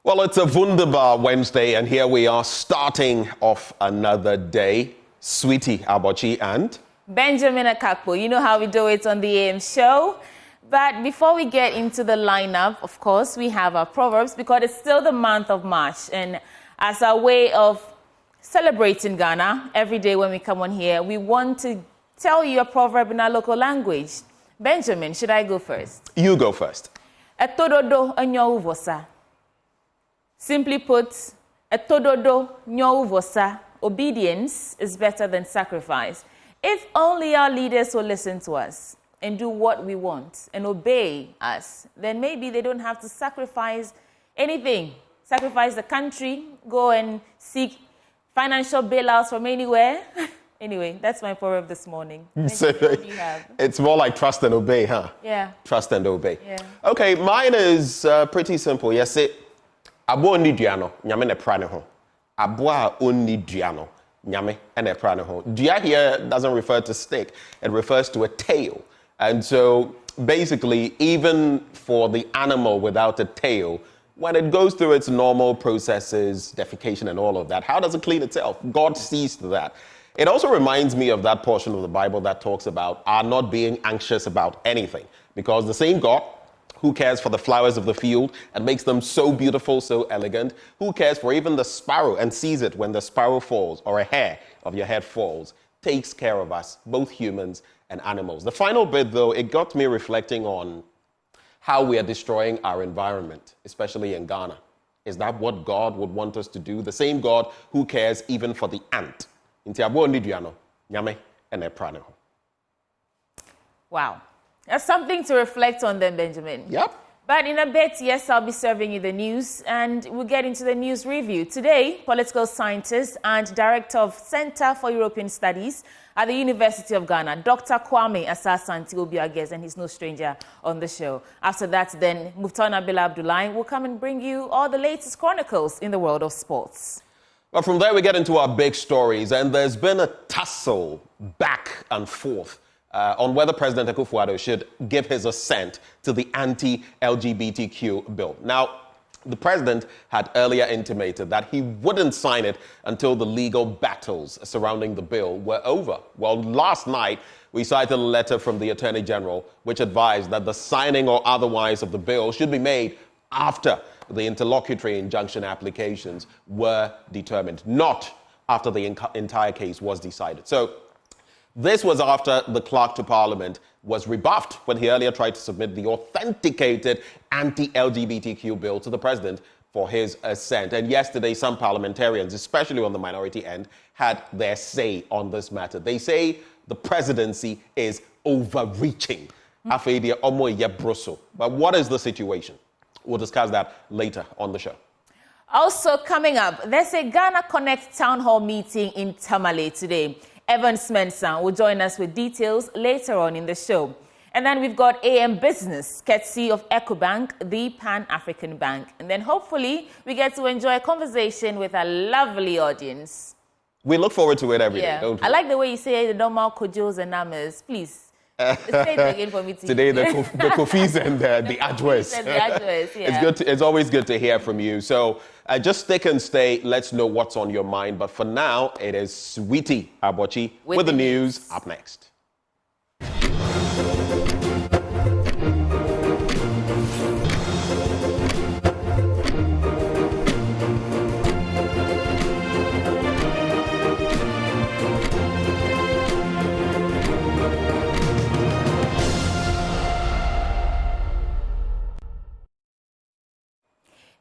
Well, it's a wunderbar Wednesday, and here we are starting off another day. Sweetie Abochi and Benjamin Akakpo. You know how we do it on the AM show. But before we get into the lineup, of course, we have our Proverbs because it's still the month of March. And as a way of celebrating Ghana, every day when we come on here, we want to tell you a proverb in our local language. Benjamin, should I go first? You go first. Etododo anyo uvosa. Simply put, etododo nyo uvosa. Obedience is better than sacrifice. If only our leaders will listen to us and do what we want and obey us, then maybe they don't have to sacrifice anything. Sacrifice the country, go and seek financial bailouts from anywhere. Anyway, that's my proverb this morning. So, what do you have? It's more like trust and obey, huh? Yeah. Trust and obey. Yeah. Okay, mine is pretty simple. Yes, abo ni duano, nyame ne pra ne ho. Abo a onni duano, nyame ne pra ne ho. Dua here doesn't refer to stick, it refers to a tail. And so basically, even for the animal without a tail, when it goes through its normal processes, defecation and all of that, how does it clean itself? God sees to that. It also reminds me of that portion of the Bible that talks about our not being anxious about anything, because the same God who cares for the flowers of the field and makes them so beautiful, so elegant, who cares for even the sparrow and sees it when the sparrow falls or a hair of your head falls, takes care of us, both humans and animals. The final bit, though, it got me reflecting on how we are destroying our environment, especially in Ghana. Is that what God would want us to do? The same God who cares even for the ant. Wow. That's something to reflect on then, Benjamin. Yep. But in a bit, yes, I'll be serving you the news, and we'll get into the news review. Today, political scientist and director of Center for European Studies at the University of Ghana, Dr. Kwame Asasanti, will be our guest, and he's no stranger on the show. After that, then, Muftana Bila Abdullahi will come and bring you all the latest chronicles in the world of sports. Well, from there, we get into our big stories, and there's been a tussle back and forth on whether President Akufo-Addo should give his assent to the anti-LGBTQ bill. Now, the president had earlier intimated that he wouldn't sign it until the legal battles surrounding the bill were over. Well, last night, we cited a letter from the Attorney General which advised that the signing or otherwise of the bill should be made after the interlocutory injunction applications were determined, not after the entire case was decided. So, this was after the clerk to Parliament was rebuffed when he earlier tried to submit the authenticated anti-LGBTQ bill to the president for his assent. And yesterday, some parliamentarians, especially on the minority end, had their say on this matter. They say the presidency is overreaching. But what is the situation? We'll discuss that later on the show. Also coming up, there's a Ghana Connect Town Hall meeting in Tamale today. Evan Smensan will join us with details later on in the show. And then we've got AM Business, courtesy of EcoBank, the Pan-African Bank. And then hopefully we get to enjoy a conversation with a lovely audience. We look forward to it every day, don't we? I like the way you say the normal kojos and names. Please. Say it again for me too. Today, the Kofis and the Adwes. Yeah. It's always good to hear from you. So just stick and stay. Let's know what's on your mind. But for now, it is Sweetie Abochi with the news up next.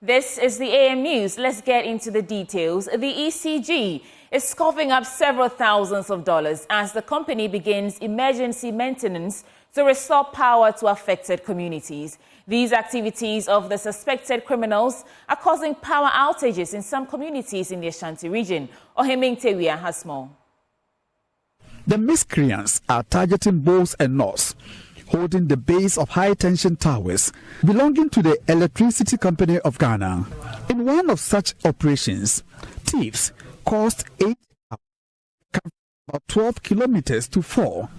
This is the AM News. Let's get into the details. The ECG is coughing up several thousands of dollars as the company begins emergency maintenance to restore power to affected communities. These activities of the suspected criminals are causing power outages in some communities in the Ashanti region. Oheming Tewia has more. The miscreants are targeting Bulls and North, holding the base of high-tension towers belonging to the Electricity Company of Ghana. In one of such operations, thieves caused 8 about 12 kilometers to fall,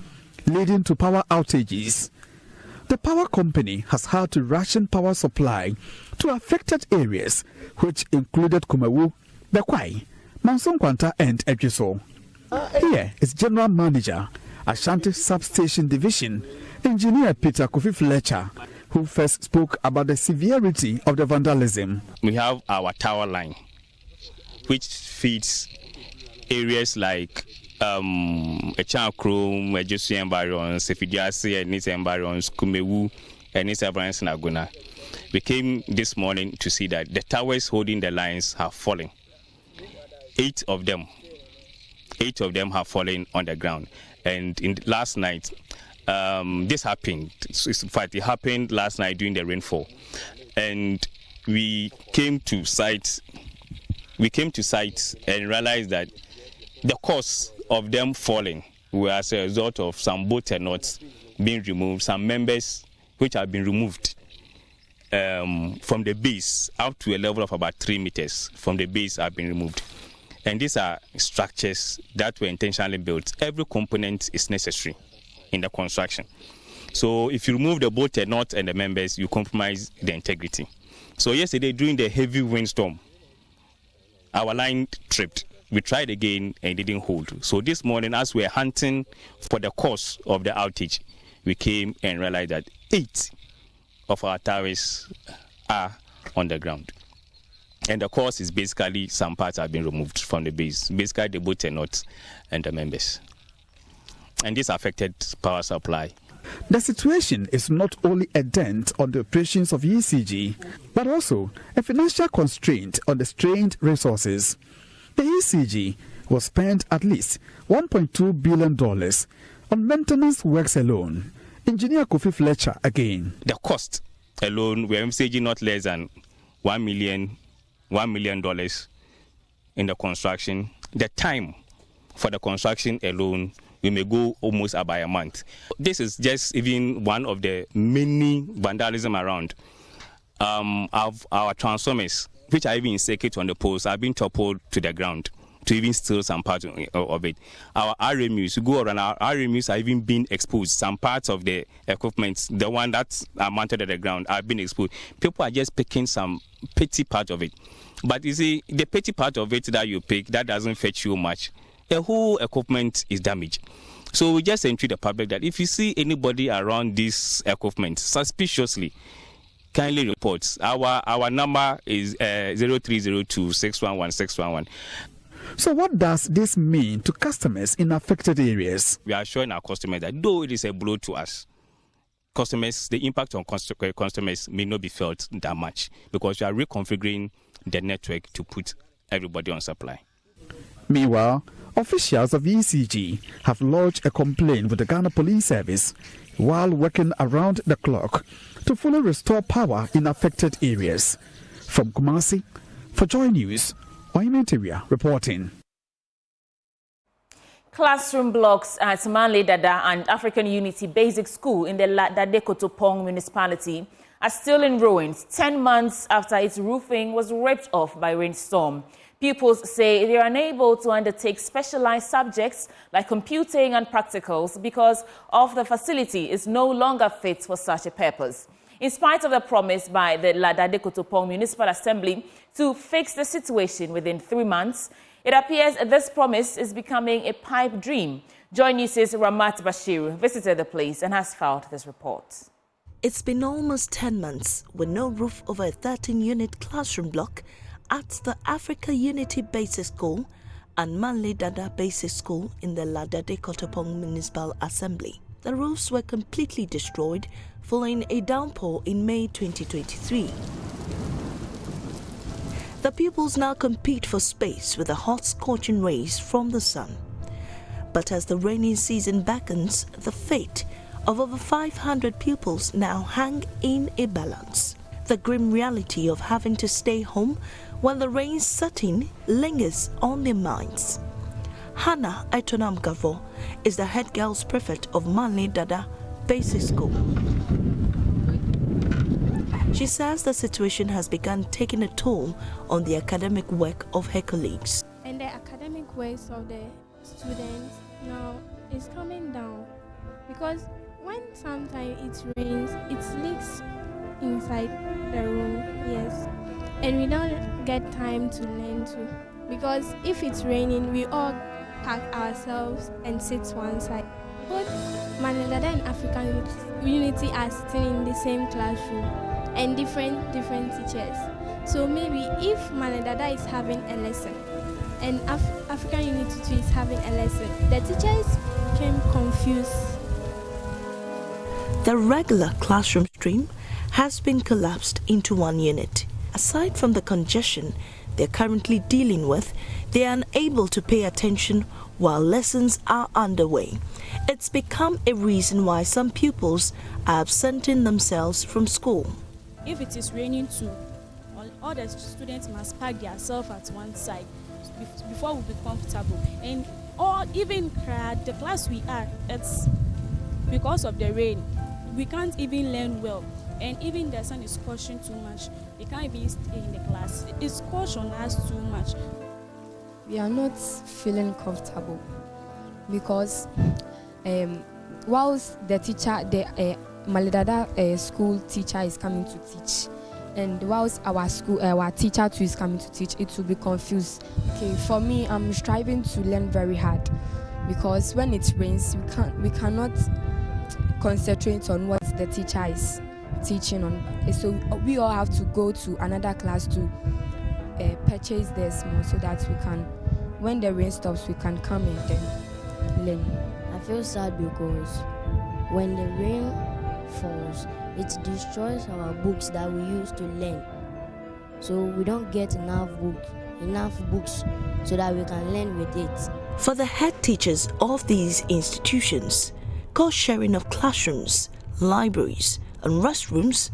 leading to power outages. The power company has had to ration power supply to affected areas, which included Kumawu, Bekwai, Manson Kwanta, and Ejiso. Here is General Manager, Ashanti Substation Division, Engineer Peter Kofi Fletcher, who first spoke about the severity of the vandalism. We have our tower line, which feeds areas like Echankrum, Ejisu environs, Efidiasi and its environs, Kumewu and its environs in Aguna. We came this morning to see that the towers holding the lines have fallen. 8 of them have fallen on the ground. And last night, this happened. In fact, it happened last night during the rainfall. And we came to site and realized that the cause of them falling were as a result of some boat knots being removed, some members which have been removed from the base up to a level of about 3 meters from the base have been removed. And these are structures that were intentionally built. Every component is necessary in the construction. So if you remove the boat knot and the members, you compromise the integrity. So yesterday during the heavy windstorm, our line tripped. We tried again and it didn't hold. So this morning, as we were hunting for the cause of the outage, we came and realized that 8 of our towers are on the ground. And the cause is basically some parts have been removed from the base, basically the boat knot and the members. And this affected power supply. The situation is not only a dent on the operations of ECG, but also a financial constraint on the strained resources. The ECG will spend at least $1.2 billion on maintenance works alone. Engineer Kofi Fletcher again. The cost alone, we are envisaging not less than $1 million in the construction. The time for the construction alone, we may go almost about a month. This is just even one of the many vandalism around. Of our transformers, which are even in circuit on the poles, are being toppled to the ground to even steal some part of it. Our RMUs, you go around, our RMUs are even being exposed. Some parts of the equipment, the one that's mounted at the ground, are being exposed. People are just picking some petty part of it. But you see, the petty part of it that you pick, that doesn't fetch you much. The whole equipment is damaged. So we just entreat the public that if you see anybody around this equipment suspiciously, kindly report. Our number is 0302 611 611. So what does this mean to customers in affected areas? We are assuring our customers that though it is a blow to us, the impact on customers may not be felt that much because we are reconfiguring the network to put everybody on supply. Meanwhile, officials of ECG have lodged a complaint with the Ghana Police Service while working around the clock to fully restore power in affected areas. From Kumasi, for Joy News, Oimenteria reporting. Classroom blocks at Manle, Dada and African Unity Basic School in the Dada Kotopong municipality are still in ruins 10 months after its roofing was ripped off by rainstorm. Pupils say they are unable to undertake specialized subjects like computing and practicals because of the facility is no longer fit for such a purpose. In spite of the promise by the Dada Kotopong Municipal Assembly to fix the situation within 3 months, it appears this promise is becoming a pipe dream. Joy News' Ramat Bashir visited the place and has filed this report. It's been almost 10 months with no roof over a 13-unit classroom block at the Africa Unity Basic School and Manle Dada Basic School in the Dada Kotopong Municipal Assembly. The roofs were completely destroyed following a downpour in May 2023. The pupils now compete for space with the hot scorching rays from the sun. But as the rainy season beckons, the fate of over 500 pupils now hang in a balance. The grim reality of having to stay home while the rain setting lingers on their minds. Hannah Aitonam Gavo is the head girls prefect of Manle Dada Basic School. She says the situation has begun taking a toll on the academic work of her colleagues. And the academic works of the students now is coming down because When sometimes it rains, it leaks inside the room, yes. And we don't get time to learn too. Because if it's raining, we all pack ourselves and sit one side. Both Manle, Dada and African Unity are sitting in the same classroom and different teachers. So maybe if Manle Dada is having a lesson and African Unity too is having a lesson, the teachers became confused. The regular classroom stream has been collapsed into one unit. Aside from the congestion they're currently dealing with, they are unable to pay attention while lessons are underway. It's become a reason why some pupils are absenting themselves from school. If it is raining too, all the students must pack themselves at one side before we'll be comfortable. And or even the class we are, it's because of the rain. We can't even learn well. And even the sun is scorching too much. They can't even stay in the class. It's scorching on us too much. We are not feeling comfortable because whilst the teacher, the Manle Dada school teacher is coming to teach, and whilst our teacher too is coming to teach, it will be confused. Okay, for me, I'm striving to learn very hard because when it rains, we cannot concentrate on what the teacher is teaching on. So we all have to go to another class to purchase the small so that we can, when the rain stops, we can come and then learn. I feel sad because when the rain falls, it destroys our books that we used to learn. So we don't get enough books so that we can learn with it. For the head teachers of these institutions, cost sharing of classrooms, libraries and restrooms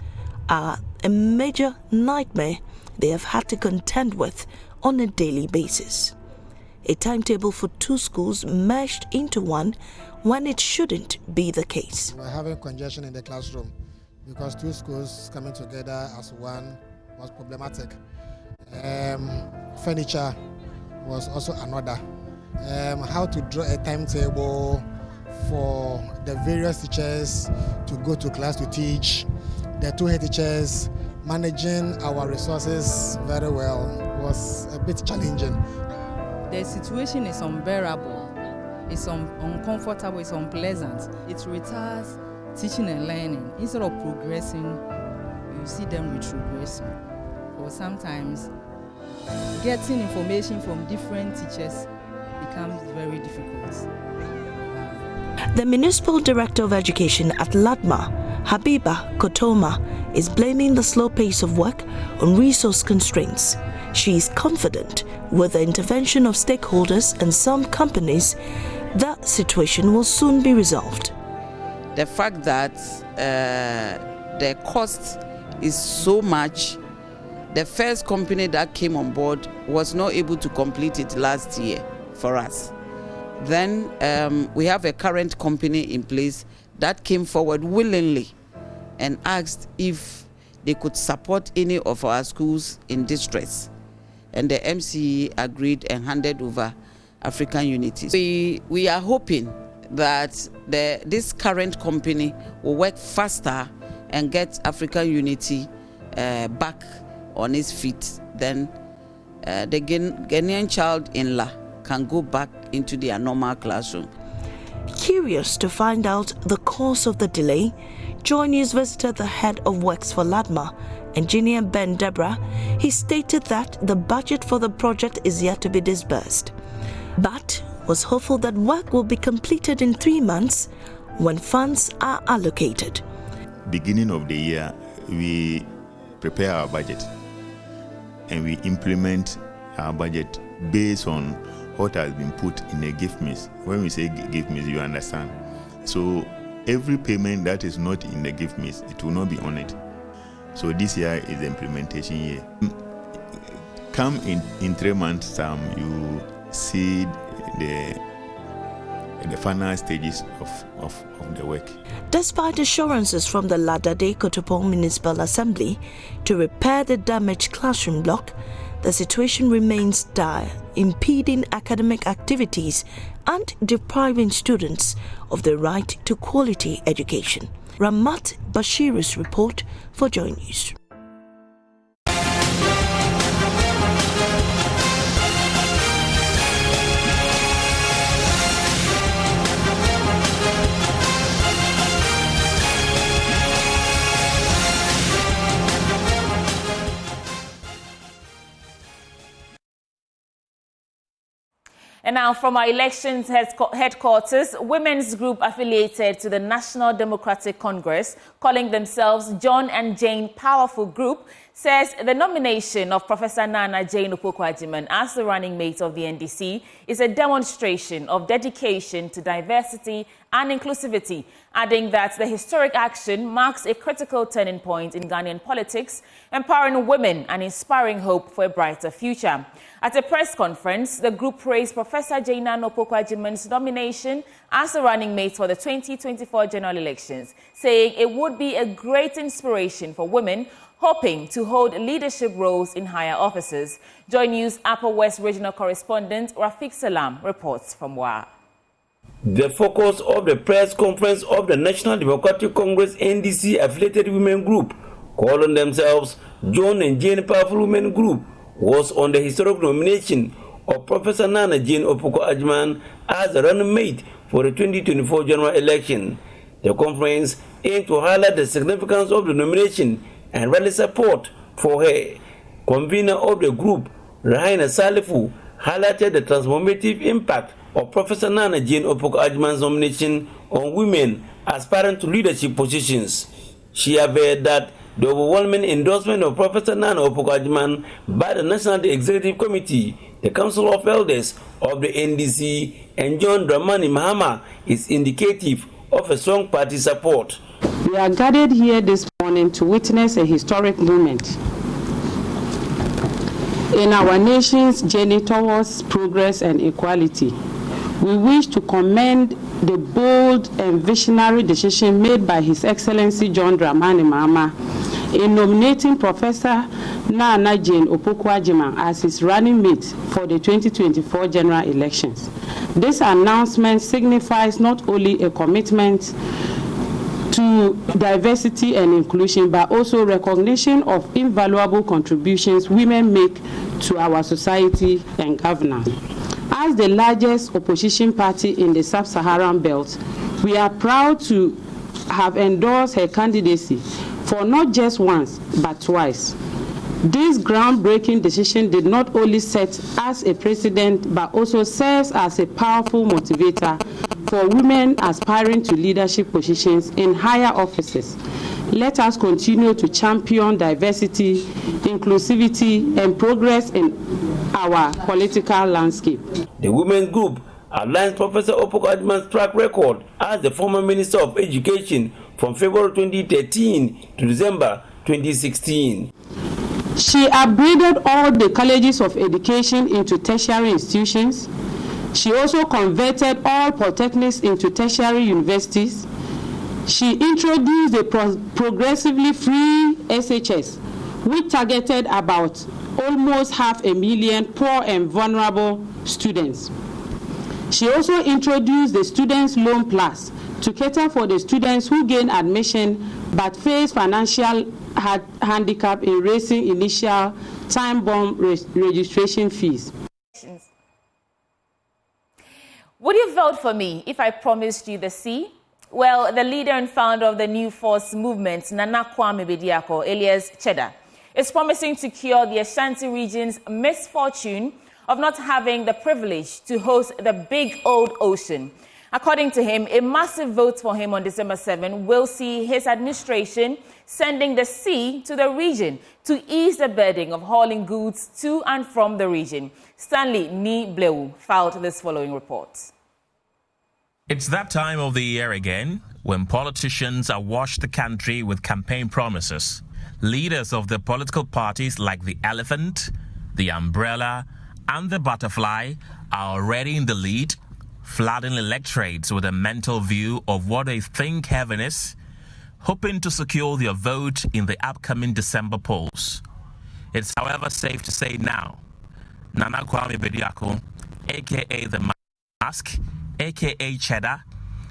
are a major nightmare they have had to contend with on a daily basis. A timetable for two schools merged into one when it shouldn't be the case. We're having congestion in the classroom because two schools coming together as one was problematic. Furniture was also another. How to draw a timetable for the various teachers to go to class to teach, the two head teachers managing our resources very well was a bit challenging. The situation is unbearable, it's uncomfortable, it's unpleasant. It retards teaching and learning. Instead of progressing, you see them retrogressing. Or sometimes getting information from different teachers becomes very difficult. The Municipal Director of Education at LADMA, Habiba Kotoma, is blaming the slow pace of work on resource constraints. She is confident with the intervention of stakeholders and some companies that situation will soon be resolved. The fact that the cost is so much, the first company that came on board was not able to complete it last year for us. Then we have a current company in place that came forward willingly and asked if they could support any of our schools in distress. And the MCE agreed and handed over African Unity. We are hoping that this current company will work faster and get African Unity back on its feet. Then the Ghanaian child in La can go back into their normal classroom. Curious to find out the cause of the delay, Joy News visited the head of works for LADMA, Engineer Ben Debra. He stated that the budget for the project is yet to be disbursed, but was hopeful that work will be completed in 3 months when funds are allocated. Beginning of the year, we prepare our budget and we implement our budget based on what has been put in a gift miss. When we say gift miss, you understand. So every payment that is not in the gift miss, it will not be on it. So this year is the implementation year. Come in 3 months' time, you see the final stages of the work. Despite assurances from the Ladade Kotopong Municipal Assembly to repair the damaged classroom block, the situation remains dire, impeding academic activities and depriving students of the right to quality education. Ramat Bashir's report for Joy News. And now from our elections headquarters, women's group affiliated to the National Democratic Congress, calling themselves John and Jane Powerful Group, says the nomination of Professor Nana Jane Opoku-Agyeman as the running mate of the NDC is a demonstration of dedication to diversity and inclusivity, adding that the historic action marks a critical turning point in Ghanaian politics, empowering women and inspiring hope for a brighter future. At a press conference, the group praised Professor Jane Opoku-Agyeman's nomination as the running mate for the 2024 general elections, saying it would be a great inspiration for women hoping to hold leadership roles in higher offices. Joy News Upper West Regional Correspondent Rafiq Salam reports from Wa. The focus of the press conference of the National Democratic Congress NDC affiliated women group, calling themselves John and Jane Powerful Women Group, was on the historic nomination of Professor Nana Jane Opoku-Agyeman as the running mate for the 2024 general election. The conference aimed to highlight the significance of the nomination and rally support for her. Convener of the group, Rahina Salifu, highlighted the transformative impact of Professor Nana Jane Opoku-Agyeman's nomination on women aspiring to leadership positions. She averred that the overwhelming endorsement of Professor Nana Opoku-Agyeman by the National Executive Committee, the Council of Elders of the NDC, and John Dramani Mahama is indicative of a strong party support. We are gathered here this morning to witness a historic moment in our nation's journey towards progress and equality. We wish to commend the bold and visionary decision made by His Excellency John Dramani Mahama in nominating Professor Nana Jane Opoku-Agyeman as his running mate for the 2024 general elections. This announcement signifies not only a commitment to diversity and inclusion, but also recognition of invaluable contributions women make to our society and governance. As the largest opposition party in the sub-Saharan belt, we are proud to have endorsed her candidacy for not just once, but twice. This groundbreaking decision did not only set as a precedent, but also serves as a powerful motivator for women aspiring to leadership positions in higher offices. Let us continue to champion diversity, inclusivity, and progress in our political landscape. The women's group outlines Professor Opoku-Agyeman's track record as the former Minister of Education from February 2013 to December 2016. She upgraded all the colleges of education into tertiary institutions. She also converted all polytechnics into tertiary universities. She introduced a progressively free SHS, which targeted about almost 500,000 poor and vulnerable students. She also introduced the Students' Loan Plus to cater for the students who gain admission but face financial handicap in raising initial time-bomb registration fees. Would you vote for me if I promised you the sea? Well, the leader and founder of the New Force movement, Nana Kwame Bediako, alias Cheddar, is promising to cure the Ashanti region's misfortune of not having the privilege to host the big old ocean. According to him, a massive vote for him on December 7 will see his administration sending the sea to the region to ease the burden of hauling goods to and from the region. Stanley Ni Blewu filed this following report. It's that time of the year again when politicians awash the country with campaign promises. Leaders of the political parties like the elephant, the umbrella, and the butterfly are already in the lead, flooding electorates with a mental view of what they think heaven is, hoping to secure their vote in the upcoming December polls. It's however safe to say now, Nana Kwame Bediako, aka the Musk, aka Cheddar,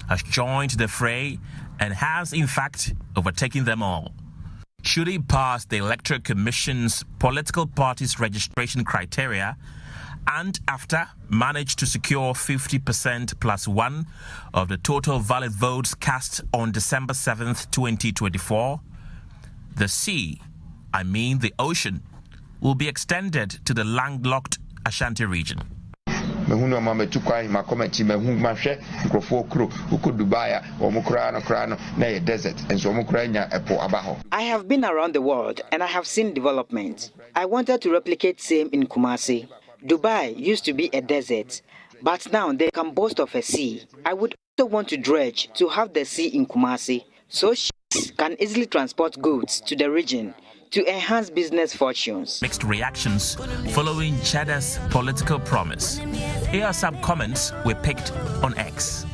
has joined the fray and has in fact overtaken them all. Should he pass the Electoral Commission's political parties registration criteria and after manage to secure 50% plus one of the total valid votes cast on December 7th, 2024, the sea, the ocean, will be extended to the landlocked Ashanti region. I have been around the world and I have seen development. I wanted to replicate same in Kumasi. Dubai used to be a desert, but now they can boast of a sea. I would also want to dredge to have the sea in Kumasi, so ships can easily transport goods to the region to enhance business fortunes. Mixed reactions following Cheddar's political promise. Here are some comments we picked on X.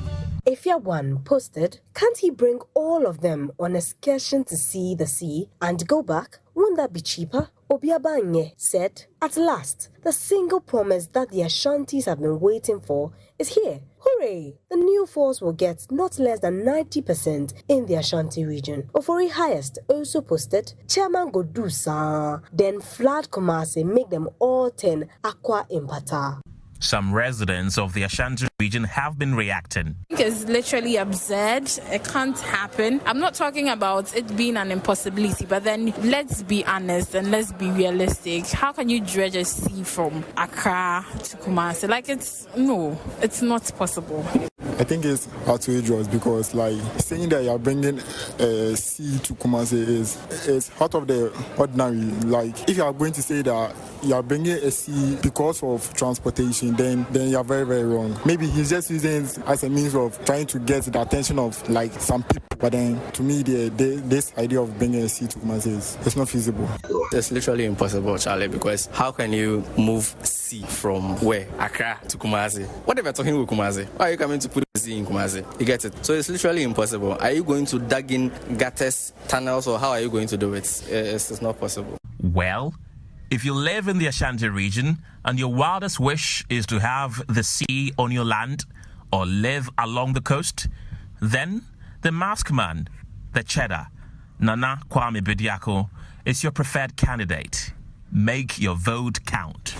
One posted, can't he bring all of them on excursion to see the sea and go back? Won't that be cheaper? Obiabanye said, at last, the single promise that the Ashantis have been waiting for is here. Hooray! The new force will get not less than 90% in the Ashanti region. Ofori Highest also posted, Chairman Godusa, then flood Kumasi, make them all 10 aqua impata. Some residents of the Ashanti region have been reacting. I think it's literally absurd. It can't happen. I'm not talking about it being an impossibility, but then let's be honest and let's be realistic. How can you dredge a sea from Accra to Kumasi? It's not possible. I think it's outrageous because, saying that you're bringing a sea to Kumasi is out of the ordinary. If you are going to say that you are bringing a sea because of transportation, then you are very, very wrong. Maybe he's just using it as a means of trying to get the attention of some people. But then, to me, this idea of bringing a sea to Kumasi is not feasible. It's literally impossible, Charlie, because how can you move sea from where? Accra to Kumasi? What if you're talking with Kumasi? Why are you coming to put the sea in Kumasi? You get it? So it's literally impossible. Are you going to dig in gutters, tunnels, or how are you going to do it? It's not possible. Well, if you live in the Ashanti region and your wildest wish is to have the sea on your land or live along the coast, then the masked man, the Cheddar, Nana Kwame Bediako, is your preferred candidate. Make your vote count.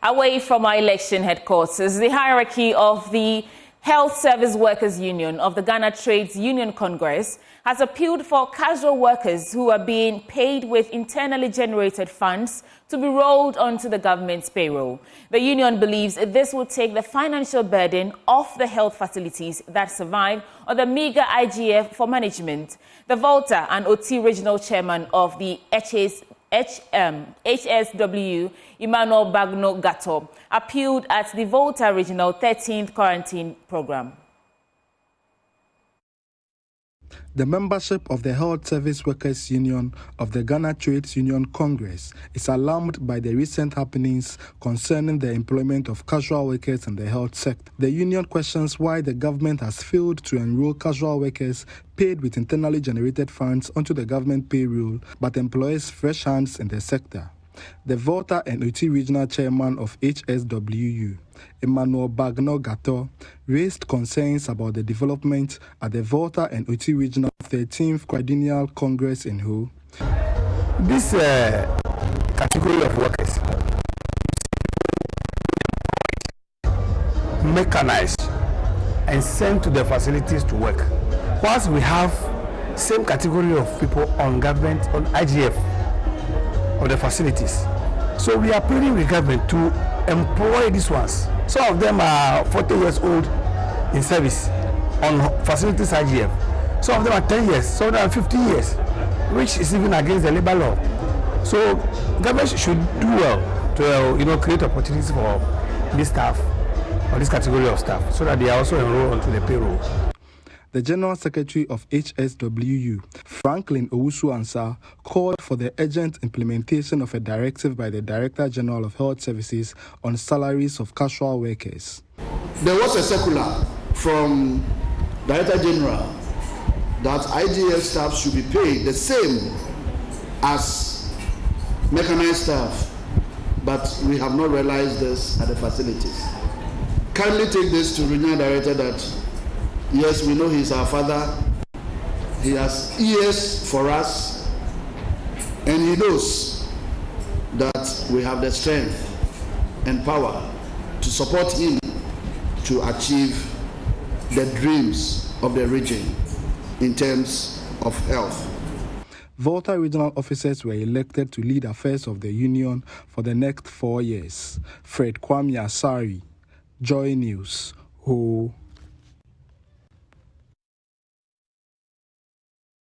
Away from our election headquarters, the hierarchy of the Health Service Workers Union of the Ghana Trades Union Congress has appealed for casual workers who are being paid with internally generated funds to be rolled onto the government's payroll. The union believes this will take the financial burden off the health facilities that survive on the meager IGF for management. The Volta and OT regional chairman of the HSW, Emmanuel Bagno Gato, appealed at the Volta Regional 13th Quarantine Program. The membership of the Health Service Workers Union of the Ghana Trades Union Congress is alarmed by the recent happenings concerning the employment of casual workers in the health sector. The union questions why the government has failed to enroll casual workers paid with internally generated funds onto the government payroll, but employs fresh hands in the sector. The Volta and OT Regional Chairman of HSWU, Emmanuel Bagno Gato, raised concerns about the development at the Volta and OT Regional 13th Quadrennial Congress in Ho. This category of workers, mechanized and sent to the facilities to work. Whilst we have same category of people on government, on IGF, of the facilities. So we are pleading with government to employ these ones. Some of them are 40 years old in service on facilities IGF. Some of them are 10 years, some of them are 15 years, which is even against the labor law. So government should do well to create opportunities for this staff, or this category of staff, so that they are also enrolled onto the payroll. The General Secretary of HSWU, Franklin Owusu-Ansah, called for the urgent implementation of a directive by the Director General of Health Services on salaries of casual workers. There was a circular from Director General that IGF staff should be paid the same as mechanized staff, but we have not realized this at the facilities. Kindly take this to Regional Director that, yes, we know he's our father, he has ears for us, and he knows that we have the strength and power to support him to achieve the dreams of the region in terms of health. Volta regional officers were elected to lead affairs of the union for the next 4 years. Fred Kwame Asari, Joy News, Ho.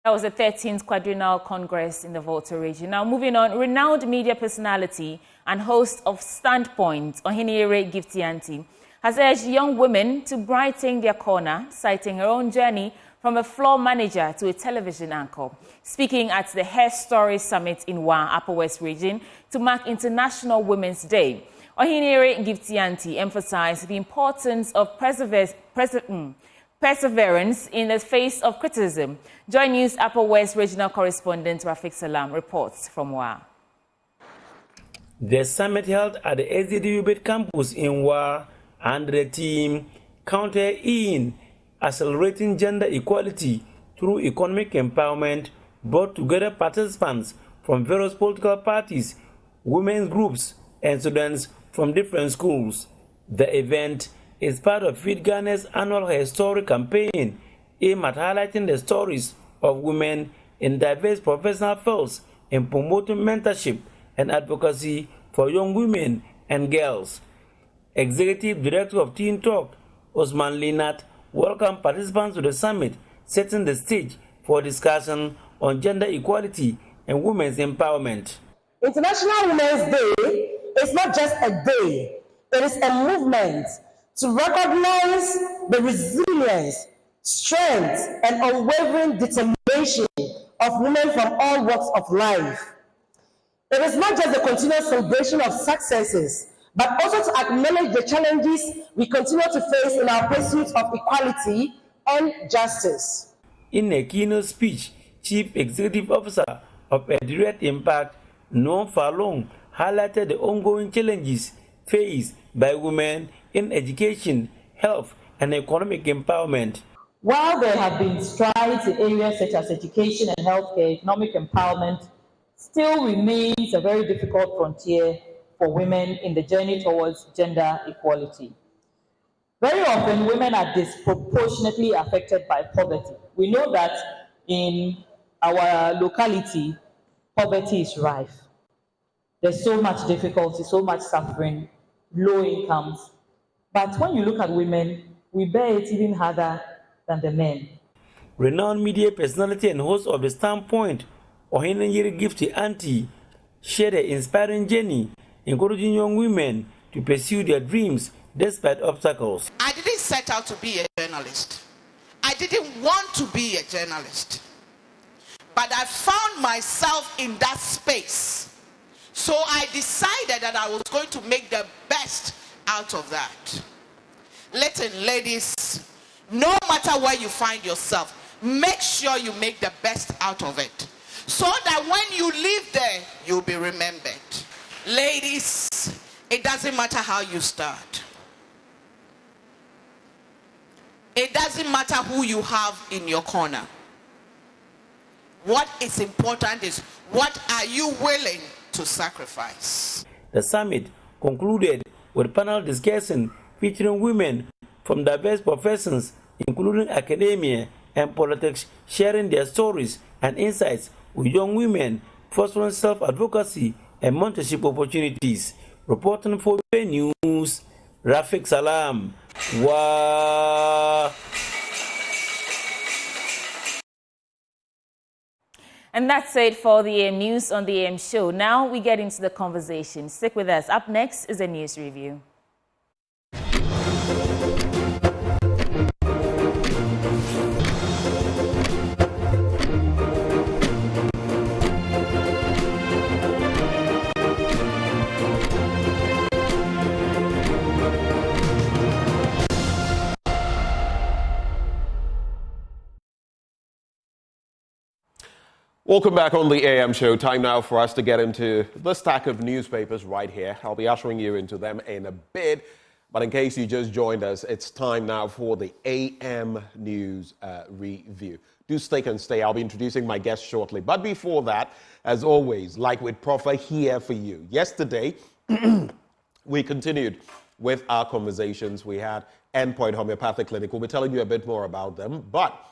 That was the 13th Quadrennial Congress in the Volta region. Now moving on, renowned media personality and host of Standpoint, Ohinire Giftianti, has urged young women to brighten their corner, citing her own journey from a floor manager to a television anchor. Speaking at the Hair Story Summit in Wa, Upper West Region, to mark International Women's Day, Ohinire Giftianti emphasized the importance of perseverance in the face of criticism. Joy News Upper West Regional Correspondent Rafik Salam reports from Wa. The summit held at the SDDU campus in Wa and the team counted in accelerating gender equality through economic empowerment, brought together participants from various political parties, women's groups, and students from different schools. The event is part of Feed Ghana's annual Hair Story campaign, aimed at highlighting the stories of women in diverse professional fields and promoting mentorship and advocacy for young women and girls. Executive Director of Teen Talk, Osman Linat, welcomed participants to the summit, setting the stage for discussion on gender equality and women's empowerment. International Women's Day is not just a day, it is a movement to recognize the resilience, strength, and unwavering determination of women from all walks of life. It is not just the continuous celebration of successes, but also to acknowledge the challenges we continue to face in our pursuit of equality and justice. In a keynote speech, Chief Executive Officer of A Direct Impact, Noam Falong, highlighted the ongoing challenges faced by women in education, health, and economic empowerment. While there have been strides in areas such as education and healthcare, economic empowerment still remains a very difficult frontier for women in the journey towards gender equality. Very often, women are disproportionately affected by poverty. We know that in our locality, poverty is rife. There's so much difficulty, so much suffering, low incomes. But when you look at women, we bear it even harder than the men. Renowned media personality and host of The Standpoint, Ohinire Giftianti, shared an inspiring journey, encouraging young women to pursue their dreams despite obstacles. I didn't set out to be a journalist. I didn't want to be a journalist. But I found myself in that space. So I decided that I was going to make the best out of that. Listen, ladies, no matter where you find yourself, make sure you make the best out of it, so that when you leave there, you'll be remembered. Ladies, it doesn't matter how you start. It doesn't matter who you have in your corner. What is important is, what are you willing to sacrifice? The summit concluded with panel discussion featuring women from diverse professions, including academia and politics, sharing their stories and insights with young women, fostering self-advocacy and mentorship opportunities. Reporting for News, Rafik Salam. Wow. And that's it for the AM News on the AM Show. Now we get into the conversation. Stick with us. Up next is a news review. Welcome back on the AM show. Time now for us to get into the stack of newspapers right here. I'll be ushering you into them in a bit. But in case you just joined us, it's time now for the AM News Review. Do stick and stay. I'll be introducing my guests shortly. But before that, as always, like with Profa here for you. Yesterday, we continued with our conversations. We had Endpoint Homeopathic Clinic. We'll be telling you a bit more about them. But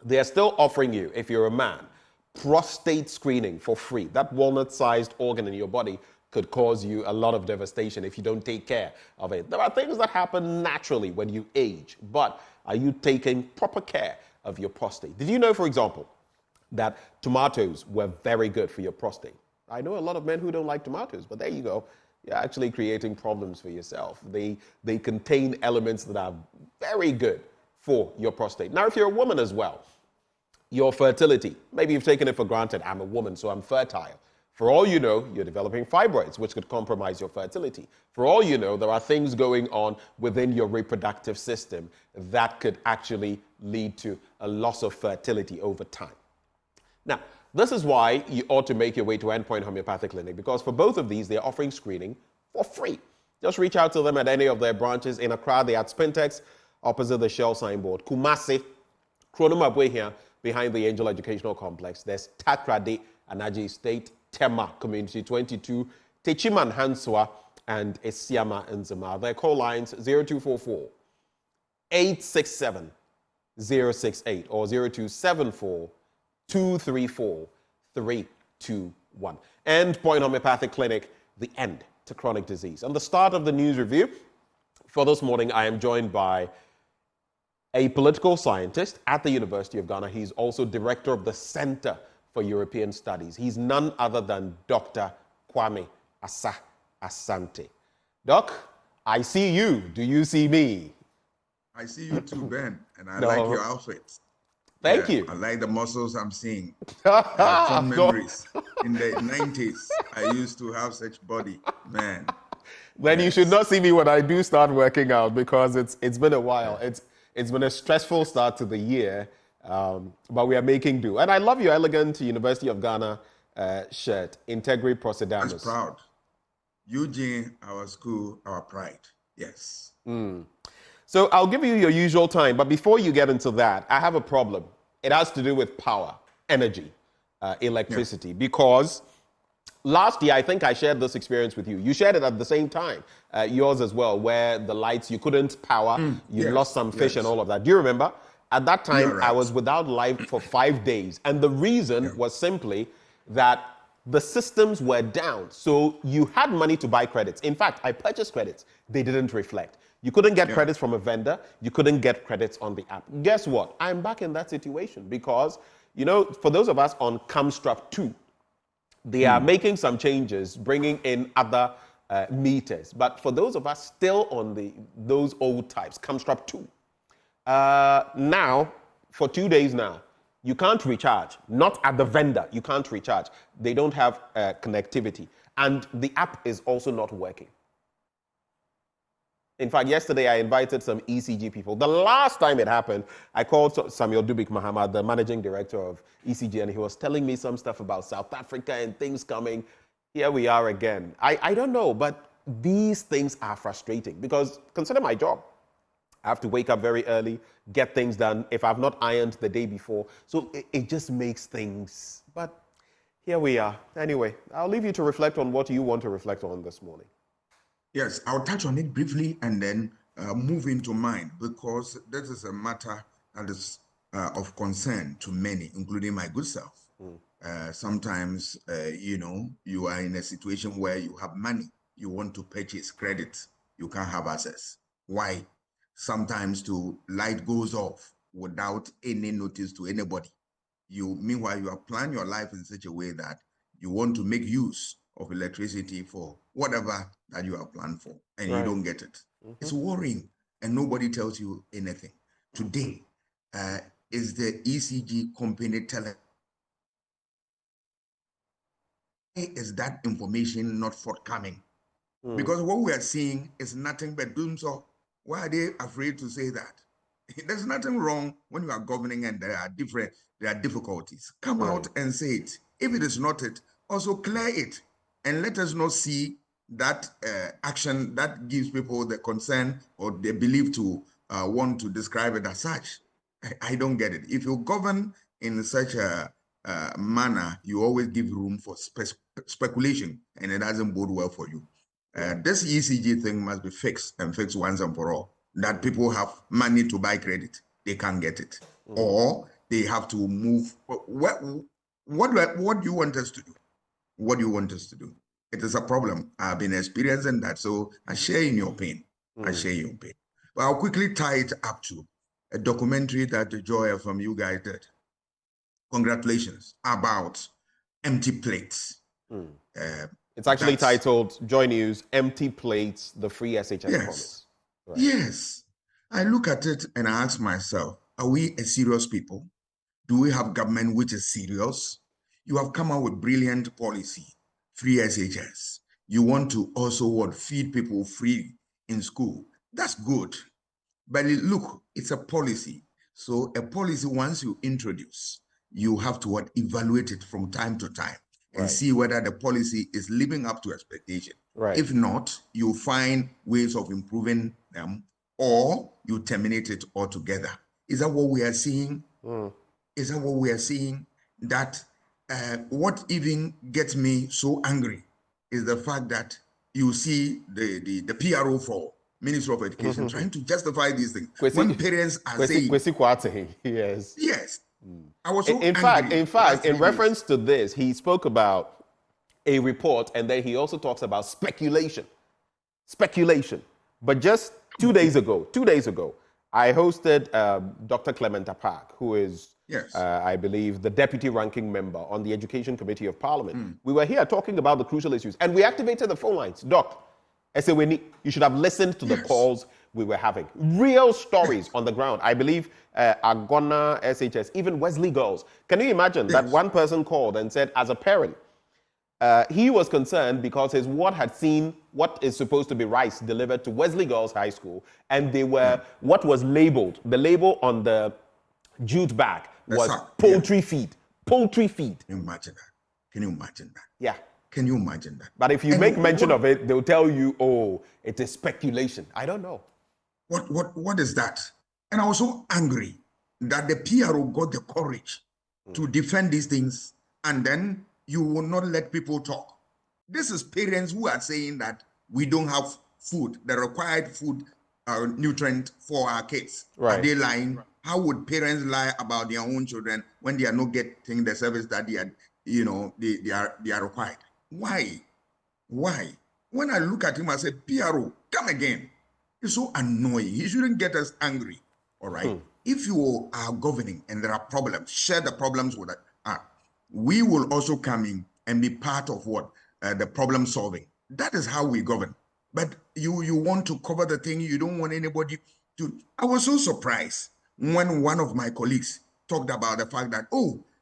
they're still offering you, if you're a man, prostate screening for free. That walnut-sized organ in your body could cause you a lot of devastation if you don't take care of it. There are things that happen naturally when you age, but are you taking proper care of your prostate? Did you know, for example, that tomatoes were very good for your prostate? I know a lot of men who don't like tomatoes, but there you go. You're actually creating problems for yourself. They contain elements that are very good for your prostate. Now, if you're a woman as well, your fertility, maybe you've taken it for granted. I'm a woman, so I'm fertile. For all you know, you're developing fibroids, which could compromise your fertility. For all you know, there are things going on within your reproductive system that could actually lead to a loss of fertility over time. Now, this is why you ought to make your way to Endpoint Homeopathic Clinic, because for both of these, they're offering screening for free. Just reach out to them at any of their branches. In Accra, they're at Spintex, opposite the Shell signboard. Kumasi, Kronoma here, behind the Angel Educational Complex. There's Takrade, Anaji State, Tema, Community 22, Techiman Hanswa, and Esiama Nzema. Their call lines 0244 867 068 or 0274 234 321. Endpoint Homeopathic Clinic, the end to chronic disease. On the start of the news review for this morning, I am joined by a political scientist at the University of Ghana. He's also director of the Center for European Studies. He's none other than Dr. Kwame Asante. Doc, I see you. Do you see me? I see you too, Ben, and I like your outfit. Thank you. I like the muscles I'm seeing. Fond memories. In the 90s, I used to have such body, man. Then you should not see me when I do start working out, because it's been a while. It's been a stressful start to the year, but we are making do. And I love your elegant University of Ghana shirt, Integri Procedamus. I'm proud. Eugene, our school, our pride. Yes. So I'll give you your usual time, but before you get into that, I have a problem. It has to do with power, energy, electricity, because last year, I think I shared this experience with you. You shared it at the same time, yours as well, where the lights, you couldn't power, you lost some fish and all of that. Do you remember? At that time, I was without light for 5 days. And the reason was simply that the systems were down. So you had money to buy credits. In fact, I purchased credits. They didn't reflect. You couldn't get credits from a vendor. You couldn't get credits on the app. Guess what? I'm back in that situation because, you know, for those of us on Camstrap 2, they are making some changes, bringing in other meters. But for those of us still on those old types, Camstrap 2, now, for 2 days now, you can't recharge. Not at the vendor. You can't recharge. They don't have connectivity. And the app is also not working. In fact, yesterday I invited some ECG people. The last time it happened, I called Samuel Dubik Mahamad, the managing director of ECG, and he was telling me some stuff about South Africa and things coming. Here we are again. I don't know, but these things are frustrating because consider my job. I have to wake up very early, get things done if I've not ironed the day before. So it just makes things, but here we are. Anyway, I'll leave you to reflect on what you want to reflect on this morning. Yes, I'll touch on it briefly and then move into mine because this is a matter that is of concern to many, including my good self. Sometimes, you are in a situation where you have money, you want to purchase credit, you can't have access. Why? Sometimes the light goes off without any notice to anybody. Meanwhile, you have planned your life in such a way that you want to make use of electricity for whatever that you have planned for, and you don't get it. It's worrying, and nobody tells you anything. Today, is the ECG company telling? Is that information not forthcoming? Because what we are seeing is nothing but doom. So why are they afraid to say that? There's nothing wrong when you are governing and there are difficulties. Come out and say it. If it is not it, also clear it and let us not see that action that gives people the concern or they believe to want to describe it as such. I don't get it. If you govern in such a manner, you always give room for speculation, and it doesn't bode well for you. This ECG thing must be fixed and fixed once and for all. That people have money to buy credit, they can't get it, or they have to move. What do you want us to do? What do you want us to do? It is a problem. I've been experiencing that, so I share in your pain. I share your pain. But I'll quickly tie it up to a documentary that Joy from you guys did. Congratulations, about empty plates. It's actually titled Joy News, Empty Plates, the Free SHS Promise. Right. Yes. I look at it and I ask myself, are we a serious people? Do we have government which is serious? You have come out with brilliant policy, free SHS. You want to also feed people free in school. That's good. But look, it's a policy. So a policy, once you introduce, you have to evaluate it from time to time and see whether the policy is living up to expectation. Right. If not, you find ways of improving them, or you terminate it altogether. Is that what we are seeing? Is that what we are seeing? That what even gets me so angry is the fact that you see the PRO for Ministry of Education trying to justify these things. When parents are saying... Yes. Yes. I was so in fact, in reference to this, he spoke about a report, and then he also talks about speculation. But just 2 days ago, I hosted Dr. Clementa Park, who is, I believe, the deputy ranking member on the Education Committee of Parliament. We were here talking about the crucial issues, and we activated the phone lines. Doc, you should have listened to the calls we were having. Real stories on the ground. I believe Agona, SHS, even Wesley girls. Can you imagine that one person called and said, as a parent, he was concerned because his ward had seen what is supposed to be rice delivered to Wesley Girls High School, and they were what was labeled. The label on the jute bag was poultry feed. Poultry feed. Can you imagine that? Can you imagine that? Yeah. Can you imagine that? But if you make mention of it, they'll tell you, oh, it is speculation. I don't know. What is that? And I was so angry that the PRO got the courage to defend these things, and then you will not let people talk. This is parents who are saying that we don't have food, the required food nutrient for our kids. Right. Are they lying? How would parents lie about their own children when they are not getting the service that they are required? Why? When I look at him, I say, PRO, come again. It's so annoying. He shouldn't get us angry. All right. If you are governing and there are problems, share the problems with us. We will also come in and be part of the problem solving. That is how we govern. But you want to cover the thing. You don't want anybody to. I was so surprised when one of my colleagues talked about the fact that,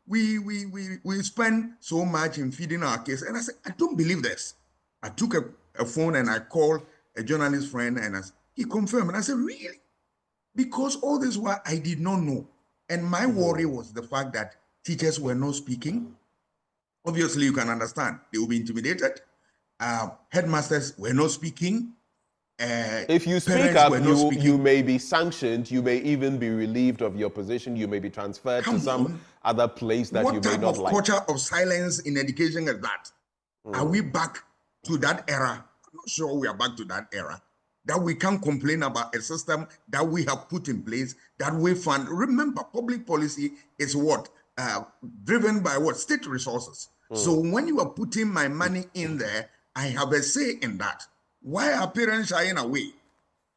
we spend so much in feeding our kids. And I said, I don't believe this. I took a phone and I called a journalist friend, and he confirmed. And I said, really? Because all this while I did not know. And my worry was the fact that teachers were not speaking. Obviously, you can understand. They will be intimidated. Headmasters were not speaking. If you speak up, you may be sanctioned. You may even be relieved of your position. You may be transferred to some other place that you may not like. What type of culture of silence in education is that? Are we back to that era? I'm not sure we are back to that era. That we can't complain about a system that we have put in place, that we fund. Remember, public policy is driven by state resources. So when you are putting my money in there, I have a say in that. Why are parents shying away?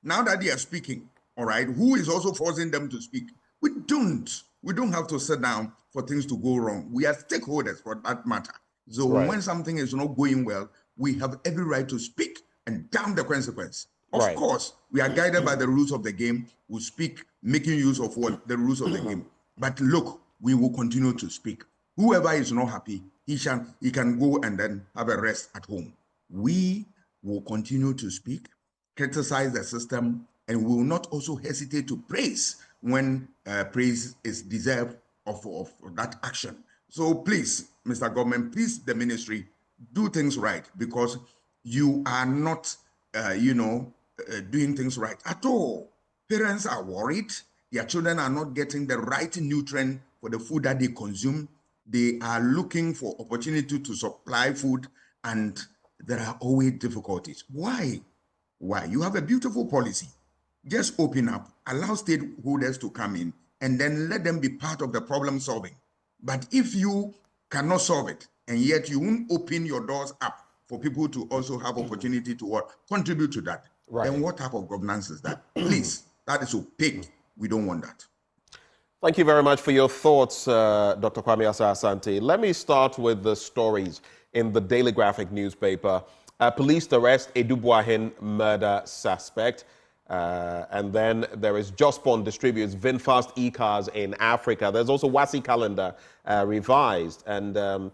Now that they are speaking, all right, who is also forcing them to speak? We don't have to sit down for things to go wrong. We are stakeholders for that matter. So when something is not going well, we have every right to speak and damn the consequence. Of course, we are guided by the rules of the game. We speak, making use of the rules of the game. But look, we will continue to speak. Whoever is not happy, he can go and then have a rest at home. We will continue to speak, criticize the system, and we will not also hesitate to praise when praise is deserved of that action. So please, Mr. Government, please, the ministry, do things right, because you are not, doing things right at all. Parents are worried. Their children are not getting the right nutrient for the food that they consume. They are looking for opportunity to supply food, and there are always difficulties. Why? You have a beautiful policy. Just open up, allow stakeholders to come in, and then let them be part of the problem solving. But if you cannot solve it, and yet you won't open your doors up for people to also have opportunity to contribute to that, then what type of governance is that? Please, that is opaque. We don't want that. Thank you very much for your thoughts, Dr. Kwame Asa-Asante. Let me start with the stories in the Daily Graphic newspaper. Police arrest Edubuahin murder suspect. And then there is Jospon distributes VinFast e-cars in Africa. There's also WASI calendar revised. And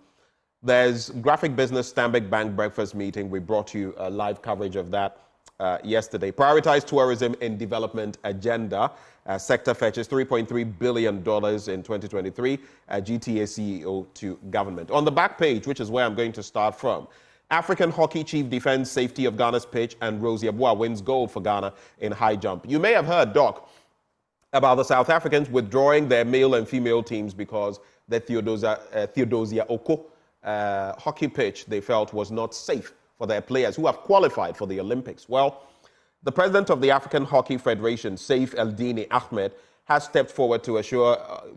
there's Graphic Business Stanbic Bank breakfast meeting. We brought you a live coverage of that yesterday. Prioritize tourism in development agenda. Sector fetches $3.3 billion in 2023. GTA CEO to government. On the back page, which is where I'm going to start from, African hockey chief defends safety of Ghana's pitch, and Rosie Abua wins gold for Ghana in high jump. You may have heard, Doc, about the South Africans withdrawing their male and female teams because the Theodosia Oko hockey pitch they felt was not safe for their players who have qualified for the Olympics. Well, the president of the African Hockey Federation, Saif Eldini Ahmed, has stepped forward to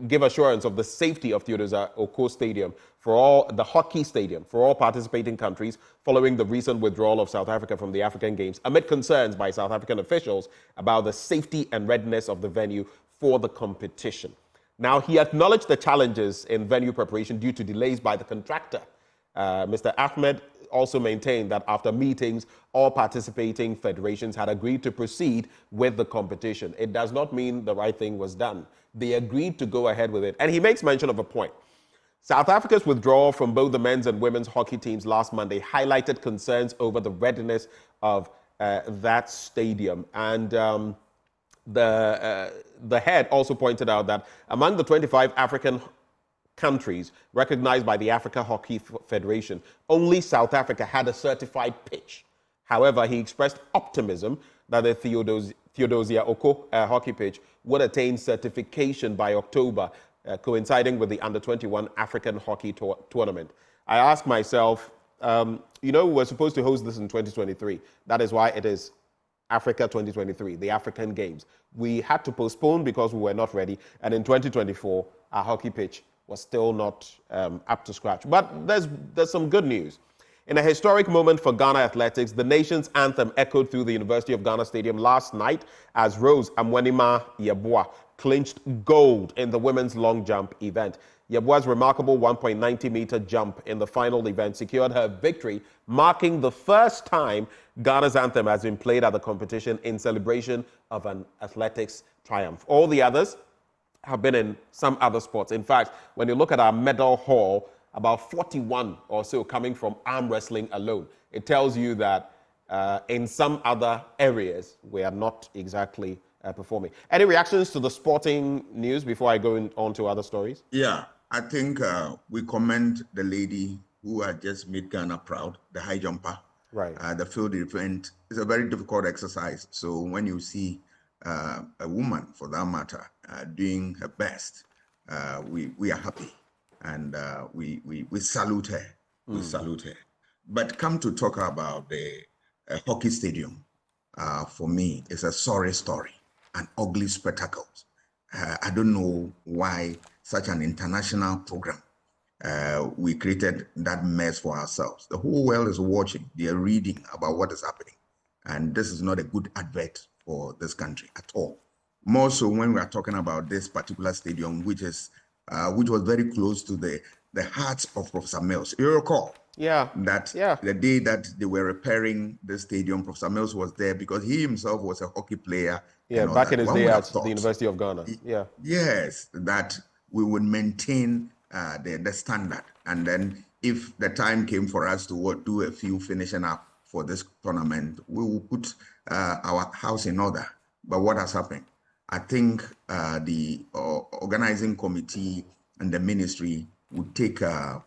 give assurance of the safety of Theodosia Oko Stadium the hockey stadium for all participating countries following the recent withdrawal of South Africa from the African Games, amid concerns by South African officials about the safety and readiness of the venue for the competition. Now, he acknowledged the challenges in venue preparation due to delays by the contractor. Mr. Ahmed also maintained that after meetings, all participating federations had agreed to proceed with the competition. It does not mean the right thing was done. They agreed to go ahead with it. And he makes mention of a point. South Africa's withdrawal from both the men's and women's hockey teams last Monday highlighted concerns over the readiness of that stadium. And the head also pointed out that among the 25 African countries recognized by the Africa Hockey Federation, only South Africa had a certified pitch. However, he expressed optimism that the Theodosia Oko hockey pitch would attain certification by October, coinciding with the Under-21 African Hockey Tournament. I asked myself, we were supposed to host this in 2023. That is why it is Africa 2023, the African Games. We had to postpone because we were not ready. And in 2024, our hockey pitch was still not up to scratch. But there's some good news. In a historic moment for Ghana athletics, the nation's anthem echoed through the University of Ghana Stadium last night as Rose Amwenima Yeboah clinched gold in the women's long jump event. Yeboah's remarkable 1.90-meter jump in the final event secured her victory, marking the first time Ghana's anthem has been played at the competition in celebration of an athletics triumph. All the others have been in some other sports. In fact, when you look at our medal haul, about 41 or so coming from arm wrestling alone. It tells you that in some other areas, we are not exactly performing. Any reactions to the sporting news before I go on to other stories? Yeah, I think we commend the lady who had just made Ghana proud, the high jumper. Right. The field event is a very difficult exercise. So when you see a woman, for that matter, doing her best, we are happy. And we salute her. We salute her. But come to talk about the hockey stadium, for me, it's a sorry story, an ugly spectacle. I don't know why such an international program, we created that mess for ourselves. The whole world is watching. They are reading about what is happening. And this is not a good advert for this country at all. More so when we are talking about this particular stadium, which was very close to the heart of Professor Mills. You recall? The day that they were repairing the stadium, Professor Mills was there because he himself was a hockey player. Yeah, back in his day at the University of Ghana. Yeah. Yes, that we would maintain the standard. And then if the time came for us to do a few finishing up for this tournament, we will put our house in order. But what has happened? I think the organizing committee and the ministry would take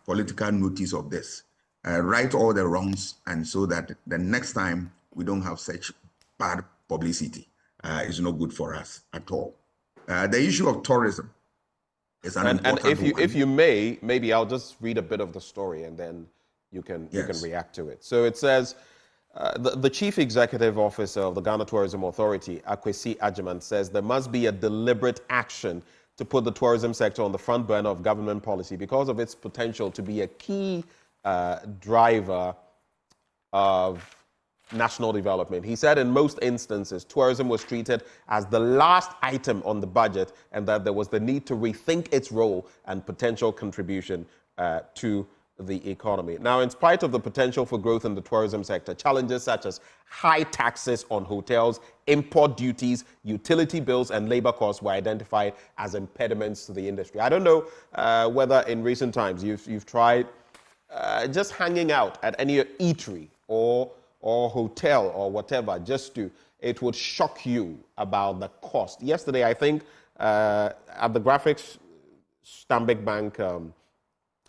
political notice of this, right all the wrongs, and so that the next time we don't have such bad publicity. It's not good for us at all. The issue of tourism is an important one. If you may, maybe I'll just read a bit of the story and then you can react to it. So it says, the Chief Executive Officer of the Ghana Tourism Authority, Akwesi Agyeman, says there must be a deliberate action to put the tourism sector on the front burner of government policy because of its potential to be a key driver of national development. He said in most instances, tourism was treated as the last item on the budget and that there was the need to rethink its role and potential contribution to the economy. Now, in spite of the potential for growth in the tourism sector, challenges such as high taxes on hotels, import duties, utility bills, and labor costs were identified as impediments to the industry. I don't know whether in recent times you've tried just hanging out at any eatery or hotel or whatever, it would shock you about the cost. Yesterday, I think at the Graphics Stanbic Bank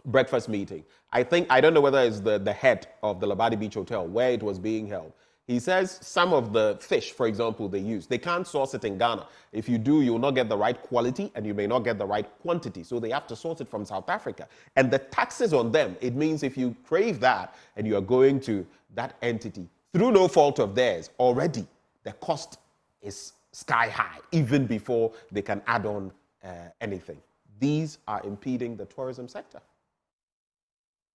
breakfast meeting, I don't know whether it's the head of the Labadi Beach Hotel where it was being held. He says some of the fish, for example, they can't source it in Ghana. If you do, you will not get the right quality and you may not get the right quantity. So they have to source it from South Africa. And the taxes on them, it means if you crave that and you are going to that entity, through no fault of theirs, already the cost is sky high, even before they can add on anything. These are impeding the tourism sector.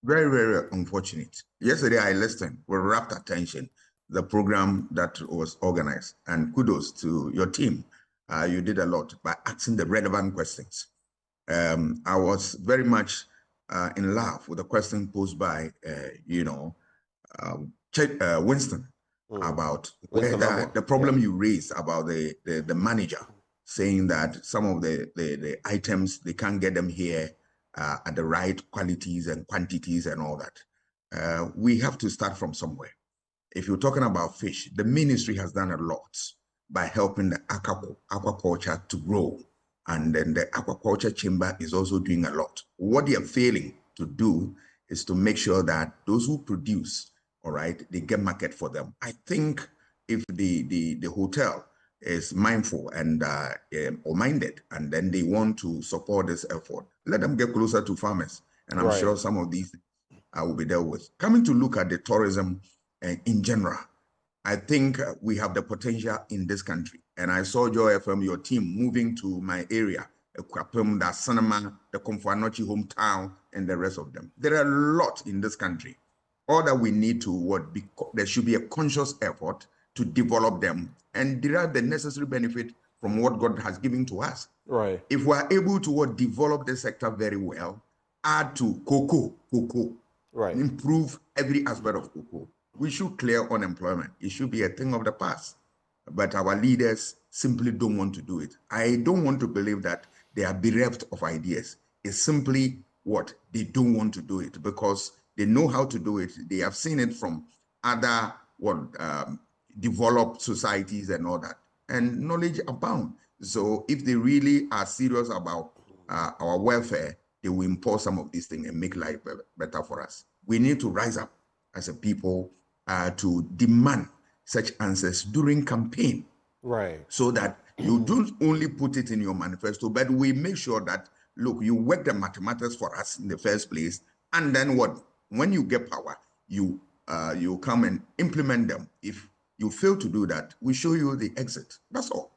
Very, very unfortunate. Yesterday, I listened with rapt attention the program that was organized, and kudos to your team. You did a lot by asking the relevant questions. I was very much in love with the question posed by, Winston about whether the problem you raised about the manager saying that some of the items, they can't get them here at the right qualities and quantities and all that. We have to start from somewhere. If you're talking about fish, the ministry has done a lot by helping the aquaculture to grow. And then the aquaculture chamber is also doing a lot. What they are failing to do is to make sure that those who produce, all right, they get market for them. I think if the hotel is mindful and or minded, and then they want to support this effort, let them get closer to farmers. And I'm sure some of these will be dealt with. Coming to look at the tourism in general, I think we have the potential in this country. And I saw Joy FM, your team, moving to my area, Ekwapem, the Sanama, the Komfanochi hometown, and the rest of them. There are a lot in this country. All that we need to there should be a conscious effort to develop them and derive the necessary benefit from what God has given to us. Right. If we are able to develop the sector very well, add to cocoa, right, improve every aspect of cocoa, we should clear unemployment. It should be a thing of the past. But our leaders simply don't want to do it. I don't want to believe that they are bereft of ideas. It's simply what they don't want to do it because they know how to do it. They have seen it from other developed societies and all that. And knowledge abound. So if they really are serious about our welfare, they will impose some of these things and make life better for us. We need to rise up as a people to demand such answers during campaign. Right. So that you don't only put it in your manifesto, but we make sure that, look, you work the mathematics for us in the first place. And then when you get power, you come and implement them. If you fail to do that, we show you the exit. That's all.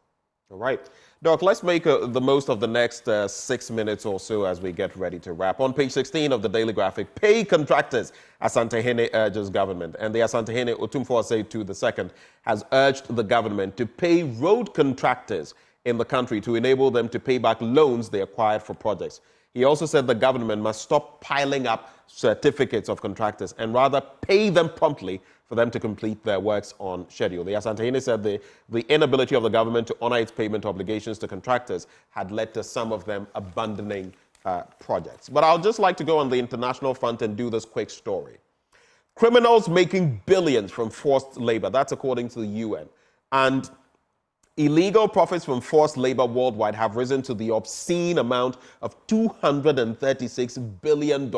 All right. Doc, let's make the most of the next 6 minutes or so as we get ready to wrap. On page 16 of the Daily Graphic, pay contractors, Asantehene urges government. And the Asantehene Otumfuo Assetu II has urged the government to pay road contractors in the country to enable them to pay back loans they acquired for projects. He also said the government must stop piling up certificates of contractors and rather pay them promptly for them to complete their works on schedule. The Asantehene said the inability of the government to honor its payment obligations to contractors had led to some of them abandoning projects. But I'll just like to go on the international front and do this quick story. Criminals making billions from forced labor. That's according to the UN. And Illegal profits from forced labor worldwide have risen to the obscene amount of $236 billion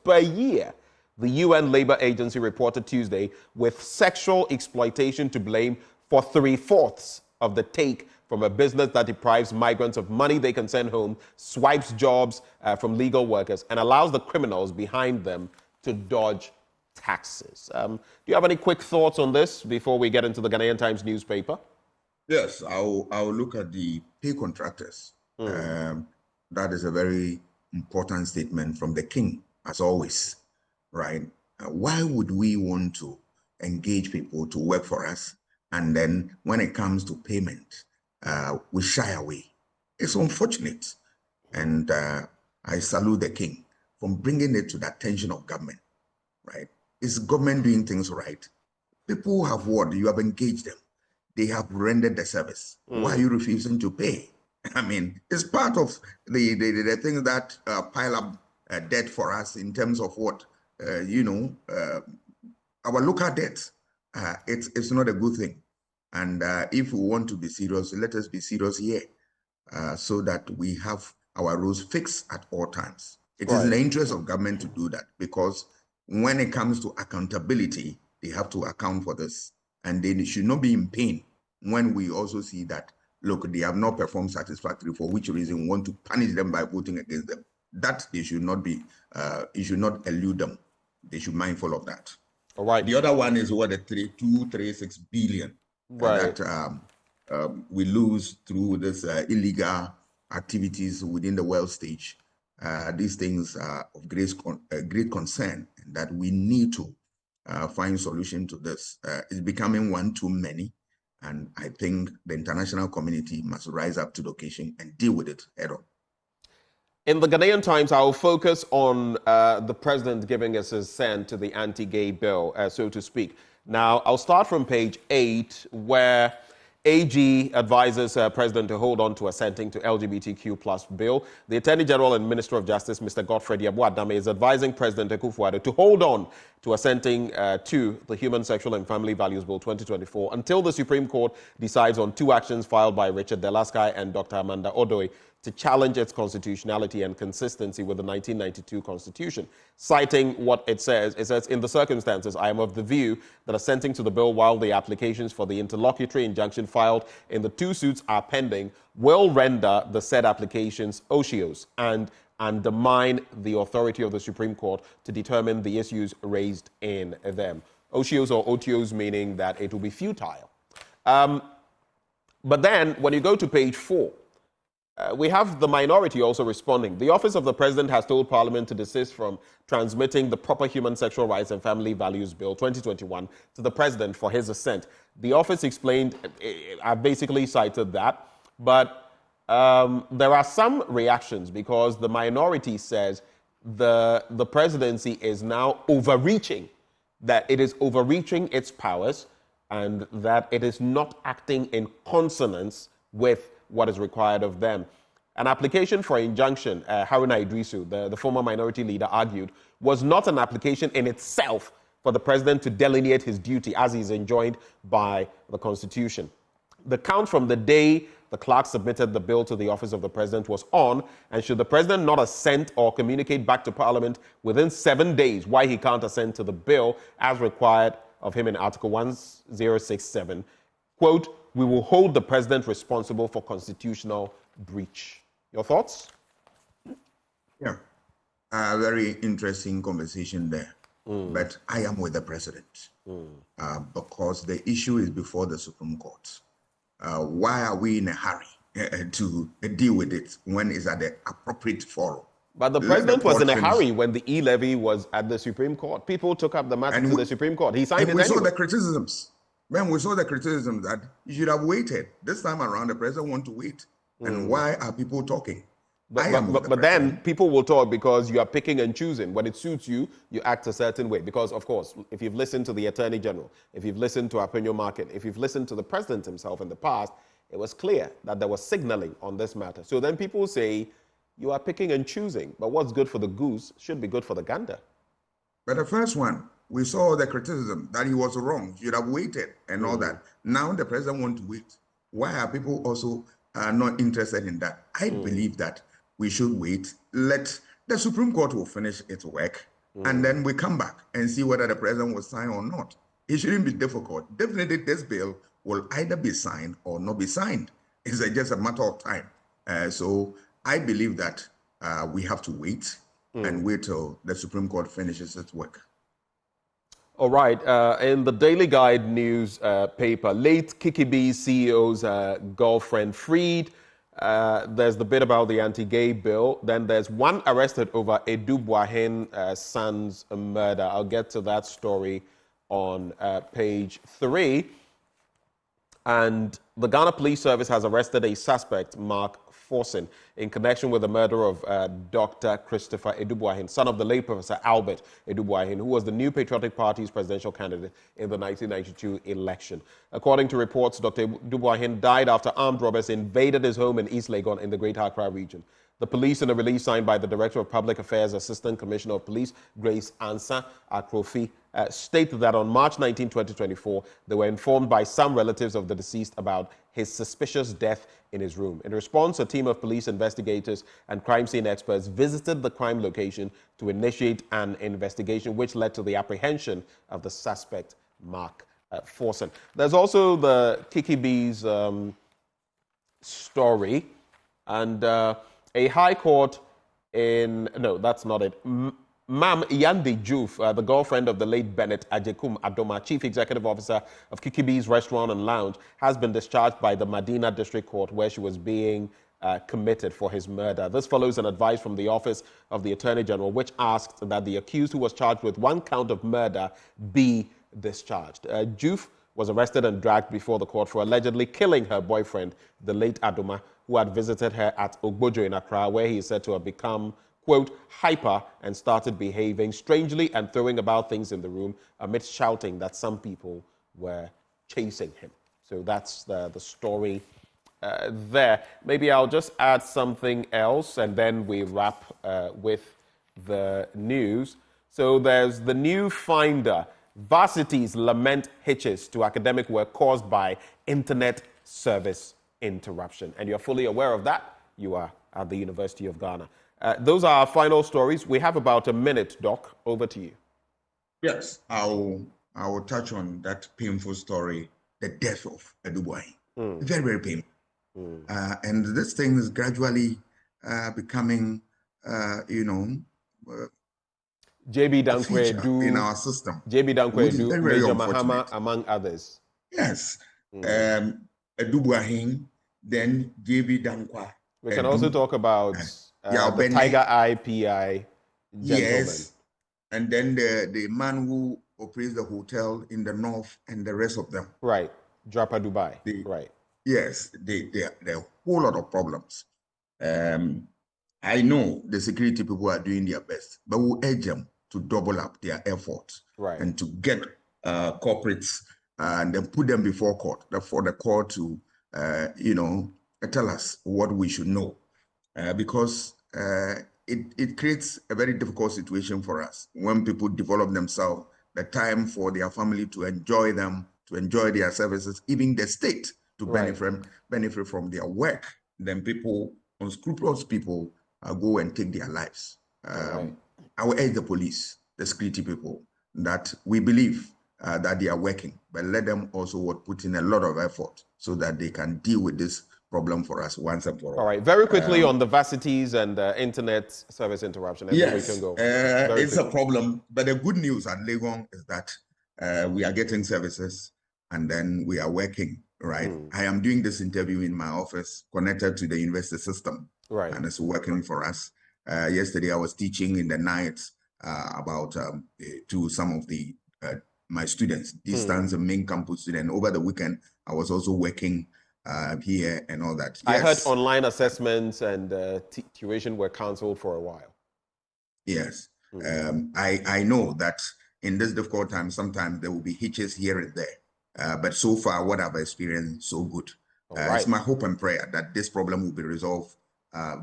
per year, the UN Labor Agency reported Tuesday, with sexual exploitation to blame for 3/4 of the take from a business that deprives migrants of money they can send home, swipes jobs from legal workers, and allows the criminals behind them to dodge taxes. Do you have any quick thoughts on this before we get into the Ghanaian Times newspaper? Yes, I'll look at the pay contractors. That is a very important statement from the king, as always, right? Why would we want to engage people to work for us, and then when it comes to payment, we shy away? It's unfortunate, and I salute the king for bringing it to the attention of government, right? Is government doing things right? People have what? You have engaged them. They have rendered the service. Why are you refusing to pay? I mean, it's part of the things that pile up debt for us in terms of what, our local debt. It's not a good thing. And if we want to be serious, let us be serious here so that we have our rules fixed at all times. It is in the interest of government to do that, because when it comes to accountability, they have to account for this. And they should not be in pain when we also see that, look, they have not performed satisfactorily, for which reason we want to punish them by voting against them. That they should not be, it should not elude them. They should be mindful of that. All right. The other one is what, the 236 billion that we lose through this illegal activities within the world stage. These things are of great concern, and that we need to find solution to this. It's becoming one too many, and I think the international community must rise up to the occasion and deal with it head on. In the Ghanaian Times, I will focus on the president giving us his assent to the anti-gay bill, so to speak. Now, I'll start from page 8, where AG advises President to hold on to assenting to LGBTQ plus bill. The Attorney General and Minister of Justice, Mr. Godfred Yeboah-Dame, is advising President Akufo-Addo to hold on to assenting to the Human, Sexual and Family Values Bill 2024 until the Supreme Court decides on 2 actions filed by Richard Delaskai and Dr. Amanda Odoi to challenge its constitutionality and consistency with the 1992 Constitution. Citing what it says, in the circumstances, I am of the view that assenting to the bill while the applications for the interlocutory injunction filed in the 2 suits are pending will render the said applications ocious and undermine the authority of the Supreme Court to determine the issues raised in them. Ocious or otios meaning that it will be futile. But then, when you go to page 4, we have the minority also responding. The Office of the President has told Parliament to desist from transmitting the Proper Human, Sexual Rights and Family Values Bill 2021 to the President for his assent. The office explained, I basically cited that, but there are some reactions because the minority says the presidency is now overreaching, that it is overreaching its powers and that it is not acting in consonance with what is required of them. An application for injunction, Haruna Idrisu, the former minority leader, argued, was not an application in itself for the president to delineate his duty as he is enjoined by the Constitution. The count from the day the clerk submitted the bill to the office of the president was on, and should the president not assent or communicate back to Parliament within 7 days why he can't assent to the bill as required of him in Article 1067, quote, we will hold the president responsible for constitutional breach. Your thoughts? Yeah, a very interesting conversation there. But I am with the president because the issue is before the Supreme Court. Why are we in a hurry to deal with it when it's at the appropriate forum? But the president was in a hurry when the e-levy was at the Supreme Court. People took up the matter to the Supreme Court. He signed it anyway. We saw the criticisms. When we saw the criticism that you should have waited. This time around, the president wants to wait. And why are people talking? But then people will talk because you are picking and choosing. When it suits you, you act a certain way. Because, of course, if you've listened to the Attorney General, if you've listened to Apinyo Market, if you've listened to the president himself in the past, it was clear that there was signaling on this matter. So then people say, you are picking and choosing. But what's good for the goose should be good for the gander. But the first one, we saw the criticism that he was wrong. He should have waited and all that. Now the president wants to wait. Why are people also not interested in that? I believe that we should wait. Let the Supreme Court will finish its work, and then we come back and see whether the president will sign or not. It shouldn't be difficult. Definitely, this bill will either be signed or not be signed. It's just a matter of time. So I believe that we have to wait and wait till the Supreme Court finishes its work. All right. In the Daily Guide news paper, late Kiki B's CEO's girlfriend freed. There's the bit about the anti-gay bill. Then there's one arrested over Edu Boahen's son's murder. I'll get to that story on page 3. And the Ghana Police Service has arrested a suspect, Mark Forson, in connection with the murder of Dr. Christopher Edu Boahen, son of the late Professor Albert Edu Boahen, who was the New Patriotic Party's presidential candidate in the 1992 election. According to reports, Dr. Edu Boahen died after armed robbers invaded his home in East Legon in the Greater Accra region. The police, in a release signed by the Director of Public Affairs, Assistant Commissioner of Police, Grace Ansa Akrofi, stated that on March 19, 2024, they were informed by some relatives of the deceased about his suspicious death in his room. In response, a team of police investigators and crime scene experts visited the crime location to initiate an investigation, which led to the apprehension of the suspect, Mark Forson. There's also the Kiki B's story, and a high court in... No, that's not it. Mam Yandi Juf, the girlfriend of the late Bennett Ajekum Adoma, Chief Executive Officer of Kiki B's Restaurant and Lounge, has been discharged by the Medina District Court, where she was being committed for his murder. This follows an advice from the Office of the Attorney General, which asked that the accused, who was charged with one count of murder, be discharged. Juf was arrested and dragged before the court for allegedly killing her boyfriend, the late Adoma, who had visited her at Ogbojo in Accra, where he is said to have become, quote, hyper and started behaving strangely and throwing about things in the room amidst shouting that some people were chasing him. So that's the story there. Maybe I'll just add something else and then we wrap with the news. So there's the new finder. Varsities lament hitches to academic work caused by internet service interruption. And you're fully aware of that. You are at the University of Ghana. Those are our final stories. We have about a minute, Doc. Over to you. Yes, I will touch on that painful story, the death of Edu Boahen. Very, very painful. And this thing is gradually becoming, JB Dankwe in our system. JB Dankwe Major Mahama, among others. Yes. Edu Boahen, then JB Dankwa. We can also talk about the Tiger Eye PI gentleman. Yes. And then the man who operates the hotel in the north and the rest of them. Right. Drapa Dubai. Right. Yes. There are a whole lot of problems. I know the security people are doing their best, but we'll urge them to double up their efforts and to get corporates and then put them before court, for the court to, tell us what we should know. Because it creates a very difficult situation for us when people develop themselves, the time for their family to enjoy them, to enjoy their services, even the state to benefit from their work. Then people, unscrupulous people, go and take their lives. I will urge the police, the security people, that we believe that they are working, but let them also put in a lot of effort so that they can deal with this problem for us once and for all. All right, very quickly on the varsities and internet service interruption. Yes, we can go. It's a problem, but the good news at Legon is that we are getting services and then we are working, right? I am doing this interview in my office connected to the university system, and it's working for us. Yesterday, I was teaching in the night about to some of the my students, distance and main campus students. Over the weekend, I was also working here and all that. I heard online assessments and tuition were cancelled for a while. Yes. I know that in this difficult time, sometimes there will be hitches here and there. But so far, what I've experienced, so good. It's my hope and prayer that this problem will be resolved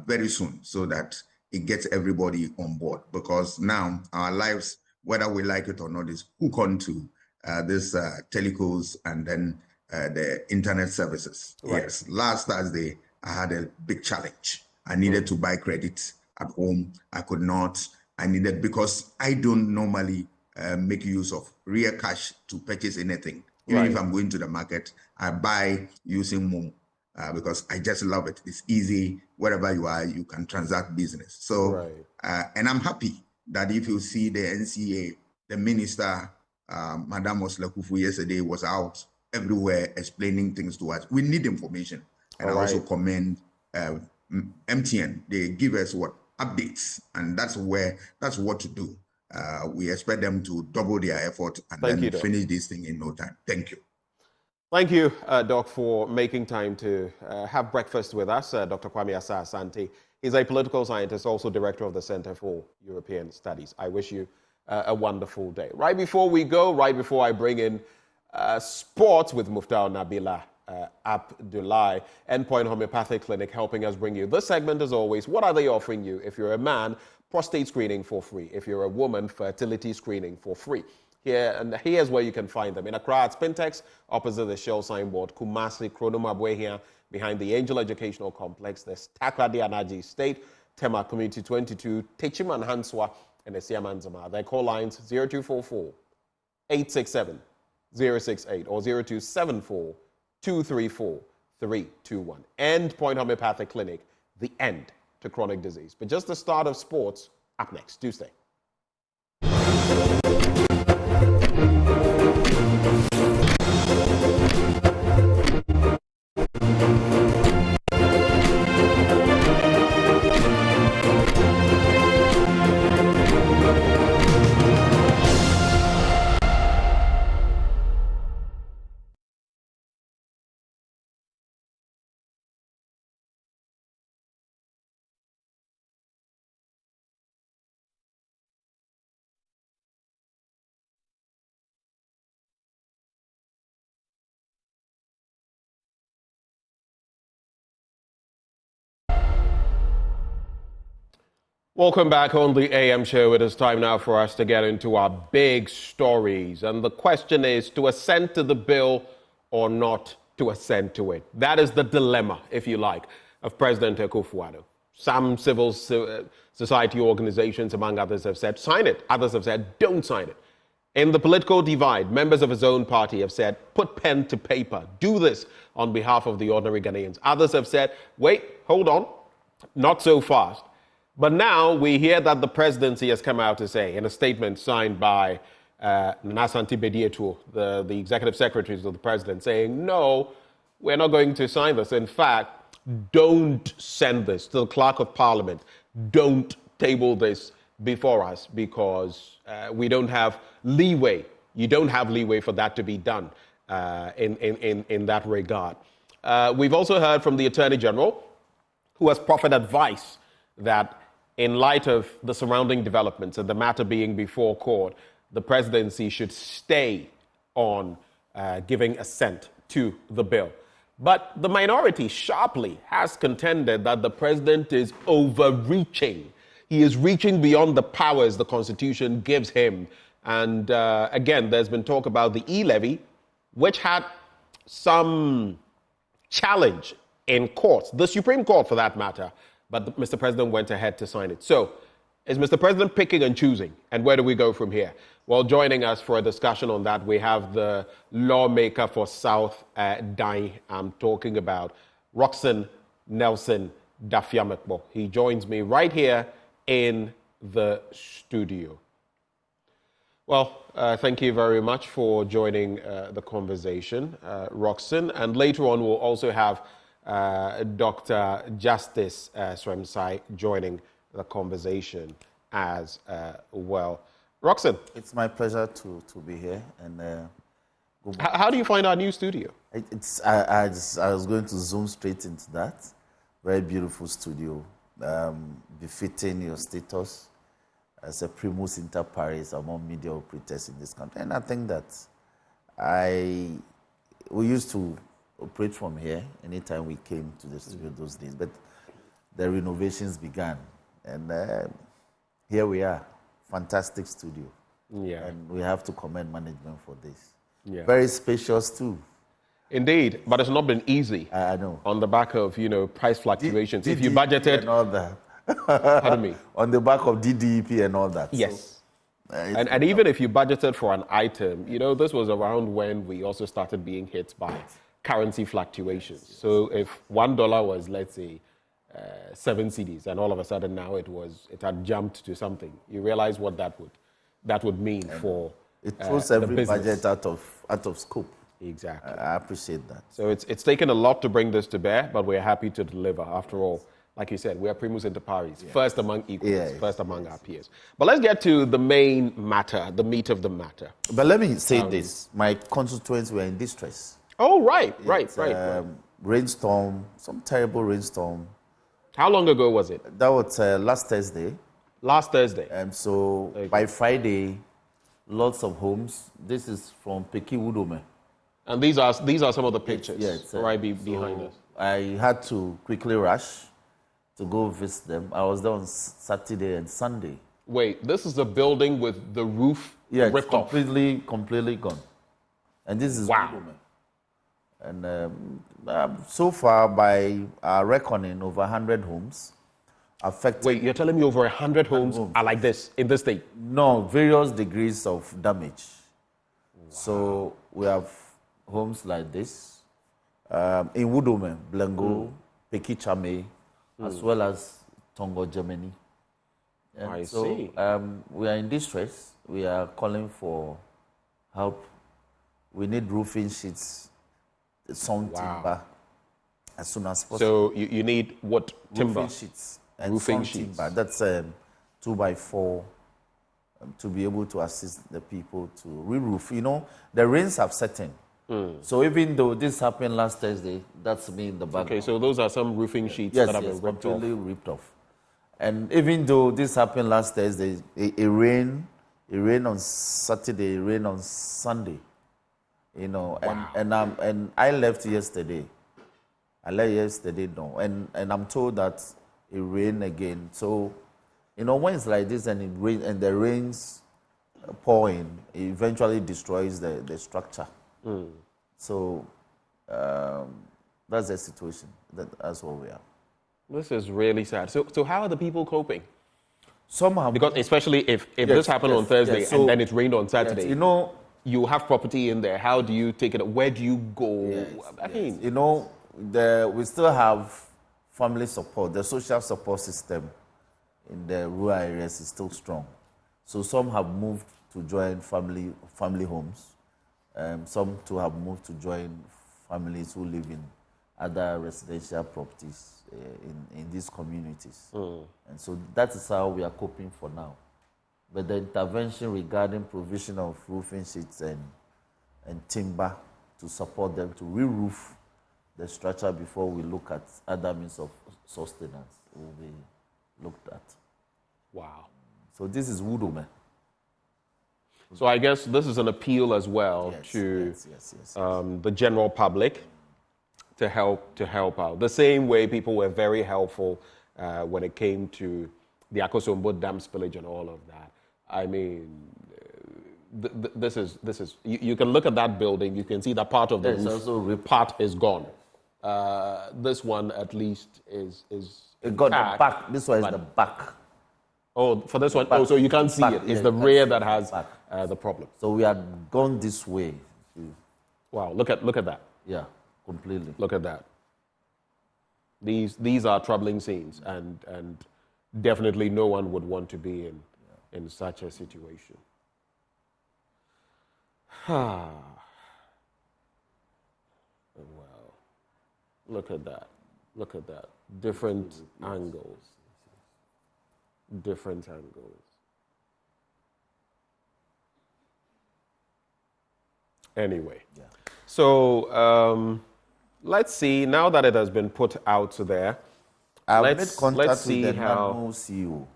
very soon so that it gets everybody on board. Because now our lives, whether we like it or not, is hooked on to this telecos and then the internet services. Right. Yes, last Thursday, I had a big challenge. I needed to buy credit at home. I could not. I needed, because I don't normally make use of real cash to purchase anything. Even if I'm going to the market, I buy using Momo because I just love it. It's easy. Wherever you are, you can transact business. So, and I'm happy that if you see the NCA, the minister, Madam Oslekufu yesterday was out everywhere explaining things to us. We need information. And I also commend MTN. They give us updates, and that's what to do. We expect them to double their effort and then finish this thing in no time. Thank you. Thank you, Doc, for making time to have breakfast with us. Dr. Kwame Asah-Asante. He's a political scientist, also director of the Center for European Studies. I wish you a wonderful day. Right before we go, right before I bring in sports with Muftau Nabila Abdullahi, Endpoint Homeopathic Clinic helping us bring you this segment as always. What are they offering you? If you're a man, prostate screening for free. If you're a woman, fertility screening for free. Here's where you can find them. In Accra, at Spintex, opposite the Shell signboard. Kumasi, Kronoma here, behind the Angel Educational Complex. There's Takrady Anaji State, Tema Community 22, Techiman Hanswa, and the Siamanzama. Their call lines 0244 867 068 or 0274 234 321. Endpoint Homeopathic Clinic, the end to chronic disease. But just the start of sports up next. Do stay. Welcome back on the AM show. It is time now for us to get into our big stories. And the question is to assent to the bill or not to assent to it. That is the dilemma, if you like, of President Akufo-Addo. Some civil society organizations, among others, have said, sign it. Others have said, don't sign it. In the political divide, members of his own party have said, put pen to paper. Do this on behalf of the ordinary Ghanaians. Others have said, wait, hold on, not so fast. But now we hear that the presidency has come out to say, in a statement signed by Nasanti Bedietu, the executive secretaries of the president, saying, no, we're not going to sign this. In fact, don't send this to the clerk of parliament. Don't table this before us because we don't have leeway. You don't have leeway for that to be done in that regard. We've also heard from the Attorney General, who has proffered advice that in light of the surrounding developments and the matter being before court, the presidency should stay on giving assent to the bill. But the minority sharply has contended that the president is overreaching. He is reaching beyond the powers the Constitution gives him. And again, there's been talk about the e-levy, which had some challenge in courts, the Supreme Court for that matter. But Mr. President went ahead to sign it. So, is Mr. President picking and choosing? And where do we go from here? Well, joining us for a discussion on that, we have the lawmaker for South Dai. I'm talking about Roxanne Nelson Dafiamekbo. He joins me right here in the studio. Well, thank you very much for joining the conversation, Roxanne. And later on, we'll also have Dr. Justice Swemsai joining the conversation as well. Roxanne. It's my pleasure to be here. And how do you find our new studio? I was going to zoom straight into that. Very beautiful studio, befitting your status as a primus inter pares among media operators in this country. And I think that we used to operate from here anytime we came to the studio those days, but the renovations began, and here we are. Fantastic studio. Yeah. And we have to commend management for this. Yeah. Very spacious too. Indeed, but it's not been easy. I know. On the back of, price fluctuations. If you budgeted... And all that. Pardon me? On the back of DDEP and all that. Yes. So, and even if you budgeted for an item, this was around when we also started being hit by currency fluctuations. Yes. So if $1 was, let's say, 7 cedis, and all of a sudden now it had jumped to something, you realize what that would mean for it throws every budget out of scope. Exactly. I appreciate that. So it's taken a lot to bring this to bear, but we're happy to deliver. After all, like you said, we are primus inter pares, first among equals, first among our peers. But let's get to the main matter, the meat of the matter. But let me say this. My constituents were in distress. Oh, right. Rainstorm, some terrible rainstorm. How long ago was it? That was last Thursday. Last Thursday. So by Friday, lots of homes. This is from Peki Wudome. And these are some of the pictures behind us. I had to quickly rush to go visit them. I was there on Saturday and Sunday. Wait, this is the building with the roof ripped off? Completely gone. And this is Wudome. And so far, by our reckoning, over 100 homes affected. Wait, you're telling me over 100 homes are like this in this state? No, various degrees of damage. Wow. So we have homes like this in Wudome, Blengo, Peki Chame, as well as Tongo, Germany. And I see. We are in distress. We are calling for help. We need roofing sheets, some timber, as soon as possible. So you need what timber? Roofing sheets. And roofing sheets. Timber. That's 2x4 to be able to assist the people to re-roof. The rains have set in. So even though this happened last Thursday, that's me in the background. Okay, so those are some roofing sheets that have been completely ripped off. And even though this happened last Thursday, it rained on Saturday, it rained on Sunday. Wow. And I left yesterday. And I'm told that it rained again. So, when it's like this and it rains and the rains pouring, it eventually destroys the structure. So that's the situation. That's where we are. This is really sad. So how are the people coping? Somehow, because especially if this happened on Thursday and then it rained on Saturday. You have property in there. How do you take it? Where do you go? We still have family support. The social support system in the rural areas is still strong. So some have moved to join family homes. Some too have moved to join families who live in other residential properties in these communities. And so that is how we are coping for now. But the intervention regarding provision of roofing sheets and timber to support them to re-roof the structure before we look at other means of sustenance will be looked at. Wow. So this is Wudome. So I guess this is an appeal as well to the general public to help out. The same way people were very helpful when it came to the Akosombo Dam spillage and all of that. I mean, this is you can look at that building, you can see that part of the roof, part is gone. This one at least is it got the back. This one is the back. Oh, for this one, so you can't see it. It's the rear that has the problem. So we are gone this way. Wow, look at that. Yeah, completely. Look at that. These are troubling scenes, and definitely no one would want to be in such a situation. Well, look at that. Look at that. Different angles. Different angles. Anyway, so let's see. Now that it has been put out there, I've made contact with the NADMO CEO,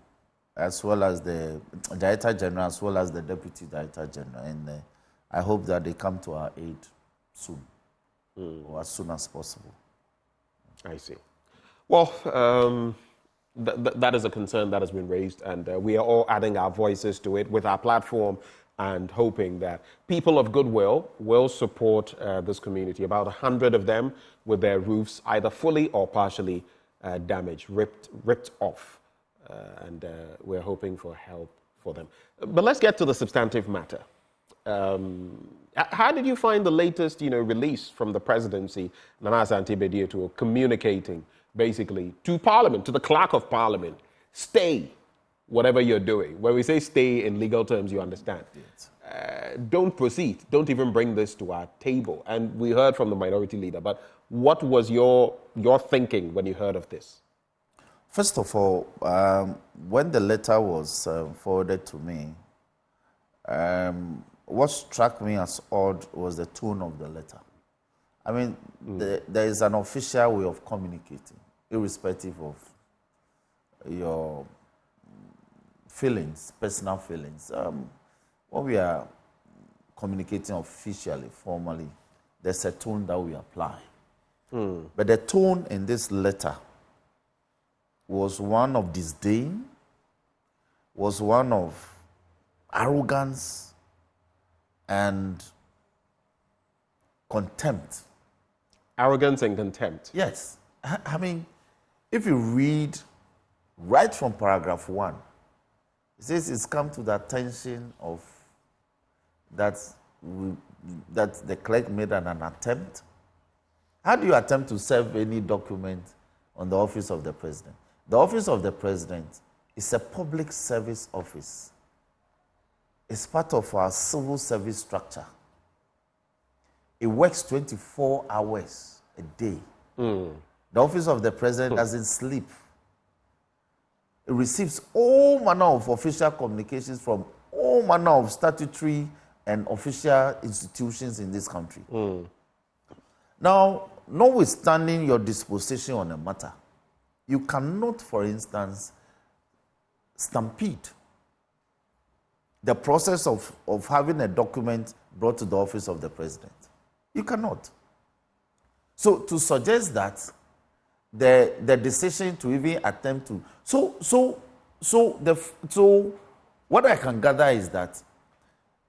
as well as the Director General, as well as the Deputy Director General, and I hope that they come to our aid soon, or as soon as possible. I see. Well, that is a concern that has been raised, and we are all adding our voices to it with our platform and hoping that people of goodwill will support this community. About 100 of them with their roofs either fully or partially damaged, ripped off. And we're hoping for help for them. But let's get to the substantive matter. How did you find the latest, release from the presidency, Nana Asante Bediatu, communicating basically to Parliament, to the clerk of Parliament, stay whatever you're doing? When we say stay in legal terms, you understand. Don't proceed. Don't even bring this to our table. And we heard from the minority leader, but what was your thinking when you heard of this? First of all, when the letter was forwarded to me, what struck me as odd was the tone of the letter. I mean, there is an official way of communicating, irrespective of your feelings, personal feelings. When we are communicating officially, formally, there's a tone that we apply. But the tone in this letter was one of disdain, was one of arrogance and contempt. Arrogance and contempt. Yes. I mean, if you read right from paragraph 1, it says it's come to the attention of that the clerk made an attempt. How do you attempt to serve any document on the office of the president? The office of the president is a public service office. It's part of our civil service structure. It works 24 hours a day. The office of the president doesn't sleep. It receives all manner of official communications from all manner of statutory and official institutions in this country. Now, notwithstanding your disposition on a matter, you cannot, for instance, stampede the process of having a document brought to the office of the president. You cannot. So to suggest that the decision to even attempt to... So what I can gather is that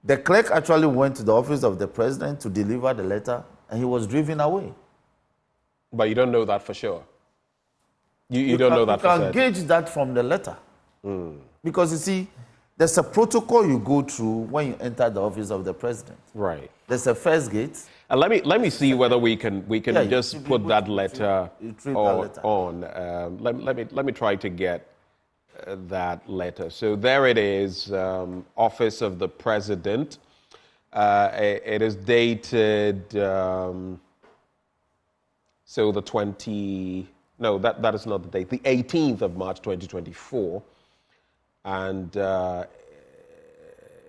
the clerk actually went to the office of the president to deliver the letter, and he was driven away. But you don't know that for sure. You don't know that for sure. You can gauge that from the letter. Because you see, there's a protocol you go through when you enter the office of the president. Right. There's a first gate. And let me see whether we can just put that letter on. Let me try to get that letter. So there it is, office of the president. It is dated. So the 20. No, that is not the date. The 18th of March, 2024. And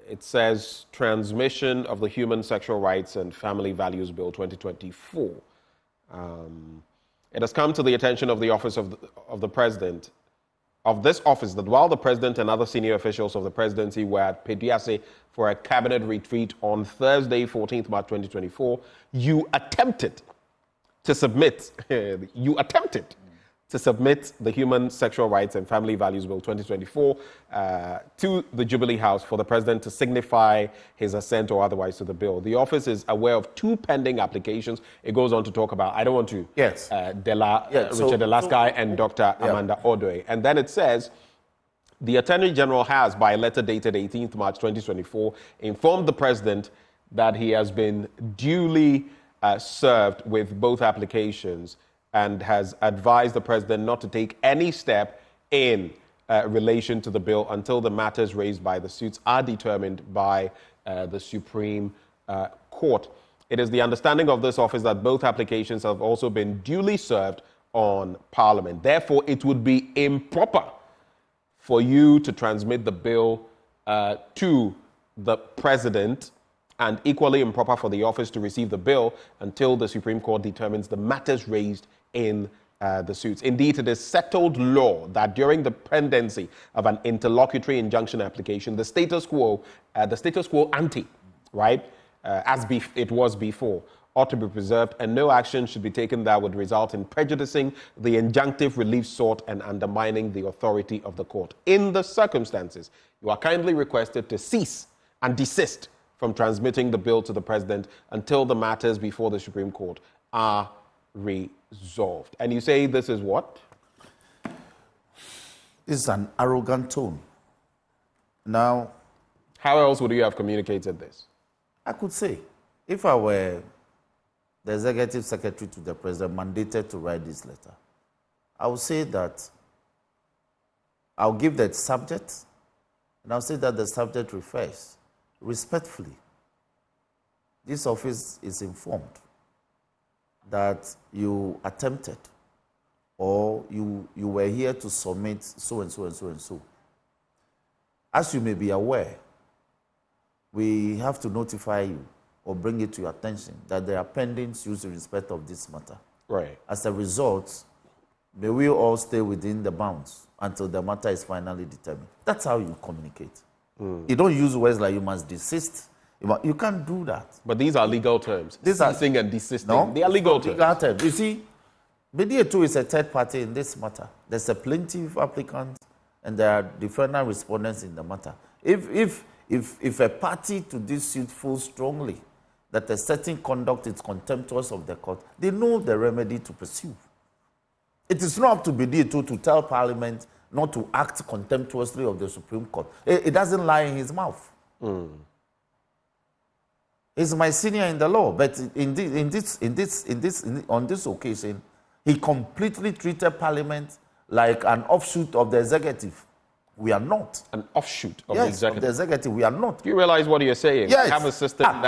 it says transmission of the Human Sexual Rights and Family Values Bill 2024. It has come to the attention of the office of the president, of this office, that while the president and other senior officials of the presidency were at Peduase for a cabinet retreat on Thursday, 14th March 2024, you attempted to submit the Human Sexual Rights and Family Values Bill 2024 to the Jubilee House for the president to signify his assent or otherwise to the bill. The office is aware of 2 pending applications. It goes on to talk about, I don't want to, Richard Delaskai and Dr. Amanda Odoe. And then it says, the Attorney General has, by letter dated 18th March 2024, informed the president that he has been duly served with both applications and has advised the president not to take any step in relation to the bill until the matters raised by the suits are determined by the Supreme Court. It is the understanding of this office that both applications have also been duly served on Parliament. Therefore, it would be improper for you to transmit the bill to the president, and equally improper for the office to receive the bill until the Supreme Court determines the matters raised in the suits. Indeed, it is settled law that during the pendency of an interlocutory injunction application, the status quo ante, right, as it was before, ought to be preserved, and no action should be taken that would result in prejudicing the injunctive relief sought and undermining the authority of the court. In the circumstances, you are kindly requested to cease and desist from transmitting the bill to the president until the matters before the Supreme Court are resolved. And you say this is what? It's an arrogant tone. Now, how else would you have communicated this? I could say, if I were the executive secretary to the president mandated to write this letter, I would say that I'll give that subject, and I'll say that the subject refers respectfully. This office is informed that you attempted or you were here to submit so and so and so and so. As you may be aware, we have to notify you or bring it to your attention that there are pending suits in respect of this matter. Right. As a result, may we all stay within the bounds until the matter is finally determined. That's how you communicate. You don't use words like you must desist. You can't do that. But these are legal terms. Ceasing and desisting. No, they are legal terms. You see, Media 2 is a third party in this matter. There's a plaintiff applicant and there are defendant respondents in the matter. If a party to this suit feels strongly that a certain conduct is contemptuous of the court, they know the remedy to pursue. It is not up to Media 2 to tell Parliament not to act contemptuously of the Supreme Court. It doesn't lie in his mouth. He's my senior in the law, but on this occasion, he completely treated Parliament like an offshoot of the executive. We are not. An offshoot of the executive? Of the executive, we are not. Do you realize what you're saying? Yes. We have a system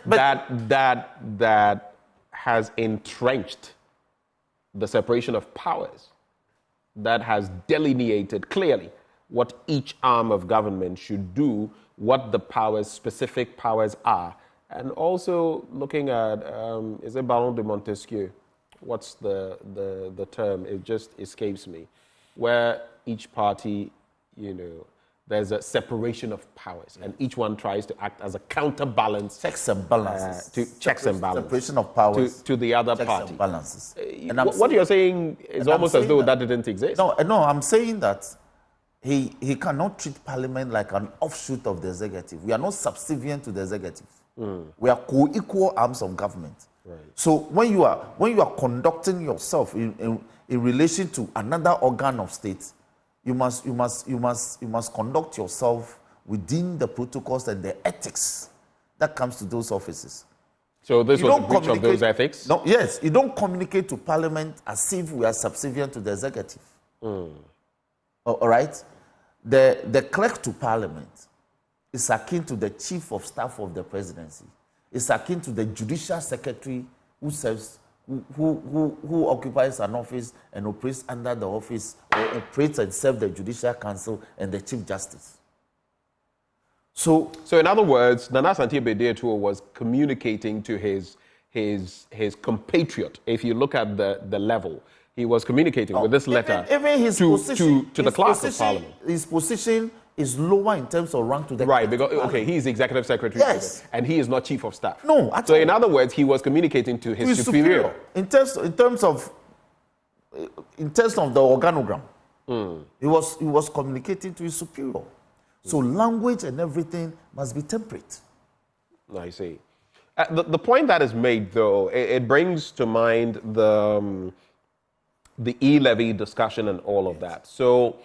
that has entrenched the separation of powers, that has delineated clearly what each arm of government should do, what the powers, specific powers are, and also looking at, is it Baron de Montesquieu? What's the term? It just escapes me. Where each party, there's a separation of powers, and each one tries to act as a counterbalance. Checks and balances. Checks and balances. Separation of powers. To the other checks party. And balances. And what you're saying is almost as though that didn't exist. No, I'm saying that he cannot treat Parliament like an offshoot of the executive. We are not subservient to the executive. We are co-equal arms of government. Right. So when you are conducting yourself in relation to another organ of state, you must conduct yourself within the protocols and the ethics that comes to those offices. So this was a breach of those ethics? No, yes, you don't communicate to Parliament as if we are subservient to the executive. All right? The clerk to Parliament is akin to the chief of staff of the presidency. It's akin to the judicial secretary who serves, who occupies an office and operates under the office, or operates and serves the judicial council and the chief justice. So in other words, Nana Asante Bediatuo was communicating to his compatriot. If you look at the level, he was communicating with this letter to the clerk of Parliament. His position is lower in terms of rank to the right, because he's executive secretary, yes, and he is not chief of staff. No, so in other words, he was communicating to his superior. In terms of the organogram, he was communicating to his superior. So language and everything must be temperate. I see. The point that is made, though, it brings to mind the e-levy discussion and all of that. So.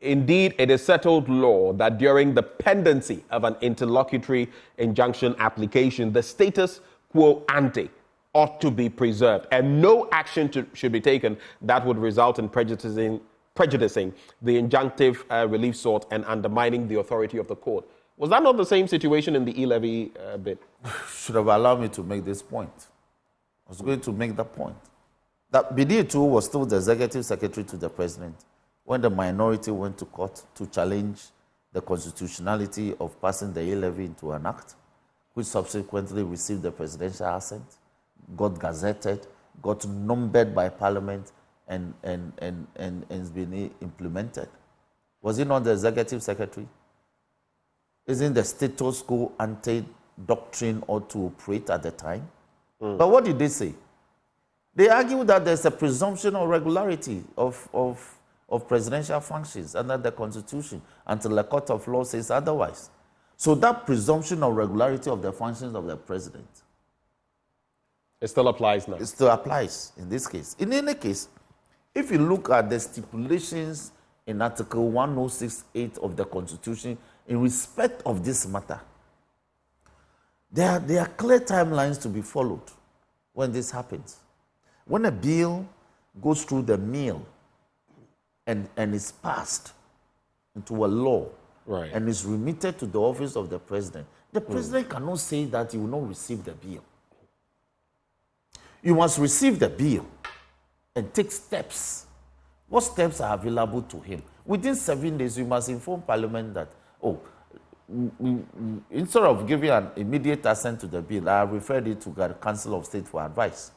Indeed, it is settled law that during the pendency of an interlocutory injunction application, the status quo ante ought to be preserved, and no action should be taken that would result in prejudicing the injunctive relief sought and undermining the authority of the court. Was that not the same situation in the e-levy bit? Should have allowed me to make this point. I was going to make that point. That Bediatuo was still the executive secretary to the president when the minority went to court to challenge the constitutionality of passing the e-levy into an act, which subsequently received the presidential assent, got gazetted, got numbered by Parliament, and has been implemented. Was he not the executive secretary? Isn't the status quo ante doctrine ought to operate at the time? But what did they say? They argue that there's a presumption of regularity of presidential functions under the Constitution until the court of law says otherwise. So that presumption of regularity of the functions of the president, it still applies now. It still applies in this case. In any case, if you look at the stipulations in Article 106(8) of the Constitution in respect of this matter, there are clear timelines to be followed when this happens. When a bill goes through the mill and is passed into a law, right, and is remitted to the office of the president cannot say that he will not receive the bill. You must receive the bill and take steps. What steps are available to him? Within 7 days, you must inform Parliament that, instead of giving an immediate assent to the bill, I referred it to the Council of State for advice.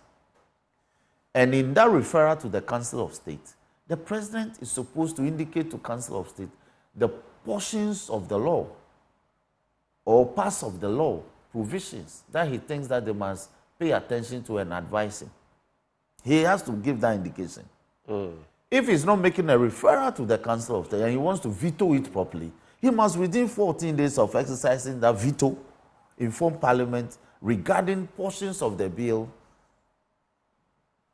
And in that referral to the Council of State, the president is supposed to indicate to Council of State the portions of the law or parts of the law, provisions that he thinks that they must pay attention to and advise him. He has to give that indication. If he's not making a referral to the Council of State and he wants to veto it properly, he must, within 14 days of exercising that veto, inform Parliament regarding portions of the bill,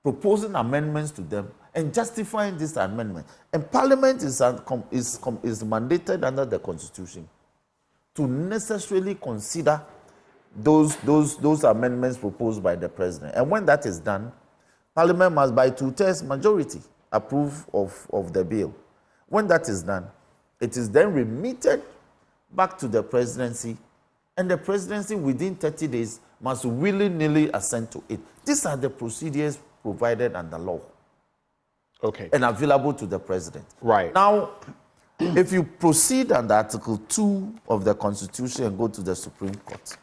proposing amendments to them, and justifying this amendment. And Parliament is mandated under the Constitution to necessarily consider those amendments proposed by the president. And when that is done, Parliament must, by 2/3 majority, approve of the bill. When that is done, it is then remitted back to the presidency, and the presidency within 30 days must willy-nilly assent to it. These are the procedures provided under law. Okay. And available to the president. Right. Now, if you proceed under Article 2 of the Constitution and go to the Supreme Court.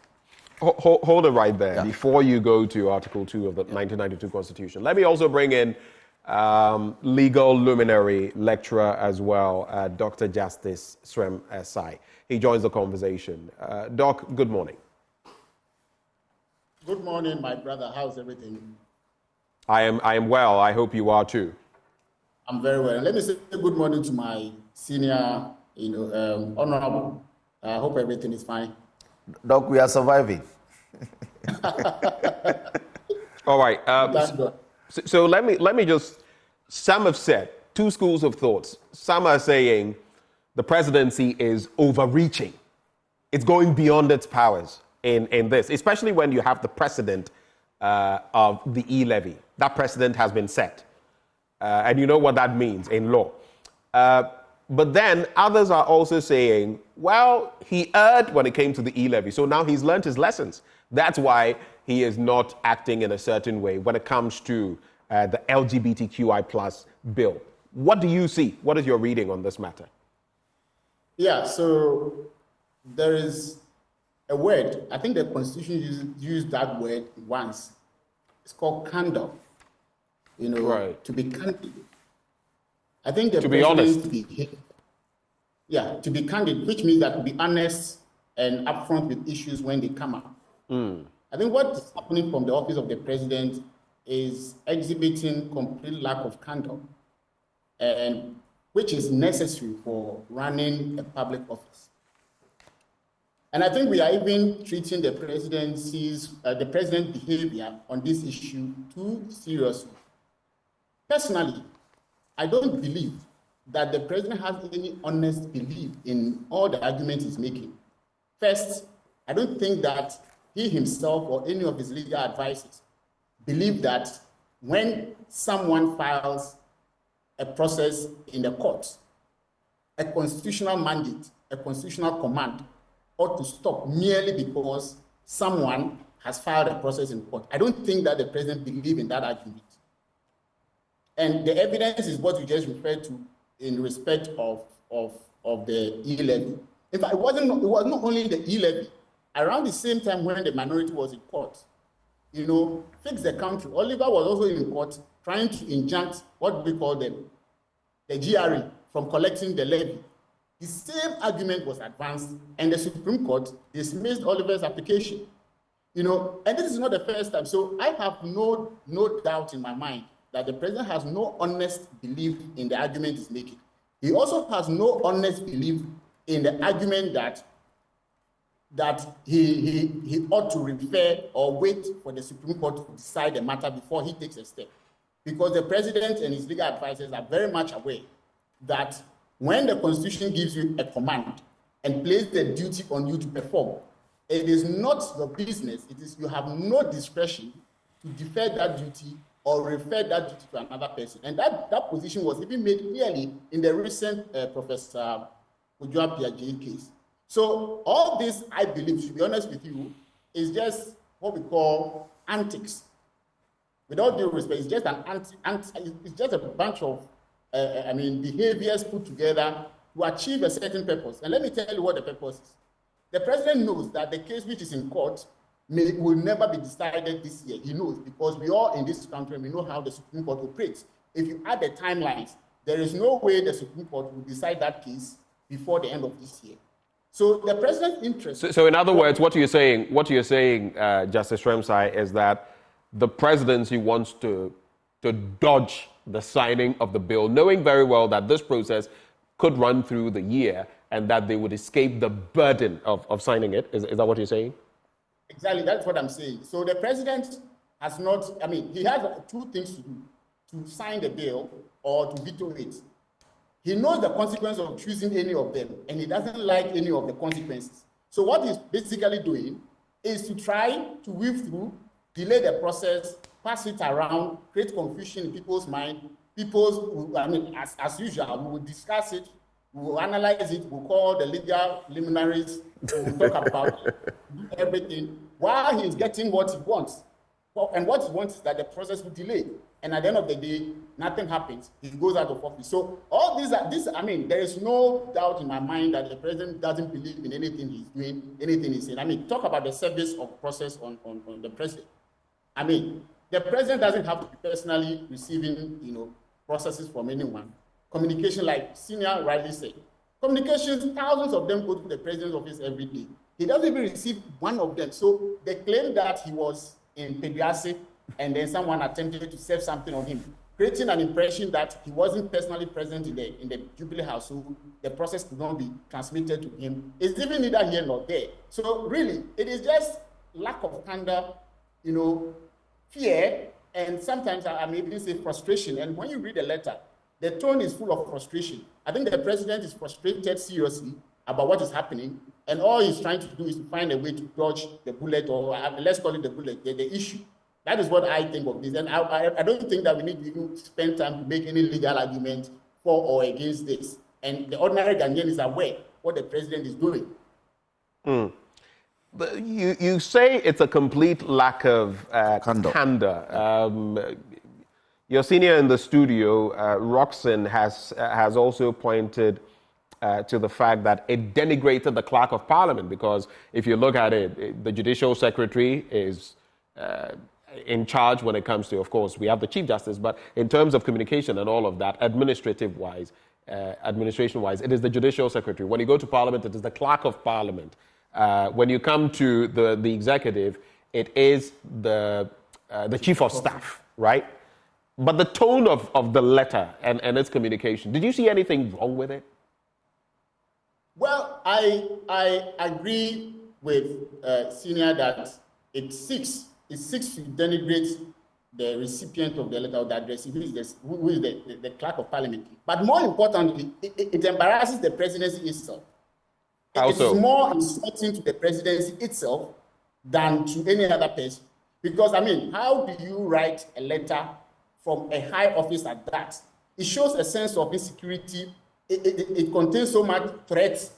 Hold it right there before you go to Article 2 of the 1992 Constitution. Let me also bring in legal luminary lecturer as well, Dr. Justice Srem Sai. He joins the conversation. Doc, good morning. Good morning, my brother. How's everything? I am well. I hope you are too. I'm very well. Let me say good morning to my senior, honorable. I hope everything is fine. Doc, we are surviving. All right. So let me just. Some have said two schools of thoughts. Some are saying the presidency is overreaching. It's going beyond its powers in this, especially when you have the precedent of the e-levy. That precedent has been set. And you know what that means in law. But then others are also saying, well, he erred when it came to the e-levy, so now he's learned his lessons. That's why he is not acting in a certain way when it comes to the LGBTQI plus bill. What do you see? What is your reading on this matter? Yeah, so there is a word, I think the Constitution used that word once. It's called candor. Right. To be candid. I think the to be honest. to be candid, which means that to be honest and upfront with issues when they come up. I think what is happening from the office of the president is exhibiting complete lack of candor, and which is necessary for running a public office. And I think we are even treating the president's behavior on this issue too seriously. Personally, I don't believe that the president has any honest belief in all the arguments he's making. First, I don't think that he himself or any of his legal advisors believe that when someone files a process in the court, a constitutional mandate, a constitutional command ought to stop merely because someone has filed a process in court. I don't think that the president believes in that argument. And the evidence is what you just referred to in respect of the e-levy. In fact, it was not only the e-levy. Around the same time when the minority was in court, Fix the Country, Oliver was also in court trying to injunct what we call the GRE from collecting the levy. The same argument was advanced, and the Supreme Court dismissed Oliver's application. And this is not the first time. So I have no doubt in my mind that the president has no honest belief in the argument he's making. He also has no honest belief in the argument that that he ought to refer or wait for the Supreme Court to decide the matter before he takes a step. Because the president and his legal advisors are very much aware that when the Constitution gives you a command and places the duty on you to perform, it is not your business. It is you have no discretion to defer that duty or refer that duty to another person. And that position was even made clearly in the recent Professor Ojua Piaget case. So all this, I believe, to be honest with you, is just what we call antics. With all due respect, it's just it's just a bunch of behaviors put together to achieve a certain purpose. And let me tell you what the purpose is. The president knows that the case which is in court will never be decided this year. He knows, because we all in this country, we know how the Supreme Court operates. If you add the timelines, there is no way the Supreme Court will decide that case before the end of this year. So the president's interest. So in other words, what you're saying, Justice Remsai, is that the presidency wants to dodge the signing of the bill, knowing very well that this process could run through the year and that they would escape the burden of signing it. Is that what you're saying? Exactly, that's what I'm saying. So the president has not, he has two things to do: to sign the bill or to veto it. He knows the consequence of choosing any of them, and he doesn't like any of the consequences. So what he's basically doing is to try to weave through, delay the process, pass it around, create confusion in people's mind. As usual, we will discuss it, we will analyze it, we'll call the legal luminaries, we'll talk about it, do everything, while he's getting what he wants. And what he wants is that the process will delay. And at the end of the day, nothing happens. He goes out of office. So all there is no doubt in my mind that the president doesn't believe in anything he's doing, anything he's saying. Talk about the service of process on the president. The president doesn't have to be personally receiving, processes from anyone. Communication, like Senior rightly said, communications, thousands of them go to the president's office every day. He doesn't even receive one of them. So they claim that he was in Peduase and then someone attempted to serve something on him, creating an impression that he wasn't personally present in the Jubilee House, so the process could not be transmitted to him. It's even neither here nor there. So really, it is just lack of candor, fear, and sometimes I may even say frustration. And when you read the letter, the tone is full of frustration. I think the president is frustrated seriously about what is happening, and all he's trying to do is to find a way to dodge the bullet, or let's call it the bullet, the issue. That is what I think of this. And I don't think that we need to even spend time to make any legal argument for or against this. And the ordinary Ghanaian is aware what the president is doing. But you say it's a complete lack of candor. Your senior in the studio, Roxanne, has also pointed to the fact that it denigrated the clerk of parliament, because if you look at it, the judicial secretary is in charge when it comes to, of course, we have the chief justice, but in terms of communication and all of that, administration-wise, it is the judicial secretary. When you go to parliament, it is the clerk of parliament. When you come to the executive, it is the chief of staff, right? But the tone of the letter and its communication, did you see anything wrong with it? Well, I agree with Senior that it seeks to denigrate the recipient of the letter of the address, who is the clerk of parliament. But more importantly, it embarrasses the presidency itself. It is more insulting to the presidency itself than to any other person. Because, how do you write a letter from a high office at that? It shows a sense of insecurity. It contains so much threats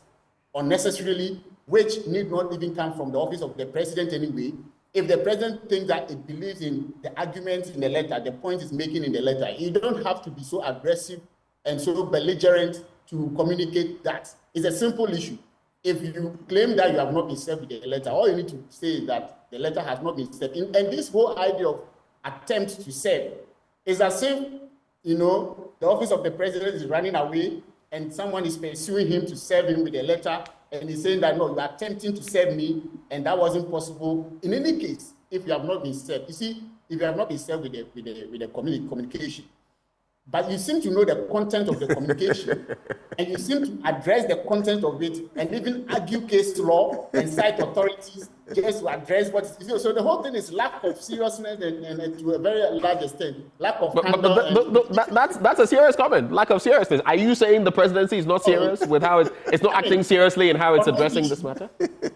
unnecessarily, which need not even come from the office of the president anyway. If the president thinks that it believes in the arguments in the letter, the point is making in the letter, you don't have to be so aggressive and so belligerent to communicate that. It's a simple issue. If you claim that you have not been served with the letter, all you need to say is that the letter has not been served. And this whole idea of attempt to serve is as if, the office of the president is running away and someone is pursuing him to serve him with a letter, and he's saying that, no, you are attempting to serve me, and that wasn't possible. In any case, if you have not been served, you see, if you have not been served with the communication, but you seem to know the content of the communication, and you seem to address the content of it, and even argue case law and cite authorities just to address what is. So the whole thing is lack of seriousness and to a very large extent, lack of candor. That's a serious comment. Lack of seriousness. Are you saying the presidency is not serious with how it's not acting seriously in how it's addressing this matter?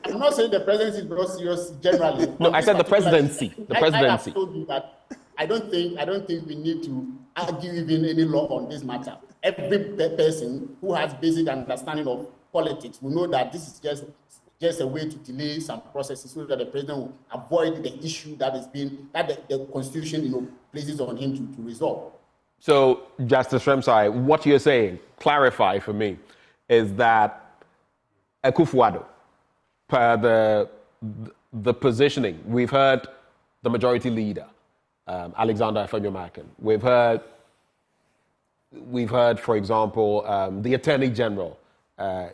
I'm not saying the presidency is not serious generally. No, I said the presidency. The presidency. I have told you that I don't think we need to argue even any law on this matter. Every person who has basic understanding of politics will know that this is just a way to delay some processes so that the president will avoid the issue that the Constitution places on him to resolve. So, Justice Remsai, what you're saying, clarify for me, is that Akufo-Addo, per the positioning, we've heard the majority leader, Alexander Afenyo-Markin. We've heard, for example, the Attorney General,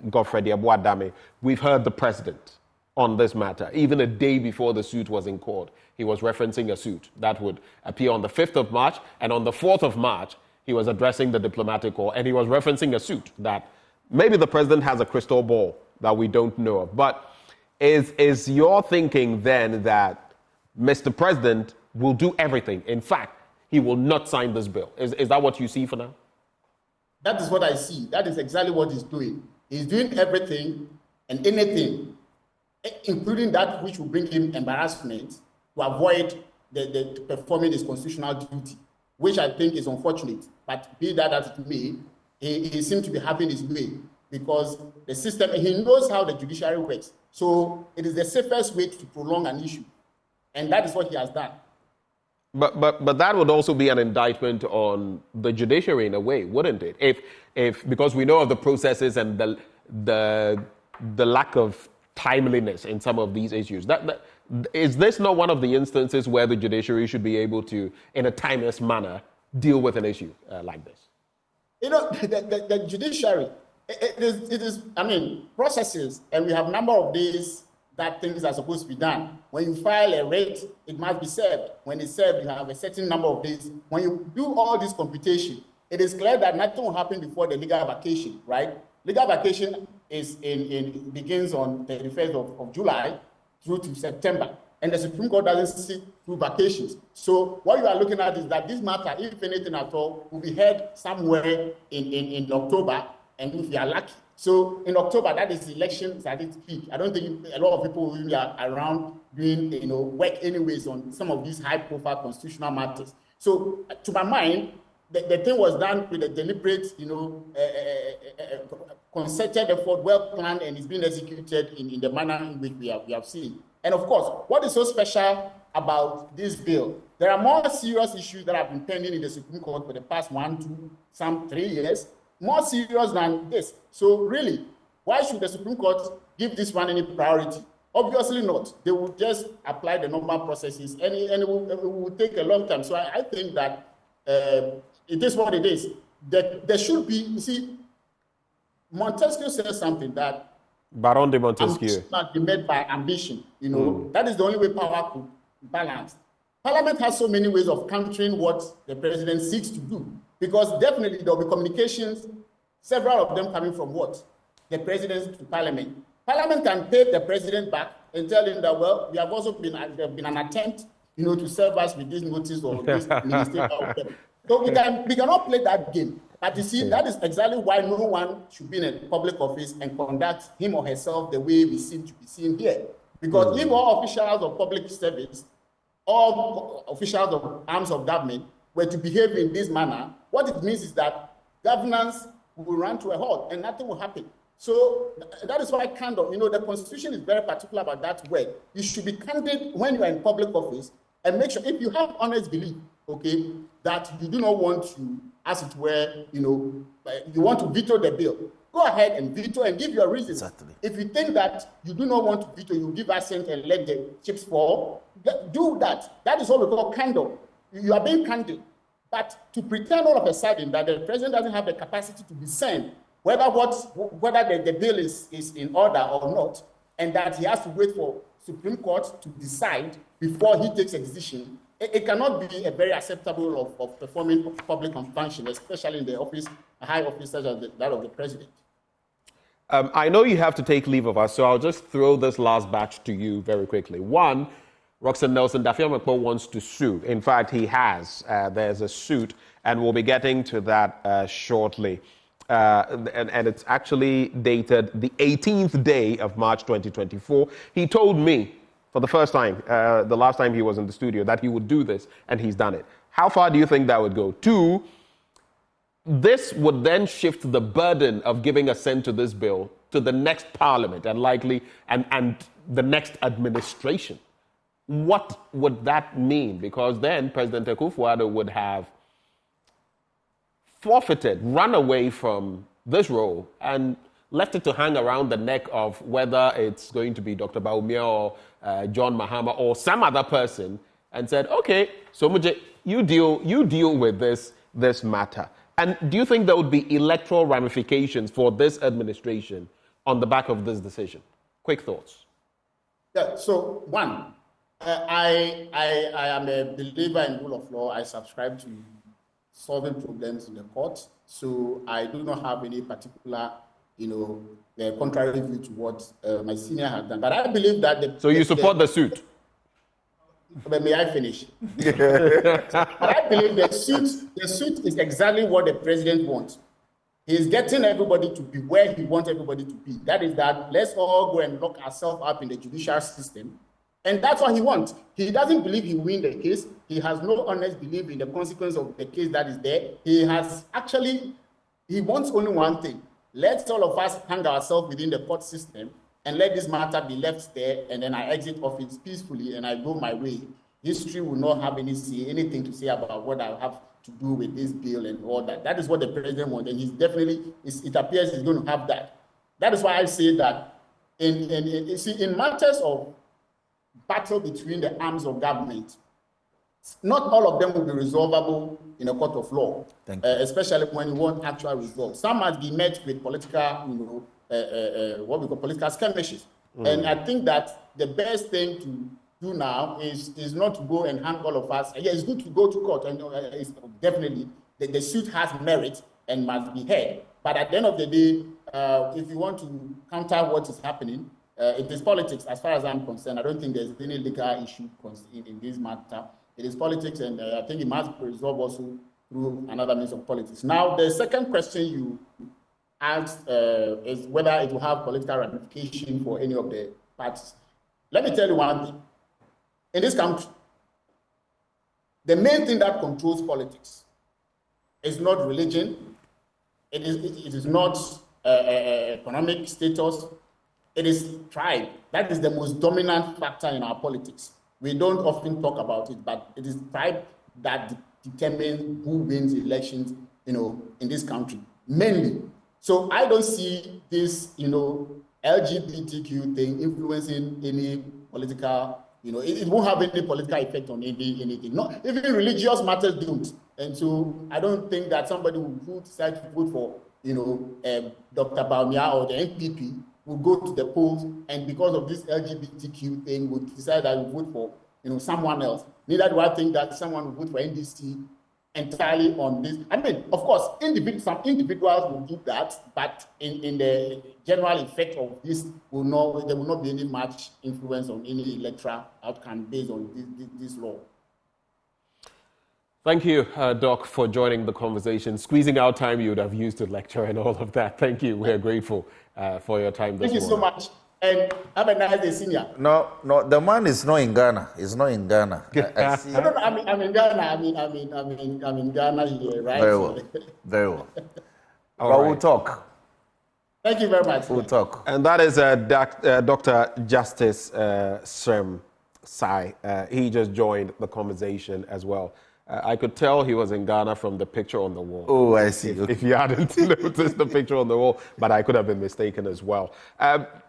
Godfrey Adame. We've heard the president on this matter. Even a day before the suit was in court, he was referencing a suit that would appear on the 5th of March, and on the 4th of March, he was addressing the diplomatic corps, and he was referencing a suit that maybe the president has a crystal ball that we don't know of. But is your thinking then that Mr. President will do everything? In fact, he will not sign this bill. Is that what you see for now? That is what I see. That is exactly what he's doing. He's doing everything and anything, including that which will bring him embarrassment, to avoid the performing his constitutional duty, which I think is unfortunate. But be that as it may, he seems to be having his way because the system, he knows how the judiciary works. So it is the safest way to prolong an issue. And that is what he has done. But that would also be an indictment on the judiciary in a way, wouldn't it? If because we know of the processes and the lack of timeliness in some of these issues. Is this not one of the instances where the judiciary should be able to, in a timeless manner, deal with an issue like this? The judiciary, it is, processes, and we have a number of days that things are supposed to be done. When you file a rate, it must be served. When it's served, you have a certain number of days. When you do all this computation, it is clear that nothing will happen before the legal vacation, right? Legal vacation begins on the 31st of July through to September. And the Supreme Court doesn't see through vacations. So what you are looking at is that this matter, if anything at all, will be heard somewhere in October, and if you are lucky. So in October, that is the elections at its peak. I don't think a lot of people really are around doing work anyways on some of these high-profile constitutional matters. So to my mind, the thing was done with a deliberate, concerted effort, well planned, and it's been executed in the manner in which we have seen. And of course, what is so special about this bill? There are more serious issues that have been pending in the Supreme Court for the past 1, 2, some 3 years. More serious than this. So really, why should the Supreme Court give this one any priority? Obviously not. They will just apply the normal processes and it will take a long time. So I think that it is what it is. There should be, you see, Montesquieu says something that Baron de Montesquieu ambition must be met by ambition. That is the only way power could balance. Parliament has so many ways of countering what the president seeks to do. Because definitely there will be communications, several of them coming from what? The president to Parliament. Parliament can pay the president back and tell him that, well, we have also been an attempt, to serve us with this notice or this ministerial. So we cannot play that game. But you see, that is exactly why no one should be in a public office and conduct him or herself the way we seem to be seen here. Because if all officials of public service, all officials of arms of government were to behave in this manner, what it means is that governance will run to a halt and nothing will happen. So that is why the Constitution is very particular about that word. You should be candid when you are in public office and make sure, if you have honest belief, that you do not want to, as it were, you want to veto the bill, go ahead and veto and give your reasons. Exactly. If you think that you do not want to veto, you give assent and let the chips fall, do that. That is what we call candor. You are being candid. But to pretend all of a sudden that the president doesn't have the capacity to discern whether the bill is in order or not, and that he has to wait for Supreme Court to decide before he takes a decision, it cannot be a very acceptable of performing public function, especially in the office, high office such as that of the president. I know you have to take leave of us, so I'll just throw this last batch to you very quickly. One, Roxanne Nelson, Dafiamekpo wants to sue. In fact, he has. There's a suit, and we'll be getting to that shortly. And it's actually dated the 18th day of March 2024. He told me for the first time, the last time he was in the studio, that he would do this, and he's done it. How far do you think that would go? Two, this would then shift the burden of giving assent to this bill to the next parliament and likely and the next administration. What would that mean? Because then President Akufo-Addo would have forfeited, run away from this role and left it to hang around the neck of whether it's going to be Dr. Bawumia or John Mahama or some other person, and said, okay, so Muje, you deal with this matter. And do you think there would be electoral ramifications for this administration on the back of this decision? Quick thoughts. Yeah, so one, I am a believer in rule of law. I subscribe to solving problems in the court. So I do not have any particular, contrary view to what my senior has done. But I believe that So you support the suit? But may I finish? But I believe the suit is exactly what the president wants. He's getting everybody to be where he wants everybody to be. That is that let's all go and lock ourselves up in the judicial system. And that's what he wants. He doesn't believe he will win the case. He has no honest belief in the consequence of the case that is there. He wants only one thing. Let's all of us hang ourselves within the court system and let this matter be left there, and then I exit office peacefully and I go my way. History will not have anything to say about what I have to do with this bill and all that. That is what the president wants, and it appears he's going to have that. That is why I say that in matters of battle between the arms of government, not all of them will be resolvable in a court of law, especially when you want actual results. Some must be met with political, what we call political skirmishes. And I think that the best thing to do now is not to go and hang all of us. Yeah, it's good to go to court, and definitely the suit has merit and must be heard. But at the end of the day, if you want to counter what is happening, it is politics as far as I'm concerned. I don't think there's any legal issue in this matter. It is politics, and I think it must be resolved also through another means of politics. Now, the second question you asked is whether it will have political ramification for any of the parties. Let me tell you one thing. In this country, the main thing that controls politics is not religion. It is not economic status. It is tribe. That is the most dominant factor in our politics. We don't often talk about it, but it is tribe that determines who wins elections, in this country, mainly. So I don't see this, LGBTQ thing influencing any political, it won't have any political effect on anything. Not even religious matters don't. And so I don't think that somebody who decide to vote for, Dr. Bawumia or the NPP will go to the polls, and because of this LGBTQ thing, would decide that will vote for, someone else. Neither do I think that someone will vote for NDC entirely on this. I mean, of course, some individuals will do that, but in the general effect of this, there will not be any much influence on any electoral outcome based on this law. Thank you, Doc, for joining the conversation. Squeezing out time you would have used to lecture and all of that. Thank you. We're grateful for your time this morning. Thank you so much. And have a nice day, senior. No, the man is not in Ghana. He's not in Ghana. I see. I'm in Ghana. I'm in Ghana here, right? Very well. Very well. All but right. we'll talk. Thank you very much. We'll talk. And that is Dr. Justice Srem Sai. He just joined the conversation as well. I could tell he was in Ghana from the picture on the wall. Oh, I see. If you hadn't noticed the picture on the wall, but I could have been mistaken as well.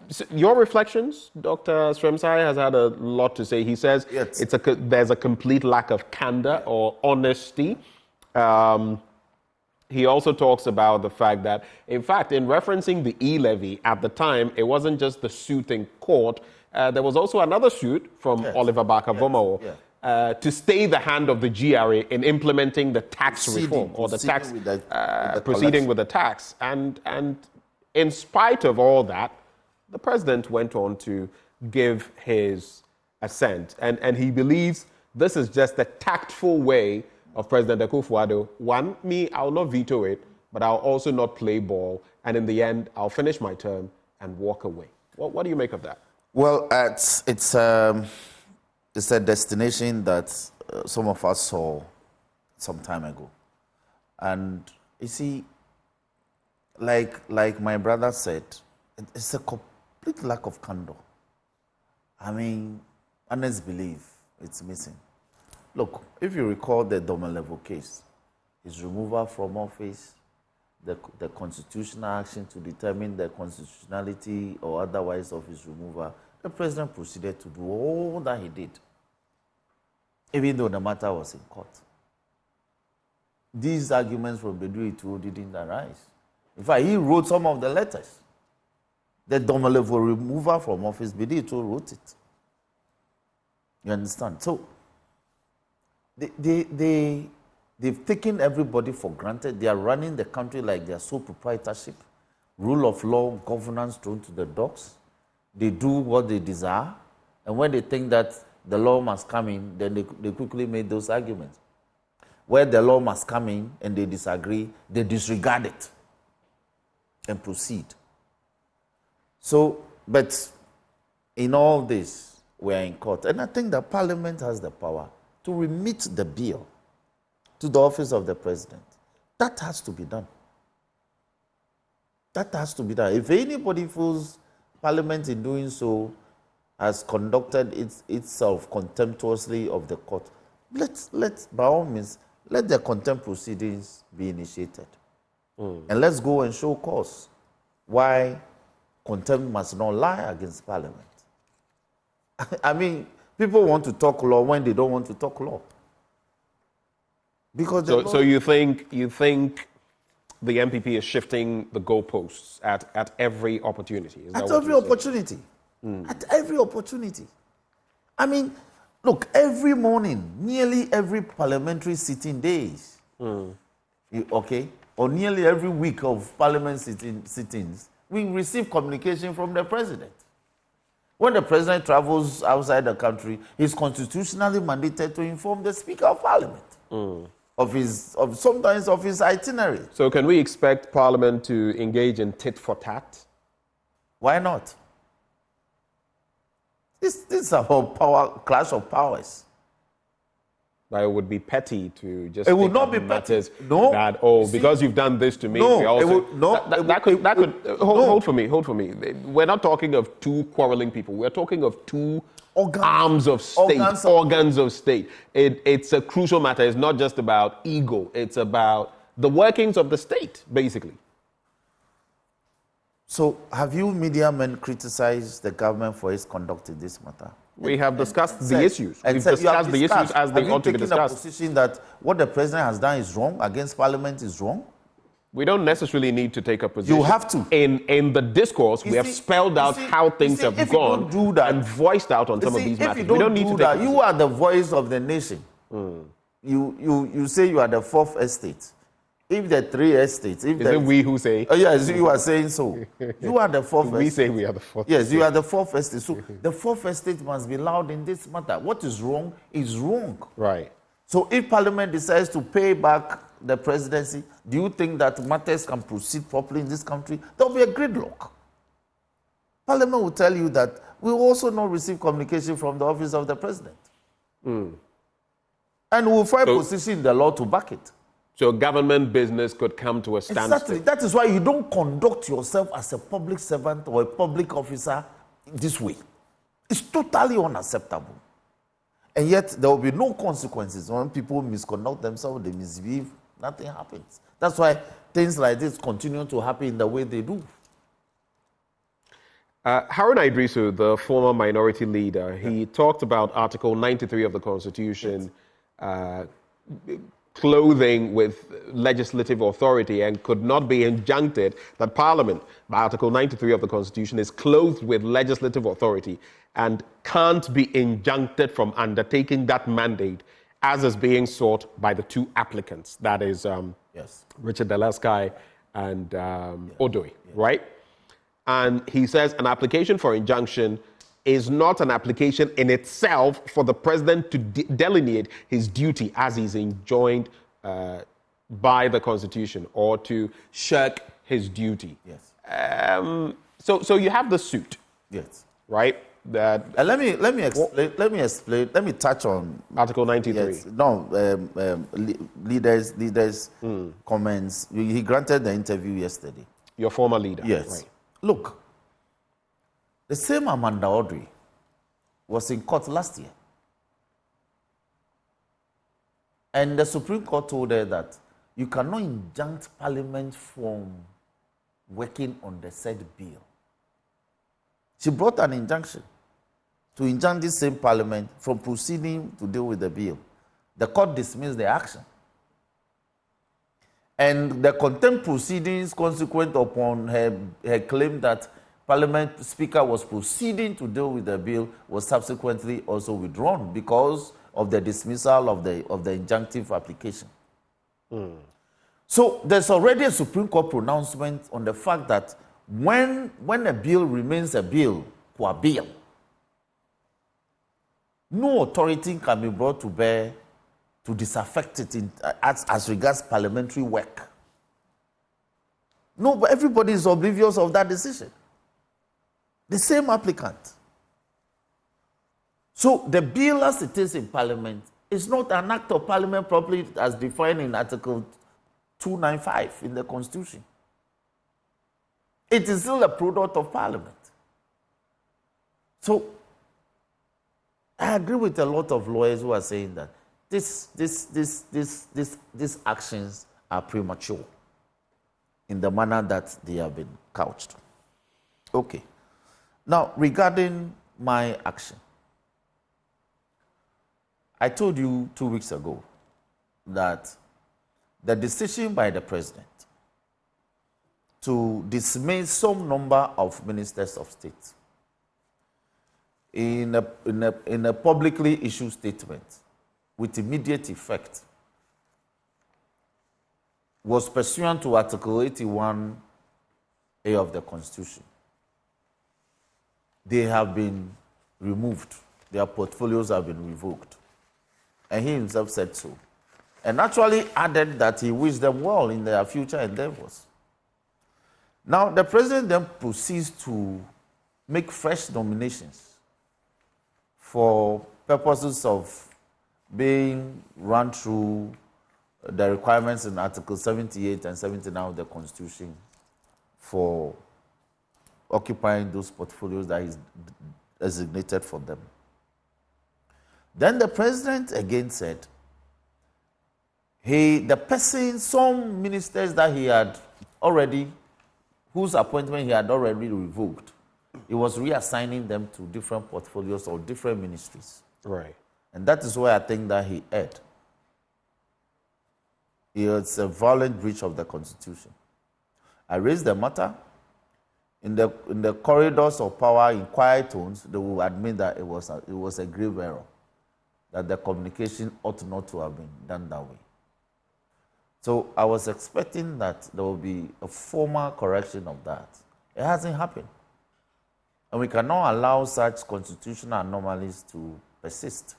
So your reflections, Dr. Sremsai has had a lot to say. He says there's a complete lack of candor or honesty. He also talks about the fact that, in fact, in referencing the e-levy at the time, it wasn't just the suit in court. There was also another suit from Oliver Barker-Vormawor. to stay the hand of the GRA in implementing the tax reform or the tax proceeding with the tax. And in spite of all that, the president went on to give his assent. And he believes this is just a tactful way of President Akufo-Addo. One, I'll not veto it, but I'll also not play ball. And in the end, I'll finish my term and walk away. What do you make of that? Well, it's a destination that some of us saw some time ago. And you see, like my brother said, it's a complete lack of candor. I mean, honest belief, it's missing. Look, if you recall the Domelevo case, his removal from office, the constitutional action to determine the constitutionality or otherwise of his removal, the president proceeded to do all that he did, even though the matter was in court. These arguments from Bedouin didn't arise. In fact, he wrote some of the letters. The Domelevo removal from office, Bedouin wrote it. You understand? So, they've taken everybody for granted. They are running the country like they are sole proprietorship. Rule of law, governance thrown to the dogs. They do what they desire. And when they think that the law must come in, then they quickly made those arguments. Where the law must come in and they disagree, they disregard it and proceed. So, but in all this, we are in court. And I think that Parliament has the power to remit the bill to the office of the president. That has to be done. That has to be done. If anybody feels Parliament in doing so has conducted itself contemptuously of the court, let's by all means, let the contempt proceedings be initiated. And let's go and show cause why contempt must not lie against Parliament. I mean, people want to talk law when they don't want to talk law. Because so you think the MPP is shifting the goalposts at every opportunity? At every opportunity. At every opportunity. I mean, look, every morning, nearly every parliamentary sitting days, okay, or nearly every week of parliament sittings, we receive communication from the president. When the president travels outside the country, he's constitutionally mandated to inform the Speaker of Parliament sometimes of his itinerary. So can we expect Parliament to engage in tit for tat? Why not? This is about clash of powers. But it would be petty to just. It would not be petty. No. That because you've done this to me. That could hold for me. We're not talking of two quarreling people. We're talking of two arms of state, organs of state. It's a crucial matter. It's not just about ego. It's about the workings of the state, basically. So, have you media men criticized the government for its conduct in this matter? We have discussed the issues. We've discussed the issues as they ought to be discussed. Have you taken a position that what the president has done is wrong, against Parliament is wrong? We don't necessarily need to take a position. You have to. In the discourse, we have spelled out how things have gone and voiced out on some of these matters. We don't need to take that. You are the voice of the nation. You say you are the fourth estate. If the three estates... Is it we who say? Yes, you are saying so. You are the fourth estate. We say we are the fourth estate. Yes, you are the fourth estate. So the fourth estate must be loud in this matter. What is wrong is wrong. Right. So if Parliament decides to pay back the presidency, do you think that matters can proceed properly in this country? There will be a gridlock. Parliament will tell you that we will also not receive communication from the office of the president. And we will find position in the law to back it. So government business could come to a standstill. Exactly. That is why you don't conduct yourself as a public servant or a public officer this way. It's totally unacceptable. And yet there will be no consequences. When people misconduct themselves, they misbehave, nothing happens. That's why things like this continue to happen in the way they do. Haruna Idrisu, the former minority leader, he talked about Article 93 of the Constitution, clothing with legislative authority and could not be injuncted, that Parliament, by Article 93 of the Constitution, is clothed with legislative authority and can't be injuncted from undertaking that mandate as is being sought by the two applicants, that is Richard Delaskai and Odoi, right? And he says an application for injunction is not an application in itself for the president to delineate his duty as he's enjoined by the Constitution or to shirk his duty. Yes. So you have the suit. Yes. Right? That let me explain. Let me touch on Article 93. Yes, no, leaders' comments. He granted the interview yesterday. Your former leader. Yes. Right. Look, the same Amanda Audrey was in court last year. And the Supreme Court told her that you cannot injunct Parliament from working on the said bill. She brought an injunction to injunct this same Parliament from proceeding to deal with the bill. The court dismissed the action. And the contempt proceedings consequent upon her claim that Parliament Speaker was proceeding to deal with the bill was subsequently also withdrawn because of the dismissal of the injunctive application. So there's already a Supreme Court pronouncement on the fact that when a bill remains a bill, qua bill, no authority can be brought to bear to disaffect it as regards parliamentary work. No, but everybody is oblivious of that decision. The same applicant. So the bill as it is in Parliament is not an act of Parliament properly as defined in Article 295 in the Constitution. It is still a product of Parliament. So I agree with a lot of lawyers who are saying that these actions are premature in the manner that they have been couched. Okay. Now, regarding my action, I told you 2 weeks ago that the decision by the president to dismiss some number of ministers of state in a publicly issued statement with immediate effect was pursuant to Article 81A of the Constitution. They have been removed. Their portfolios have been revoked. And he himself said so. And actually added that he wished them well in their future endeavors. Now, the president then proceeds to make fresh nominations for purposes of being run through the requirements in Article 78 and 79 of the Constitution for occupying those portfolios that is designated for them. Then the president again said, some ministers that he had already, whose appointment he had already revoked, he was reassigning them to different portfolios or different ministries. Right. And that is why I think that he erred. It's a violent breach of the Constitution. I raised the matter. In the corridors of power, in quiet tones, they will admit that it was a grave error, that the communication ought not to have been done that way. So I was expecting that there will be a formal correction of that. It hasn't happened. And we cannot allow such constitutional anomalies to persist.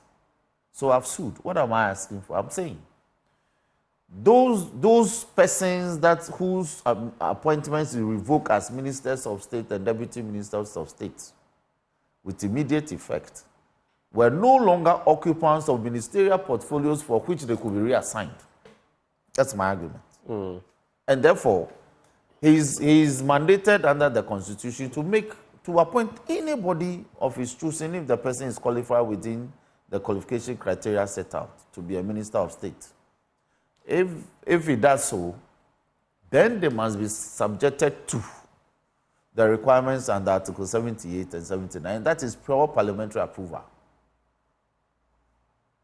So I've sued. What am I asking for? I'm saying those persons whose appointments you revoke as ministers of state and deputy ministers of state with immediate effect were no longer occupants of ministerial portfolios for which they could be reassigned. That's my argument. And therefore, he is mandated under the Constitution to appoint anybody of his choosing if the person is qualified within the qualification criteria set out to be a minister of state. If he does so, then they must be subjected to the requirements under Article 78 and 79. That is pure parliamentary approval.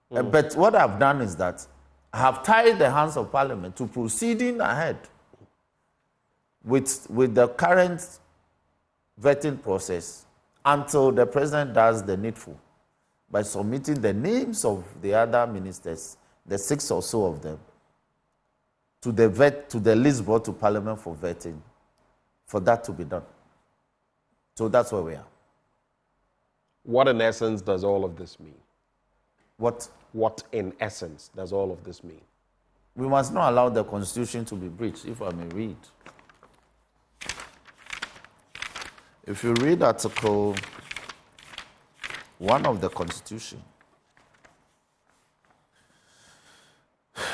But what I've done is that have tied the hands of Parliament to proceeding ahead with the current vetting process until the President does the needful by submitting the names of the other ministers, the 6 or so of them, to the list brought to Parliament for vetting, for that to be done. So that's where we are. What in essence does all of this mean? What in essence does all of this mean? We must not allow the Constitution to be breached, if I may read. If you read Article 1 of the Constitution,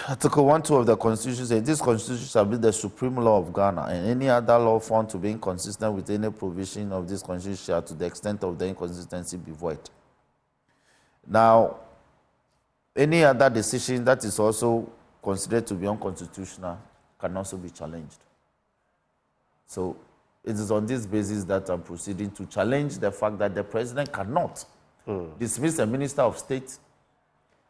Article 1(2) of the Constitution says, this Constitution shall be the supreme law of Ghana, and any other law found to be inconsistent with any provision of this Constitution shall, to the extent of the inconsistency, be void. Now, any other decision that is also considered to be unconstitutional can also be challenged. So it is on this basis that I'm proceeding to challenge the fact that the President cannot dismiss a Minister of State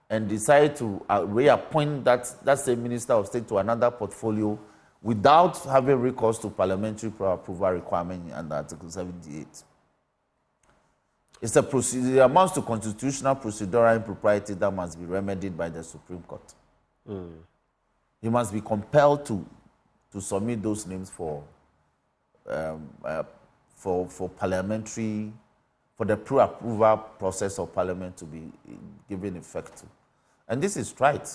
and decide to reappoint that same Minister of State to another portfolio without having recourse to parliamentary approval requirement under Article 78. It's a procedure, it amounts to constitutional procedural impropriety that must be remedied by the Supreme Court. He must be compelled to submit those names for parliamentary, for the pre-approval process of Parliament to be given effect to. And this is right.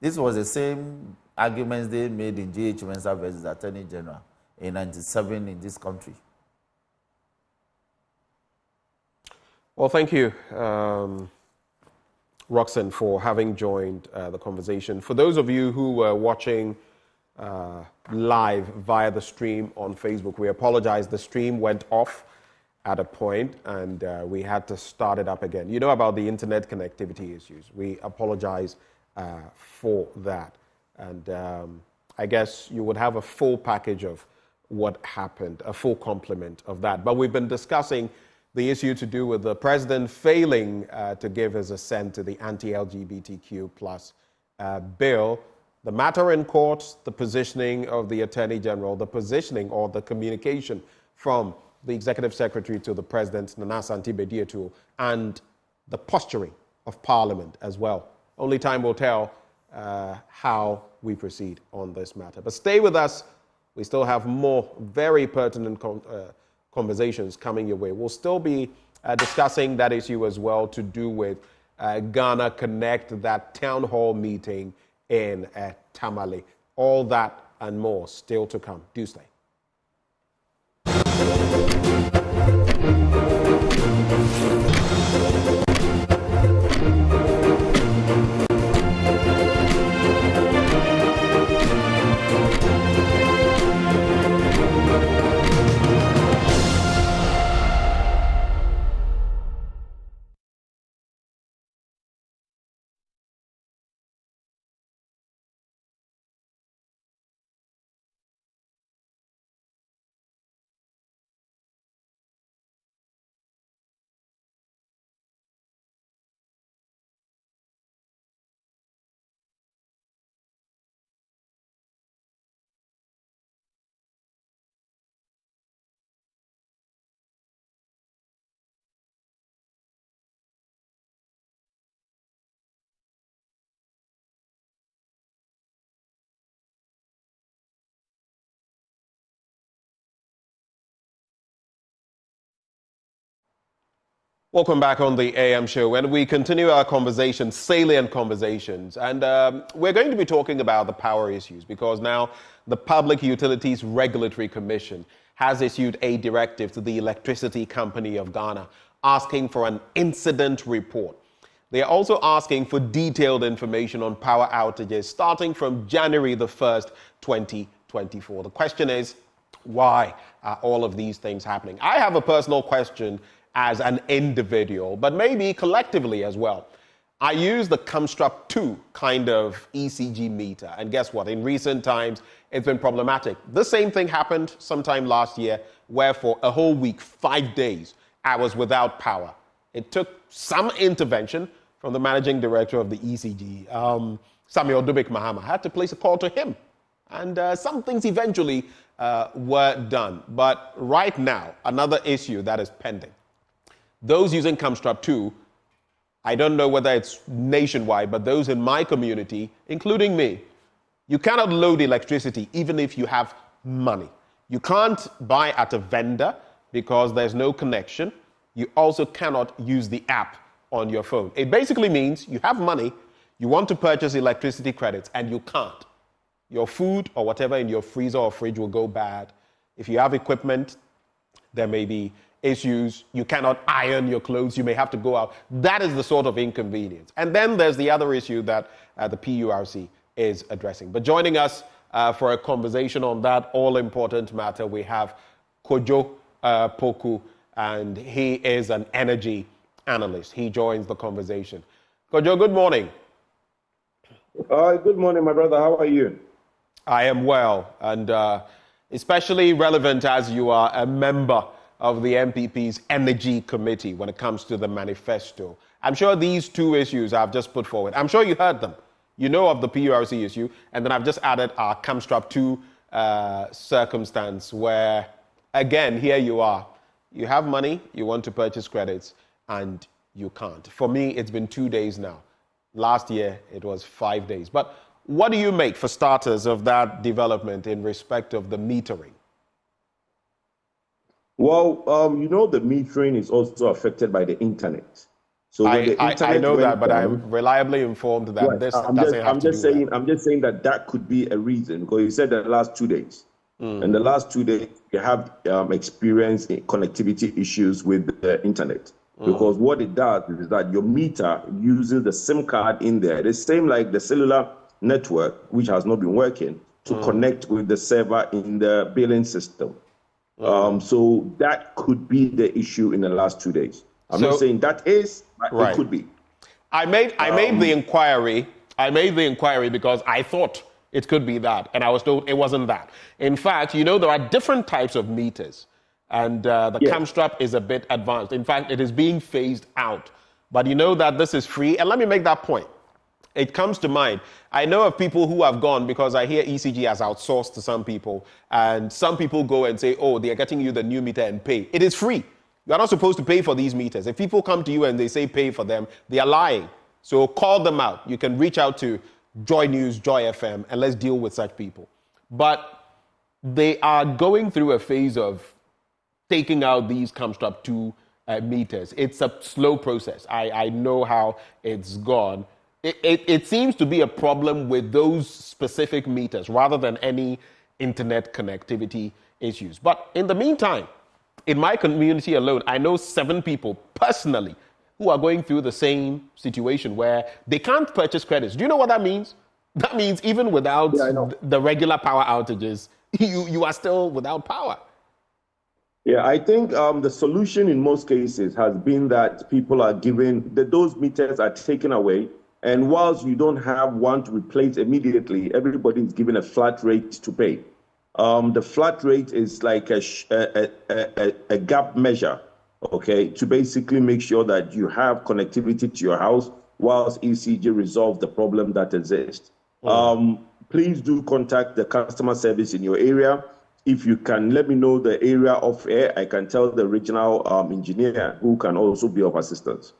This was the same arguments they made in G.H. Mensah versus Attorney General in 1997 in this country. Well, thank you, Roxanne, for having joined the conversation. For those of you who were watching live via the stream on Facebook, we apologize. The stream went off at a point and we had to start it up again. You know about the internet connectivity issues. We apologize for that. And I guess you would have a full package of what happened, a full complement of that. But we've been discussing the issue to do with the president failing to give his assent to the anti-LGBTQ plus bill, the matter in court, the positioning of the Attorney General, the positioning or the communication from the Executive Secretary to the President, Nana Asante Bediatu, and the posturing of Parliament as well. Only time will tell how we proceed on this matter. But stay with us. We still have more very pertinent conversations coming your way. We'll still be discussing that issue as well to do with Ghana Connect, that town hall meeting in Tamale. All that and more still to come. Do stay. Welcome back on the AM show, and we continue our conversation, salient conversations, and we're going to be talking about the power issues because now the Public Utilities Regulatory Commission has issued a directive to the Electricity Company of Ghana asking for an incident report. They are also asking for detailed information on power outages starting from January the 1st, 2024. The question is, why are all of these things happening? I have a personal question as an individual, but maybe collectively as well. I use the Camstrap 2 kind of ECG meter, and guess what? In recent times, it's been problematic. The same thing happened sometime last year, where for a whole week, 5 days, I was without power. It took some intervention from the managing director of the ECG, Samuel Dubik Mahama. I had to place a call to him. And some things eventually were done. But right now, another issue that is pending. Those using Camstrap 2, I don't know whether it's nationwide, but those in my community, including me, you cannot load electricity even if you have money. You can't buy at a vendor because there's no connection. You also cannot use the app on your phone. It basically means you have money, you want to purchase electricity credits, and you can't. Your food or whatever in your freezer or fridge will go bad. If you have equipment, there may be issues. You cannot iron your clothes. You may have to go out. That is the sort of inconvenience. And then there's the other issue that the PURC is addressing. But joining us for a conversation on that all-important matter, we have Kojo Poku, and he is an energy analyst. He joins the conversation. Kojo, good morning. Good morning, my brother. How are you? I am well, and especially relevant as you are a member of the MPP's Energy Committee when it comes to the manifesto. I'm sure these two issues I've just put forward, I'm sure you heard them. You know of the PURC issue, and then I've just added our Camstrap 2 circumstance where, again, here you are. You have money, you want to purchase credits, and you can't. For me, it's been 2 days now. Last year, it was 5 days. But what do you make, for starters, of that development in respect of the metering? Well, you know, the metering is also affected by the internet. So I know that, but I'm reliably informed that right. this doesn't have to do that. I'm just saying that could be a reason, because you said the last 2 days. And the last 2 days, you have experienced connectivity issues with the internet. Because what it does is that your meter uses the SIM card in there. It's same like the cellular network, which has not been working, to connect with the server in the billing system. So that could be the issue in the last 2 days. I'm not saying that is, but it could be. I made the inquiry. I made the inquiry because I thought it could be that, and I was told it wasn't that. In fact, you know, there are different types of meters, and the Camstrap is a bit advanced. In fact, it is being phased out. But you know that this is free, and let me make that point. It comes to mind. I know of people who have gone, because I hear ECG has outsourced to some people, and some people go and say, oh, they're getting you the new meter and pay. It is free. You're not supposed to pay for these meters. If people come to you and they say pay for them, they are lying. So call them out. You can reach out to Joy News, Joy FM, and let's deal with such people. But they are going through a phase of taking out these Camstrap 2 meters. It's a slow process. I know how it's gone. It seems to be a problem with those specific meters rather than any internet connectivity issues. But in the meantime, in my community alone, I know 7 people personally who are going through the same situation where they can't purchase credits. Do you know what that means? That means even without the regular power outages, you are still without power. Yeah, I think the solution in most cases has been that people are given, those meters are taken away. And whilst you don't have one to replace immediately, everybody is given a flat rate to pay. The flat rate is like a gap measure, okay, to basically make sure that you have connectivity to your house whilst ECG resolve the problem that exists. Please do contact the customer service in your area. If you can let me know the area of air, I can tell the regional engineer who can also be of assistance.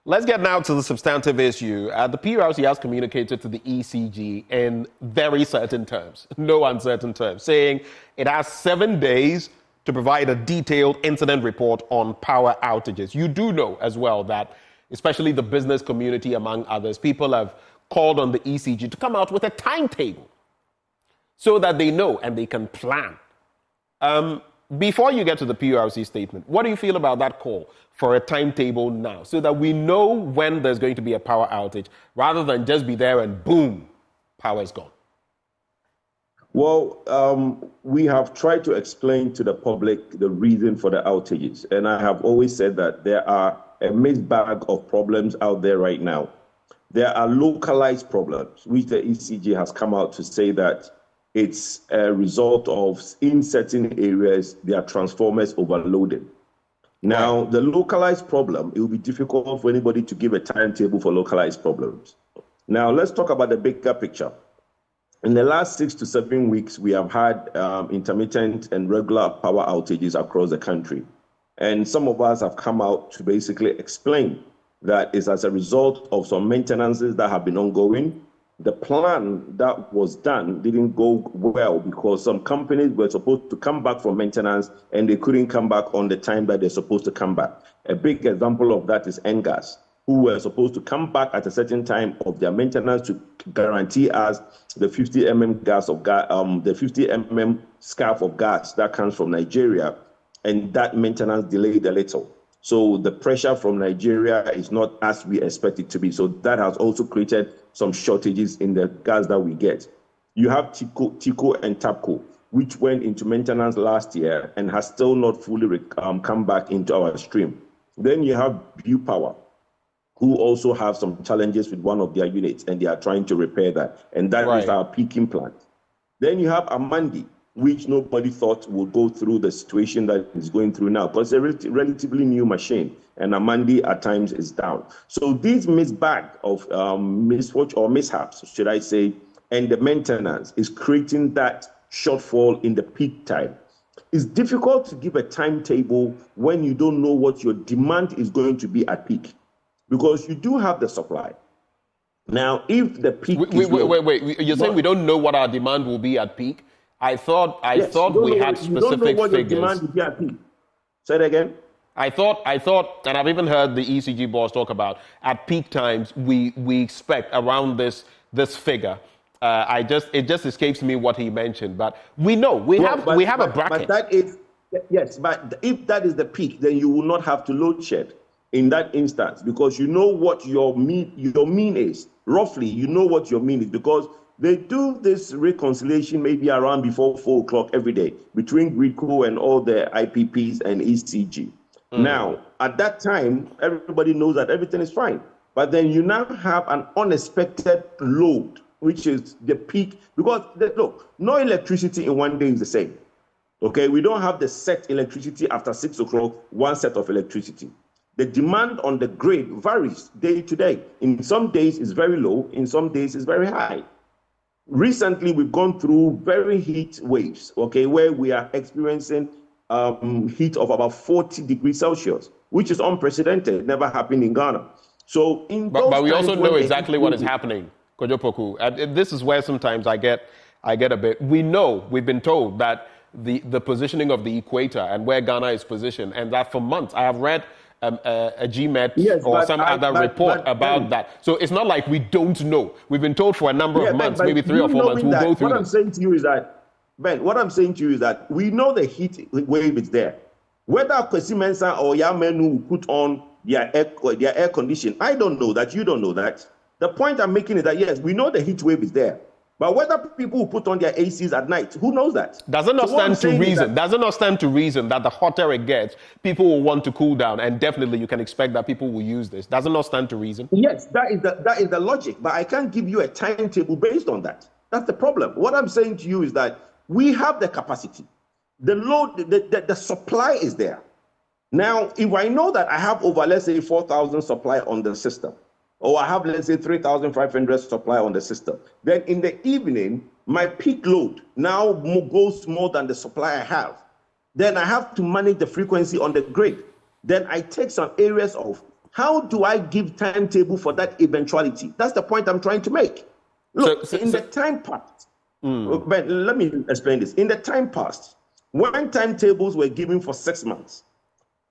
Let's get now to the substantive issue. The PURC has communicated to the ECG in very certain terms, no uncertain terms, saying it has 7 days to provide a detailed incident report on power outages. You do know as well that, especially the business community, among others, people have called on the ECG to come out with a timetable so that they know and they can plan. Before you get to the PURC statement, what do you feel about that call for a timetable now so that we know when there's going to be a power outage rather than just be there and boom, power is gone? Well, we have tried to explain to the public the reason for the outages. And I have always said that there are a mixed bag of problems out there right now. There are localized problems, which the ECG has come out to say that it's a result of, in certain areas, there are transformers overloaded. Now, the localized problem, it will be difficult for anybody to give a timetable for localized problems. Now, let's talk about the bigger picture. In the last 6 to 7 weeks, we have had intermittent and regular power outages across the country. And some of us have come out to basically explain that it's as a result of some maintenances that have been ongoing. The plan that was done didn't go well because some companies were supposed to come back from maintenance and they couldn't come back on the time that they're supposed to come back. A big example of that is Engas, who were supposed to come back at a certain time of their maintenance to guarantee us the 50 mm the 50 mm scarf of gas that comes from Nigeria, and that maintenance delayed a little. So the pressure from Nigeria is not as we expect it to be. So that has also created some shortages in the gas that we get. You have TICO and TAPCO, which went into maintenance last year and has still not fully come back into our stream. Then you have Bupower, who also have some challenges with one of their units, and they are trying to repair that. And that is our peaking plant. Then you have Amandi, which nobody thought would go through the situation that it's going through now, because it's a relatively new machine, and Amandi at times is down. So these mixed bag of misfortune or mishaps, should I say, and the maintenance is creating that shortfall in the peak time. It's difficult to give a timetable when you don't know what your demand is going to be at peak, because you do have the supply. Now, if the peak wait. You're saying we don't know what our demand will be at peak? I thought we had specific figures. You don't know what your demand will be at peak. Say it again. I thought, and I've even heard the ECG boss talk about at peak times we expect around this figure. It just escapes me what he mentioned, but we know we have a bracket. But that is but if that is the peak, then you will not have to load shed in that instance, because you know what your mean is. Roughly, you know what your mean is, because they do this reconciliation maybe around before 4 o'clock every day between GridCo and all the IPPs and ECG. Now, at that time, everybody knows that everything is fine. But then you now have an unexpected load, which is the peak. Because, look, no electricity in one day is the same. Okay, we don't have the set electricity after 6 o'clock, one set of electricity. The demand on the grid varies day to day. In some days, it's very low. In some days, it's very high. Recently, we've gone through very heat waves, okay, where we are experiencing heat of about 40 degrees Celsius, which is unprecedented, never happened in Ghana. So, but we also know exactly what is happening, Kojo Poku. This is where sometimes I get a bit. We've been told that the positioning of the equator and where Ghana is positioned, and that for months I have read a GMET or some other report about that. So it's not like we don't know. We've been told for a number of months, maybe 3 or 4 months, we'll go through what I'm saying to you is that, we know the heat wave is there. Whether Kwesi Mensah or Yamenu put on their air condition, I don't know that, you don't know that. The point I'm making is that, yes, we know the heat wave is there. But whether people who put on their ACs at night, who knows that? Does it not stand to reason that the hotter it gets, people will want to cool down, and definitely you can expect that people will use this? Does it not stand to reason? Yes, that is the logic, but I can't give you a timetable based on that. That's the problem. What I'm saying to you is that we have the capacity. The load, the supply is there. Now, if I know that I have over, let's say, 4,000 supply on the system, or I have, let's say, 3,500 supply on the system, then in the evening, my peak load now goes more than the supply I have. Then I have to manage the frequency on the grid. Then I take some areas off. How do I give timetable for that eventuality? That's the point I'm trying to make. Look, the time past, but let me explain this. In the time past, when timetables were given for 6 months,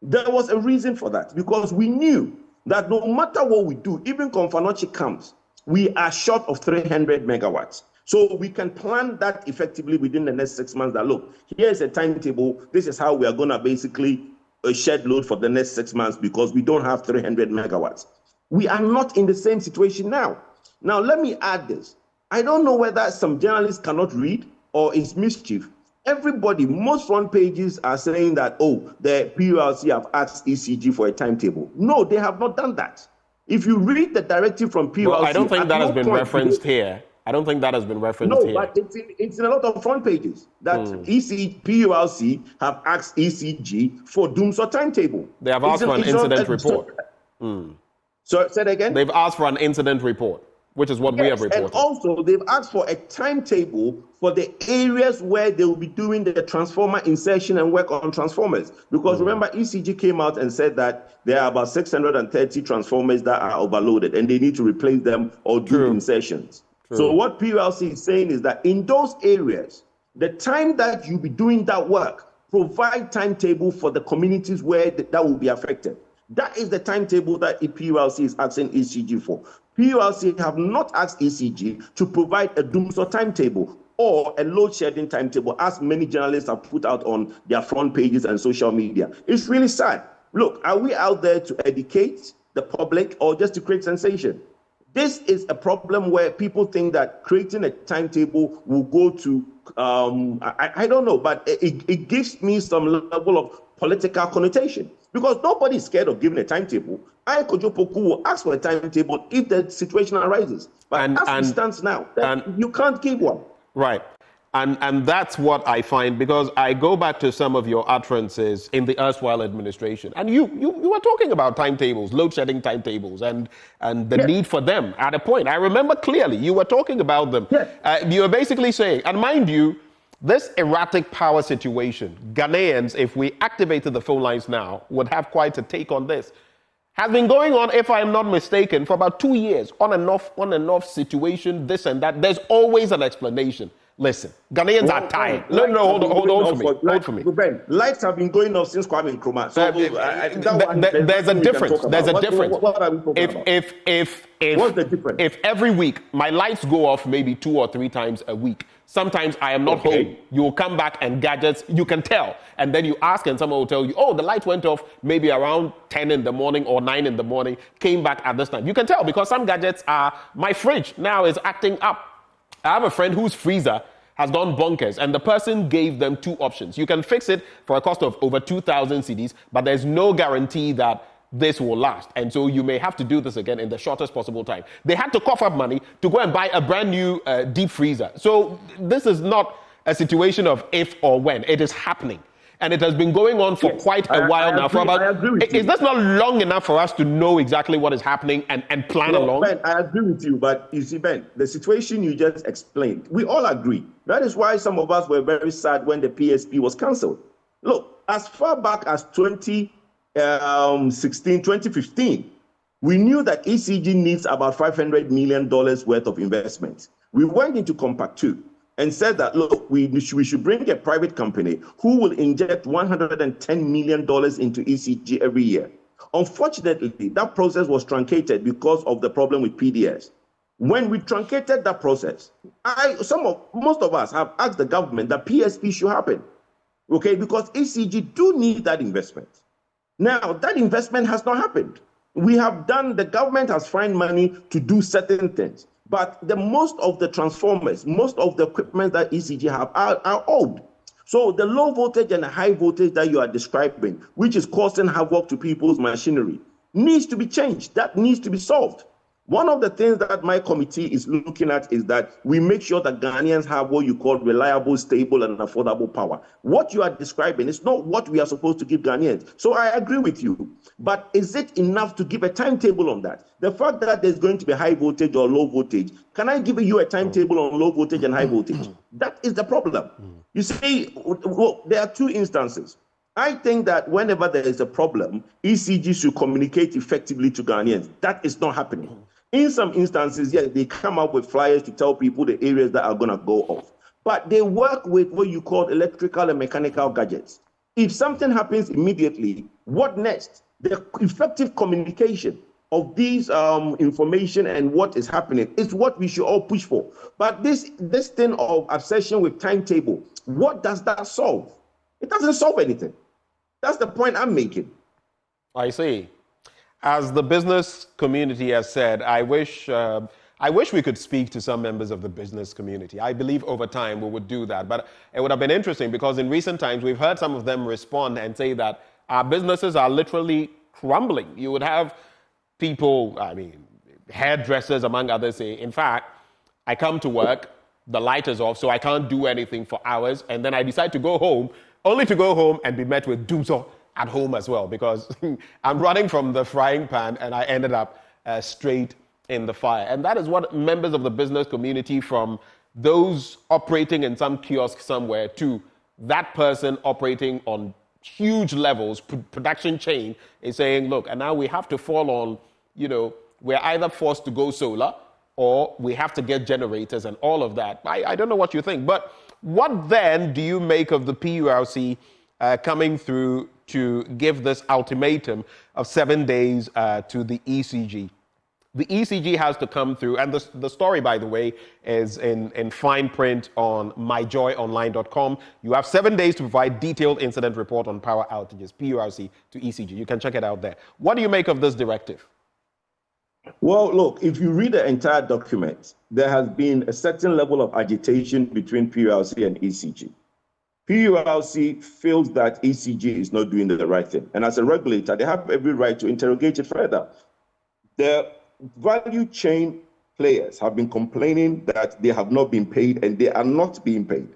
there was a reason for that, because we knew that no matter what we do, even Konfanochi comes, we are short of 300 megawatts. So we can plan that effectively within the next 6 months that, look, here's a timetable. This is how we are going to basically shed load for the next 6 months, because we don't have 300 megawatts. We are not in the same situation now. Now, let me add this. I don't know whether some journalists cannot read or it's mischief. Everybody, most front pages are saying that, oh, the PULC have asked ECG for a timetable. No, they have not done that. If you read the directive from PULC... Well, I don't think that has been referenced here. I don't think that has been referenced here. No, but it's in a lot of front pages that PULC have asked ECG for Doomsor timetable. They have asked for an incident report. So, say that again? They've asked for an incident report. which is what we have reported. And also, they've asked for a timetable for the areas where they will be doing the transformer insertion and work on transformers. Because remember, ECG came out and said that there are about 630 transformers that are overloaded and they need to replace them or do insertions. So what PLC is saying is that in those areas, the time that you'll be doing that work, provide timetable for the communities where that will be affected. That is the timetable that PLC is asking ECG for. PLC have not asked ECG to provide a doomsday timetable or a load shedding timetable, as many journalists have put out on their front pages and social media. It's really sad. Look, are we out there to educate the public or just to create sensation? This is a problem where people think that creating a timetable will go to, I don't know, but it gives me some level of political connotation because nobody is scared of giving a timetable. I, Kojo Poku, will ask for a timetable if the situation arises. But as it stands now, you can't give one. Right. And that's what I find, because I go back to some of your utterances in the erstwhile administration, and you were talking about timetables, load shedding timetables, and the need for them at a point. I remember clearly you were talking about them. You were basically saying, and mind you, this erratic power situation, Ghanaians, if we activated the phone lines now, would have quite a take on this. Has been going on, if I'm not mistaken, for about 2 years, on and off situation, this and that. There's always an explanation. Listen, Ghanaians are tired. Hold on for me. Ben, lights have been going off since Kwame Nkrumah. There's a difference. There's a difference. What are we talking about? What's the difference? If every week my lights go off maybe 2 or 3 times a week, sometimes I am not home. You will come back and gadgets, you can tell. And then you ask and someone will tell you, oh, the light went off maybe around 10 in the morning or 9 in the morning, came back at this time. You can tell because some gadgets are, my fridge now is acting up. I have a friend whose freezer has gone bonkers, and the person gave them 2 options. You can fix it for a cost of over 2,000 cedis, but there's no guarantee that this will last. And so you may have to do this again in the shortest possible time. They had to cough up money to go and buy a brand new deep freezer. So this is not a situation of if or when. It is happening. And it has been going on for quite a while now. Is this not long enough for us to know exactly what is happening and plan along? Ben, I agree with you, but you see, Ben, the situation you just explained, we all agree. That is why some of us were very sad when the PSP was cancelled. Look, as far back as 2015, we knew that ECG needs about $500 million worth of investment. We went into Compact 2. And said that, look, we should bring a private company who will inject $110 million into ECG every year. Unfortunately, that process was truncated because of the problem with PDS. When we truncated that process, most of us have asked the government that PSP should happen, okay, because ECG do need that investment. Now, that investment has not happened. The government has found money to do certain things. But most of the transformers, most of the equipment that ECG have are old. So the low voltage and the high voltage that you are describing, which is causing havoc to people's machinery, needs to be changed. That needs to be solved. One of the things that my committee is looking at is that we make sure that Ghanaians have what you call reliable, stable, and affordable power. What you are describing is not what we are supposed to give Ghanaians. So I agree with you. But is it enough to give a timetable on that? The fact that there's going to be high voltage or low voltage, can I give you a timetable on low voltage and high voltage? That is the problem. You see, there are 2 instances. I think that whenever there is a problem, ECG should communicate effectively to Ghanaians. That is not happening. In some instances, yes, they come up with flyers to tell people the areas that are going to go off. But they work with what you call electrical and mechanical gadgets. If something happens immediately, what next? The effective communication of these information and what is happening is what we should all push for. But this thing of obsession with timetable, what does that solve? It doesn't solve anything. That's the point I'm making. I see. As the business community has said, I wish we could speak to some members of the business community. I believe over time we would do that. But it would have been interesting because in recent times we've heard some of them respond and say that our businesses are literally crumbling. You would have people, hairdressers among others say, in fact, I come to work, the light is off, so I can't do anything for hours, and then I decide to go home, only to go home and be met with doomsday at home as well, because I'm running from the frying pan and I ended up straight in the fire. And that is what members of the business community, from those operating in some kiosk somewhere to that person operating on huge levels, production chain, is saying, look, and now we have to fall on, we're either forced to go solar or we have to get generators and all of that. I don't know what you think, but what then do you make of the PURC coming through to give this ultimatum of 7 days to the ECG? The ECG has to come through, and the story, by the way, is in fine print on myjoyonline.com. You have 7 days to provide detailed incident report on power outages, PURC to ECG. You can check it out there. What do you make of this directive? Well, look, if you read the entire document, there has been a certain level of agitation between PURC and ECG. PURC feels that ECG is not doing the right thing. And as a regulator, they have every right to interrogate it further. The value chain players have been complaining that they have not been paid and they are not being paid.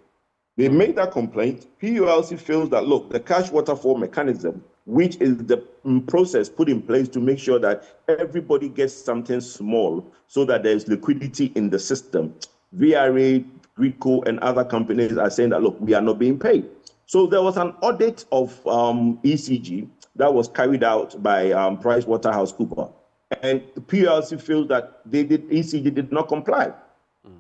They made that complaint. PURC feels that, look, the cash waterfall mechanism, which is the process put in place to make sure that everybody gets something small so that there's liquidity in the system. VRA, Gridco, and other companies are saying that, look, we are not being paid. So there was an audit of ECG that was carried out by PricewaterhouseCoopers. And the PURC feels that ECG did not comply.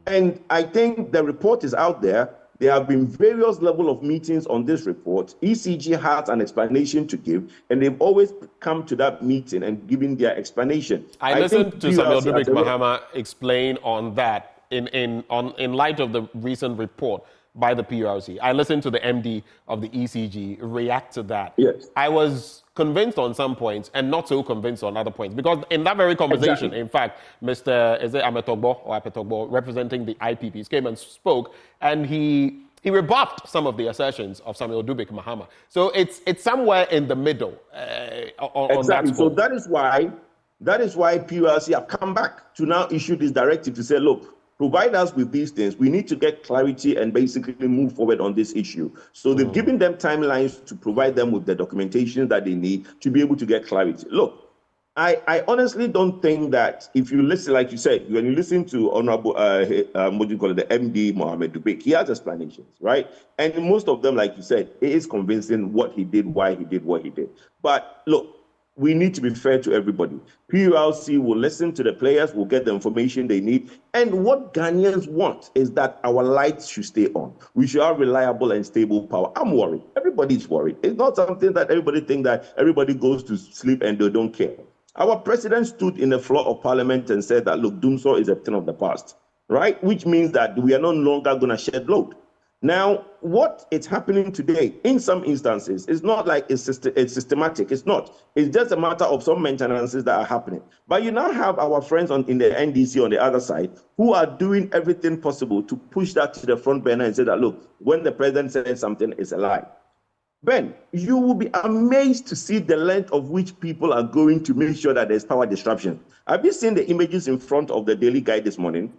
And I think the report is out there. There have been various levels of meetings on this report. ECG has an explanation to give, and they've always come to that meeting and given their explanation. I listened to Samuel Dubik Mahama explain on that in light of the recent report by the PURC. I listened to the MD of the ECG react to that. Yes. I was convinced on some points and not so convinced on other points, because in that very conversation, in fact, Mr. Apetogbo, representing the IPPs, came and spoke, and he rebuffed some of the assertions of Samuel Dubik Mahama. So it's somewhere in the middle on that score. So that is why PURC have come back to now issue this directive to say, look, provide us with these things. We need to get clarity and basically move forward on this issue. So they've given them timelines to provide them with the documentation that they need to be able to get clarity. Look, I honestly don't think that if you listen, like you said, when you listen to Honorable, the MD Mohammed Dubik, he has explanations, right? And most of them, like you said, it is convincing what he did, why he did what he did. But look, we need to be fair to everybody. PURC will listen to the players, will get the information they need. And what Ghanaians want is that our lights should stay on. We should have reliable and stable power. I'm worried. Everybody's worried. It's not something that everybody thinks that everybody goes to sleep and they don't care. Our president stood in the floor of parliament and said that, look, doomsday is a thing of the past, right? Which means that we are no longer going to shed load. Now, what is happening today, in some instances, is not like it's systematic. It's not. It's just a matter of some maintenances that are happening. But you now have our friends in the NDC on the other side who are doing everything possible to push that to the front burner and say that, look, when the president says something, it's a lie. Ben, you will be amazed to see the length of which people are going to make sure that there's power disruption. Have you seen the images in front of the Daily Guide this morning?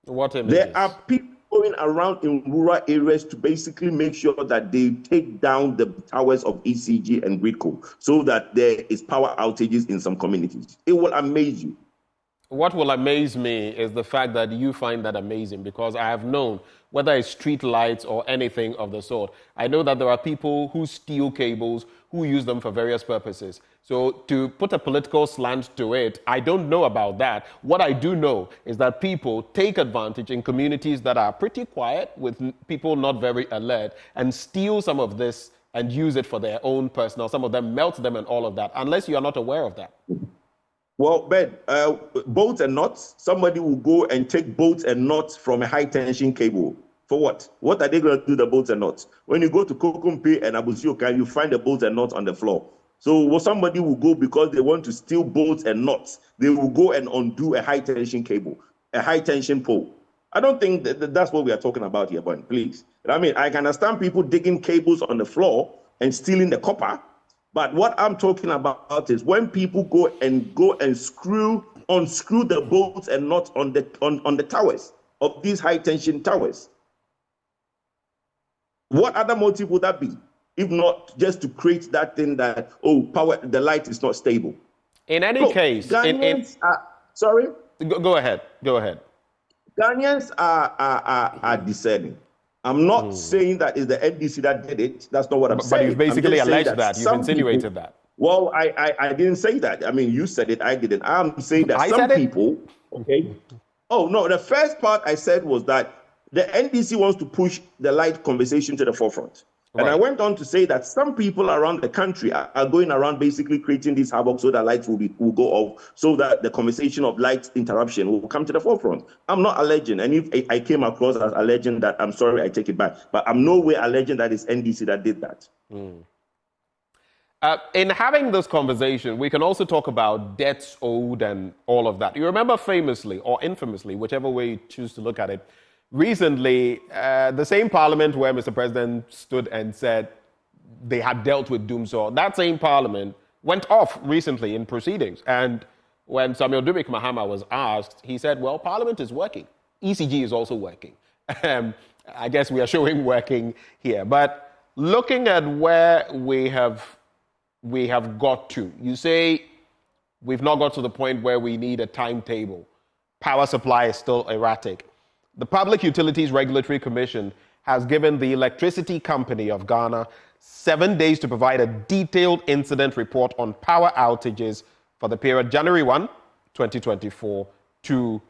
What images? There are people going around in rural areas to basically make sure that they take down the towers of ECG and Gridco so that there is power outages in some communities. It will amaze you. What will amaze me is the fact that you find that amazing, because I have known, whether it's street lights or anything of the sort, I know that there are people who steal cables, who use them for various purposes. So to put a political slant to it, I don't know about that. What I do know is that people take advantage in communities that are pretty quiet, with people not very alert, and steal some of this and use it for their own personal. Some of them melt them and all of that, unless you are not aware of that. Well, Ben, bolts and nuts, somebody will go and take bolts and nuts from a high-tension cable. For what? What are they going to do, the bolts and nuts? When you go to Kokumpe and Abusioka, you find the bolts and nuts on the floor. So somebody will go because they want to steal bolts and nuts. They will go and undo a high-tension cable, a high-tension pole. I don't think that's what we are talking about here, Ben, please. I mean, I can understand people digging cables on the floor and stealing the copper, but what I'm talking about is when people go and unscrew the bolts and nuts on the towers of these high-tension towers. What other motive would that be, if not just to create that thing that, the light is not stable? In any case, sorry? Go ahead. Ghanaians are discerning. I'm not saying that it's the NDC that did it. That's not what I'm saying. But you've basically alleged that. You've Some insinuated people, that. Well, I didn't say that. I mean, you said it. I didn't. I'm saying that some people, okay. Oh, no. The first part I said was that the NDC wants to push the light conversation to the forefront. And I went on to say that some people around the country are going around basically creating this havoc so that lights will go off, so that the conversation of light interruption will come to the forefront. I'm not alleging, and if I came across as alleging that, I'm sorry, I take it back. But I'm nowhere alleging that it's NDC that did that. In having this conversation, we can also talk about debts owed and all of that. You remember famously or infamously, whichever way you choose to look at it, recently, the same parliament where Mr. President stood and said they had dealt with Dumsor, that same parliament went off recently in proceedings. And when Samuel Dubik Mahama was asked, he said, well, parliament is working. ECG is also working. I guess we are showing working here. But looking at where we have got to, you say we've not got to the point where we need a timetable. Power supply is still erratic. The Public Utilities Regulatory Commission has given the Electricity Company of Ghana 7 days to provide a detailed incident report on power outages for the period January 1, 2024 to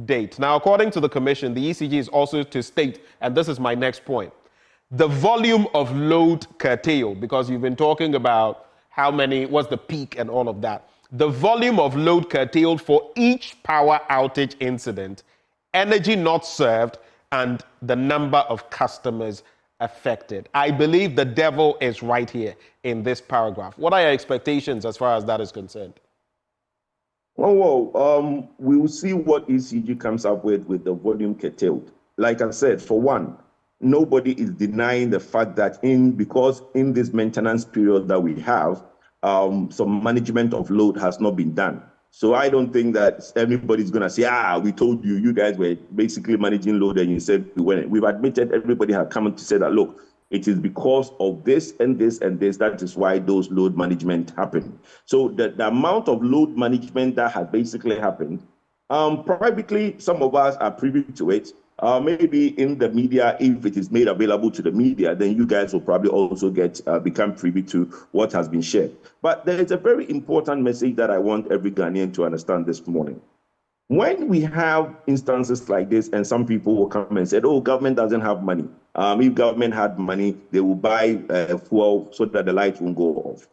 date. Now, according to the Commission, the ECG is also to state, and this is my next point, the volume of load curtailed, because you've been talking about how many, what's the peak and all of that. The volume of load curtailed for each power outage incident, energy not served, and the number of customers affected. I believe the devil is right here in this paragraph. What are your expectations as far as that is concerned? Well, we will see what ECG comes up with the volume curtailed. Like I said, for one, nobody is denying the fact that because in this maintenance period that we have, some management of load has not been done. So I don't think that everybody's going to say, we told you, you guys were basically managing load and you said we weren't. We've admitted, everybody had come to say that, look, it is because of this and this and this, that is why those load management happened. So the amount of load management that has basically happened, privately, some of us are privy to it. Maybe in the media, if it is made available to the media, then you guys will probably also become privy to what has been shared. But there is a very important message that I want every Ghanaian to understand this morning. When we have instances like this, and some people will come and say, oh, government doesn't have money. If government had money, they will buy fuel so that the lights won't go off.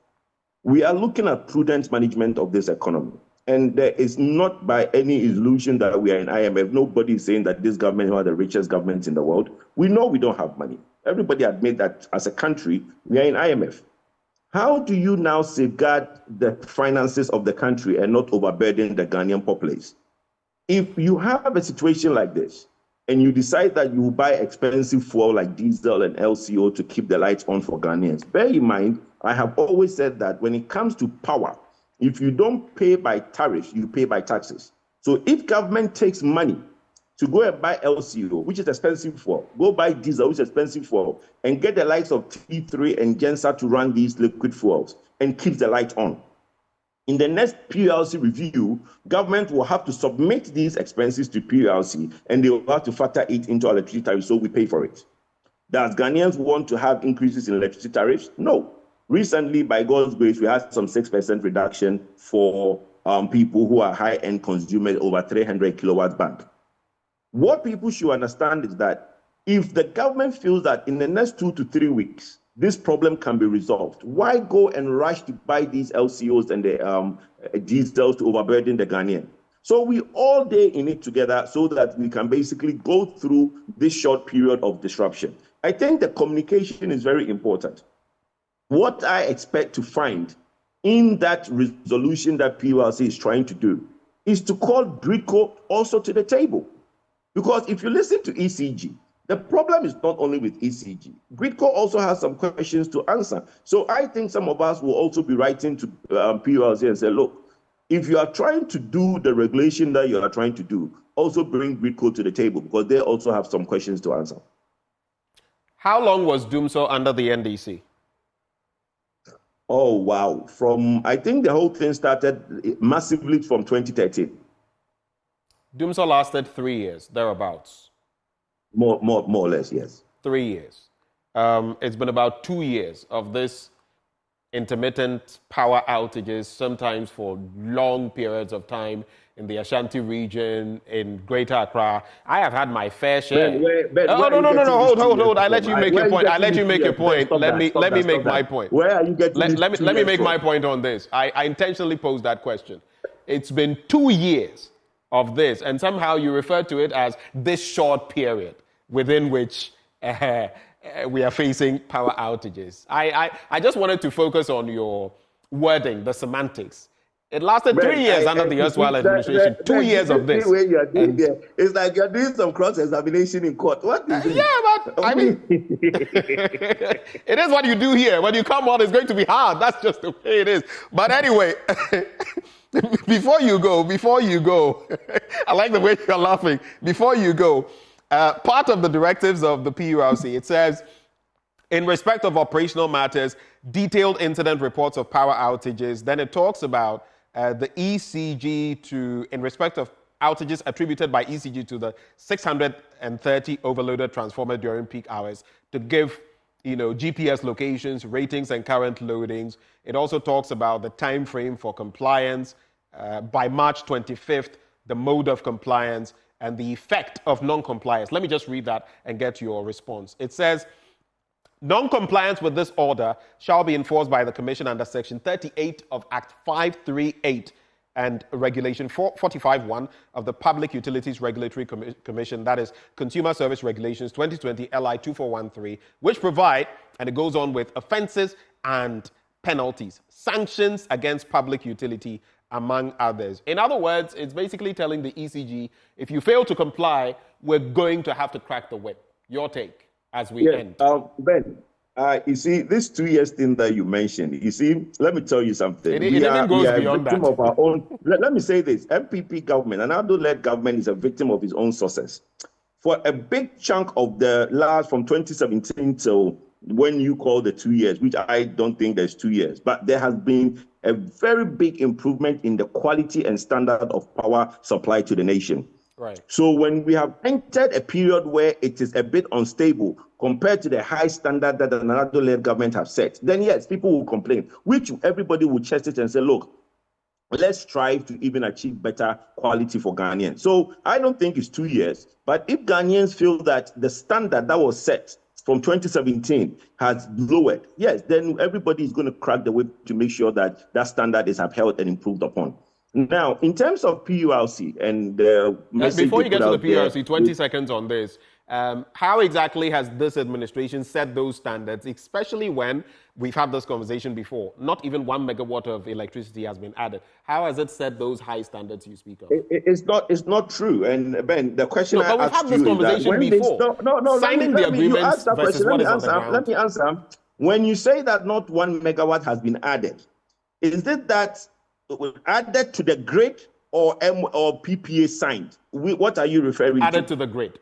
We are looking at prudent management of this economy. And there is not by any illusion that we are in IMF. Nobody is saying that this government are the richest government in the world. We know we don't have money. Everybody admit that as a country, we are in IMF. How do you now safeguard the finances of the country and not overburden the Ghanaian populace? If you have a situation like this, and you decide that you will buy expensive fuel like diesel and LCO to keep the lights on for Ghanaians, bear in mind, I have always said that when it comes to power, if you don't pay by tariffs, you pay by taxes. So if government takes money to go and buy LCO, which is expensive fuel, go buy diesel, which is expensive fuel, and get the likes of T3 and Gensa to run these liquid fuels and keep the light on. In the next PLC review, government will have to submit these expenses to PLC, and they will have to factor it into electricity tariffs, so we pay for it. Does Ghanaians want to have increases in electricity tariffs? No. Recently, by God's grace, we had some 6% reduction for people who are high-end consumers over 300 kilowatts band. What people should understand is that if the government feels that in the next 2 to 3 weeks, this problem can be resolved, why go and rush to buy these LCOs and the diesels to overburden the Ghanaian? So we all day in it together so that we can basically go through this short period of disruption. I think the communication is very important. What I expect to find in that resolution that PLC is trying to do is to call BRICO also to the table. Because if you listen to ECG, the problem is not only with ECG. BRICO also has some questions to answer. So I think some of us will also be writing to PLC and say, look, if you are trying to do the regulation that you are trying to do, also bring BRICO to the table because they also have some questions to answer. How long was Dumsor under the NDC? Oh, wow. I think the whole thing started massively from 2013. Dumsor lasted 3 years, thereabouts. More or less, yes. 3 years. It's been about 2 years of this intermittent power outages, sometimes for long periods of time in the Ashanti region, in Greater Accra. I have had my fair share. Hold. I let you make your point. Let me make my point. Where are you getting Let me make my point on this. I intentionally posed that question. It's been 2 years of this, and somehow you refer to it as this short period within which we are facing power outages. I just wanted to focus on your wording, the semantics. It lasted 3 years under the erstwhile administration. 2 years of this. It's like you're doing some cross-examination in court. What is it? Yeah, but I mean, it is what you do here. When you come on, it's going to be hard. That's just the way it is. But anyway, before you go, I like the way you're laughing. Before you go, part of the directives of the PURC, it says, in respect of operational matters, detailed incident reports of power outages. Then it talks about the ECG in respect of outages attributed by ECG to the 630 overloaded transformer during peak hours to give, GPS locations, ratings, and current loadings. It also talks about the time frame for compliance by March 25th, the mode of compliance, and the effect of non-compliance. Let me just read that and get your response. It says, non-compliance with this order shall be enforced by the Commission under Section 38 of Act 538 and Regulation 45.1 of the Public Utilities Regulatory Commission, that is Consumer Service Regulations 2020 LI 2413, which provide, and it goes on with offences and penalties, sanctions against public utility, among others. In other words, it's basically telling the ECG, if you fail to comply, we're going to have to crack the whip. Your take as we end. Ben, you see, this 2 years thing that you mentioned, let me tell you something. It even goes beyond that. Of our own, let me say this, MPP government, an Ado-led government, is a victim of its own success. For a big chunk of the last, from 2017 till when you call the 2 years, which I don't think there's 2 years, but there has been a very big improvement in the quality and standard of power supply to the nation. Right. So when we have entered a period where it is a bit unstable compared to the high standard that the Ado-led government have set, then yes, people will complain, which everybody will chest it and say, look, let's strive to even achieve better quality for Ghanaians. So I don't think it's 2 years, but if Ghanaians feel that the standard that was set from 2017 has lowered, yes, then everybody is going to crack the whip to make sure that that standard is upheld and improved upon. Now, in terms of PURC and the message before you get to the PURC, there, 20 seconds on this. How exactly has this administration set those standards, especially when we've had this conversation before? Not even 1 megawatt of electricity has been added. How has it set those high standards you speak of? It's not true. And Ben, the question I we've asked had this conversation before. Signing the agreements versus what is on the ground. Let me answer. When you say that not 1 megawatt has been added, is it that added to the grid or PPA signed? What are you referring to? Added to the grid.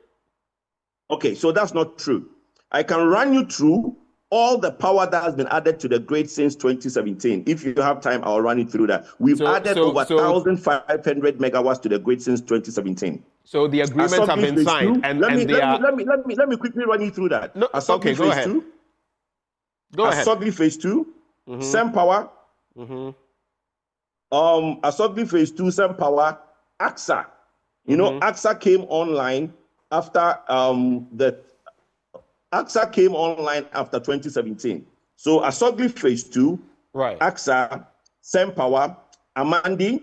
Okay, so that's not true. I can run you through all the power that has been added to the grid since 2017. If you have time, I'll run you through that. We've added over 1,500 megawatts to the grid since 2017. So the agreements have been signed, let me quickly run you through that. No, okay, go ahead. Go ahead. Asogli Phase 2, Sem Power. Asogli Phase 2, Sem Power, AXA. AXA came online after AXA came online after 2017. So Asogli Phase 2, right? AXA, Sem Power, Amandi,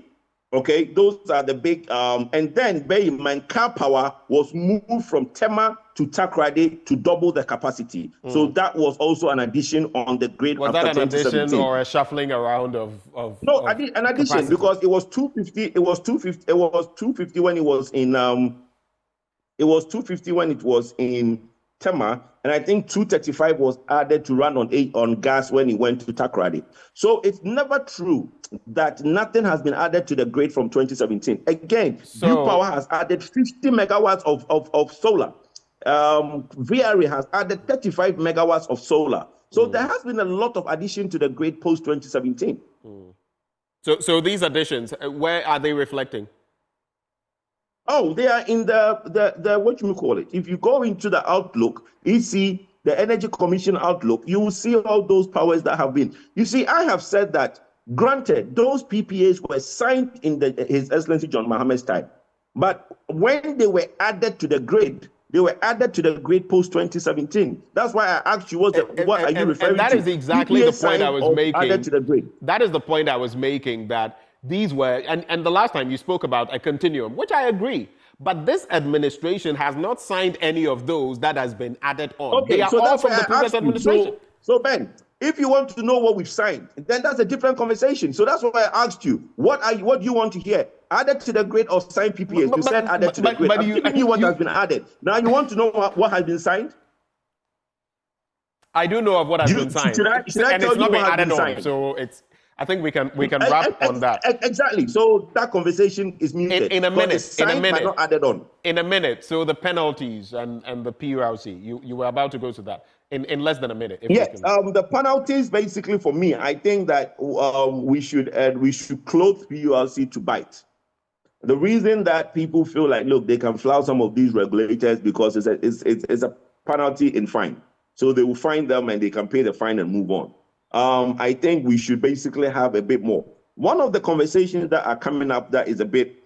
okay, those are the big, and then bear in mind, Car Power was moved from Tema to Takoradi to double the capacity. So that was also an addition on the grid. Was that an addition or a shuffling around of No, an addition capacity? Because it was 250. It was 250. It was 250 when it was in. It was 250 when it was in Tema, and I think 235 was added to run on gas when it went to Takoradi. So it's never true that nothing has been added to the grid from 2017. Again, New Power has added 50 megawatts of solar. VRA has added 35 megawatts of solar. So there has been a lot of addition to the grid post 2017. So these additions, where are they reflecting? Oh, they are in the what you call it. If you go into the Outlook, you see the Energy Commission Outlook, you will see all those powers that have been. You see, I have said that, granted, those PPAs were signed in His Excellency John Mohammed's time. But when they were added to the grid, they were added to the grid post 2017. That's why I asked you, what are you referring to? And that is exactly the point I was making. Added to the grid. That is the point I was making, that these were, and the last time you spoke about a continuum, which I agree. But this administration has not signed any of those that has been added on. Okay, they are so all that's from why the previous administration. So Ben, if you want to know what we've signed, then that's a different conversation. So that's why I asked you, what do you want to hear? Added to the grid or signed PPAs? You said added to the grid. I'm giving you what has been added. Now you want to know what has been signed? I do know of what has been signed. Should I and tell it's you not been what has added been on. signed? So I think we can wrap on that. Exactly. So that conversation is muted. In a minute. Signed, but not added on. In a minute. So the penalties and the PULC, you were about to go to that in less than a minute. Yes. The penalties, basically, for me, I think that we should clothe PULC to bite. The reason that people feel like, look, they can flout some of these regulators because it's a penalty in fine. So they will fine them and they can pay the fine and move on. I think we should basically have a bit more. One of the conversations that are coming up that is a bit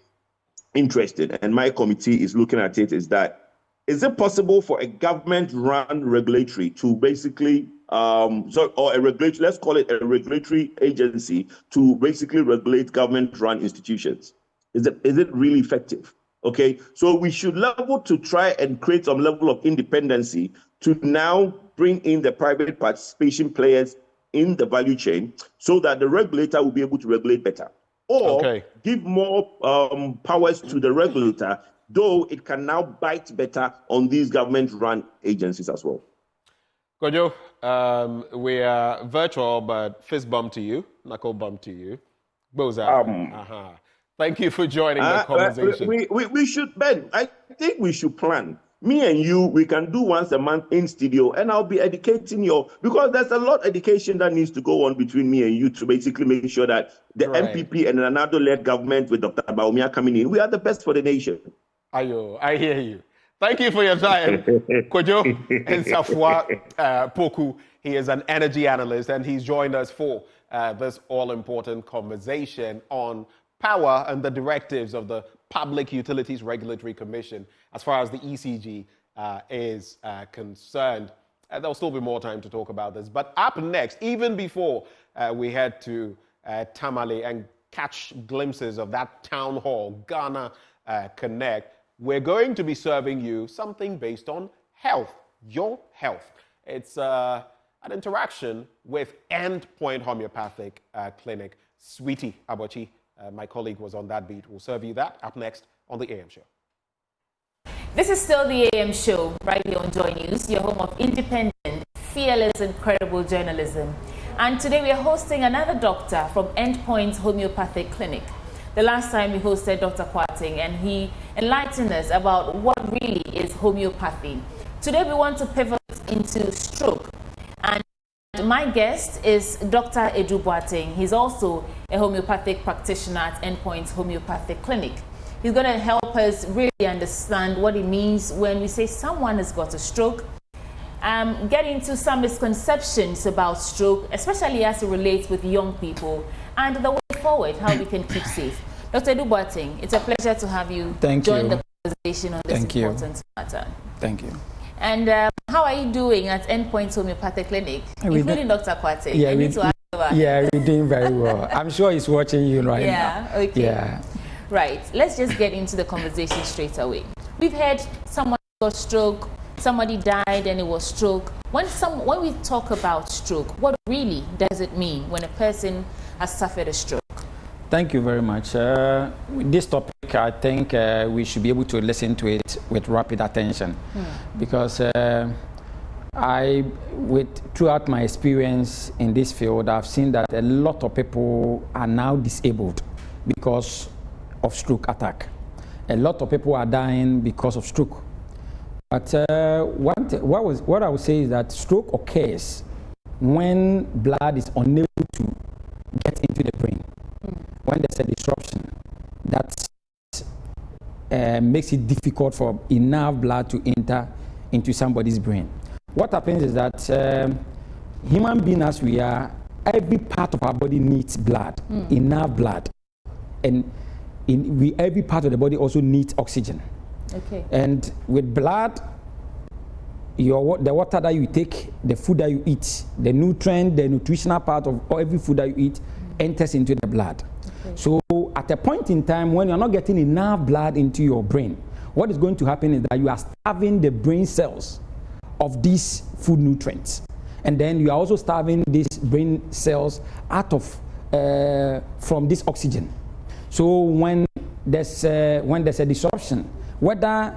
interesting, and my committee is looking at it, is that, is it possible for a government-run regulatory to basically, let's call it a regulatory agency to basically regulate government-run institutions? Is it really effective? Okay, so we should level to try and create some level of independency to now bring in the private participation players in the value chain so that the regulator will be able to regulate better. Or give more powers to the regulator, though it can now bite better on these government-run agencies as well. Kojo, we are virtual, but fist bump to you, knuckle bump to you. Boza. Thank you for joining the conversation. We should, Ben, I think we should plan. Me and you, we can do once a month in studio, and I'll be educating you, because there's a lot of education that needs to go on between me and you to basically make sure that the MPP and another led government with Dr. Baumia coming in, we are the best for the nation. Ayo, I hear you. Thank you for your time. Kojo Nsafwa Poku, he is an energy analyst, and he's joined us for this all-important conversation on power and the directives of the Public Utilities Regulatory Commission as far as the ECG is concerned. There'll still be more time to talk about this. But up next, even before we head to Tamale and catch glimpses of that town hall, Ghana Connect, we're going to be serving you something based on health, your health. It's an interaction with Endpoint Homeopathic Clinic. Sweetie Abochi, my colleague, was on that beat. We'll serve you that up next on the AM Show. This is still the AM Show, right here on Joy News, your home of independent, fearless, and credible journalism. And today we are hosting another doctor from Endpoint Homeopathic Clinic. The last time we hosted Dr. Kwating, and he enlightened us about what really is homeopathy. Today we want to pivot into stroke. And my guest is Dr. Edu Boateng. He's also a homeopathic practitioner at Endpoint Homeopathic Clinic. He's going to help us really understand what it means when we say someone has got a stroke, get into some misconceptions about stroke, especially as it relates with young people, and the way forward, how we can keep safe. Dr. Edu Boateng, it's a pleasure to have you join the conversation on this important matter. Thank you. And how are you doing at Endpoint Homeopathic Clinic, including Dr. Kwating? Yeah, we're doing very well. I'm sure he's watching you right now. Yeah, okay. Yeah. Right, let's just get into the conversation straight away. We've heard someone got stroke, somebody died and it was stroke. When we talk about stroke, what really does it mean when a person has suffered a stroke? Thank you very much. With this topic, I think we should be able to listen to it with rapid attention, because throughout my experience in this field, I've seen that a lot of people are now disabled because of stroke attack. A lot of people are dying because of stroke. But what I would say is that stroke occurs when blood is unable to get into the brain. When there's a disruption that makes it difficult for enough blood to enter into somebody's brain. What happens is that human beings as we are, every part of our body needs blood, enough blood. And every part of the body also needs oxygen. Okay. And with blood, the water that you take, the food that you eat, the nutrient, the nutritional part of every food that you eat enters into the blood. Okay. So at a point in time when you're not getting enough blood into your brain, what is going to happen is that you are starving the brain cells of these food nutrients. And then you are also starving these brain cells out of from this oxygen. So when there's a disruption, whether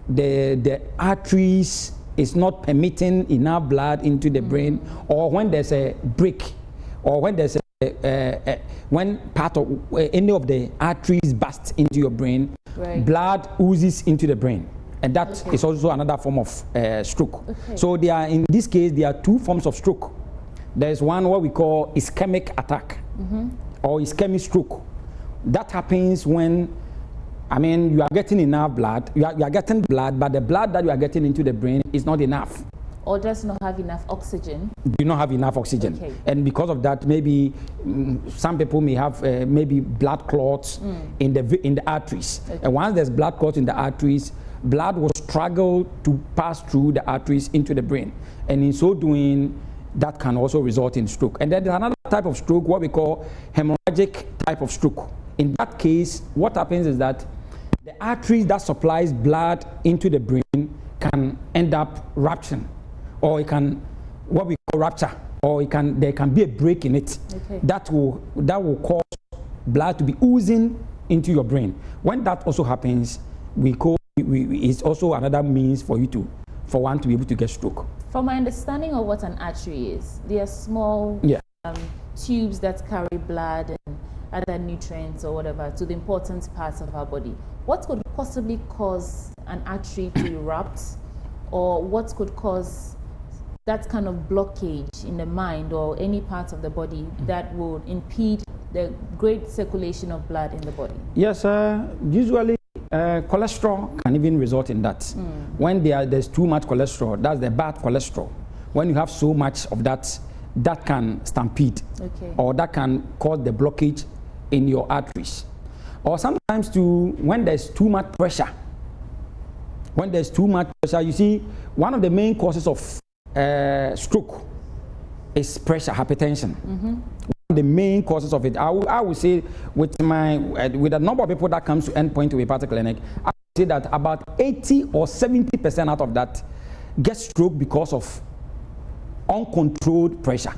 the arteries is not permitting enough blood into the brain, or when there's a break, or when there's when part of any of the arteries burst into your brain, right, blood oozes into the brain. And that is also another form of stroke. Okay. So in this case, there are two forms of stroke. There's one what we call ischemic attack, or ischemic stroke. That happens when, you are getting enough blood, you are getting blood, but the blood that you are getting into the brain is not enough. Or does not have enough oxygen. Do not have enough oxygen. Okay. And because of that, maybe some people may have maybe blood clots in the arteries. Okay. And once there's blood clots in the arteries, blood will struggle to pass through the arteries into the brain. And in so doing, that can also result in stroke. And then there's another type of stroke, what we call hemorrhagic type of stroke. In that case, what happens is that the arteries that supplies blood into the brain can end up rupturing, or it can, what we call rupture, or there can be a break in it. Okay. That will cause blood to be oozing into your brain. When that also happens, it's also another means for one to be able to get stroke. From my understanding of what an artery is, they are small tubes that carry blood and other nutrients or whatever to the important parts of our body. What could possibly cause an artery to erupt, or what could cause that kind of blockage in the mind or any part of the body that would impede the great circulation of blood in the body? Yes, usually cholesterol can even result in that. When there's too much cholesterol, that's the bad cholesterol. When you have so much of that, that can stampede, or that can cause the blockage in your arteries. Or sometimes too, when there's too much pressure. When there's too much pressure, you see, one of the main causes of stroke is pressure, hypertension. One of the main causes of it, I would say, with the number of people that comes to endpoint to a particular clinic, I would say that about 80 or 70% out of that get stroke because of uncontrolled pressure.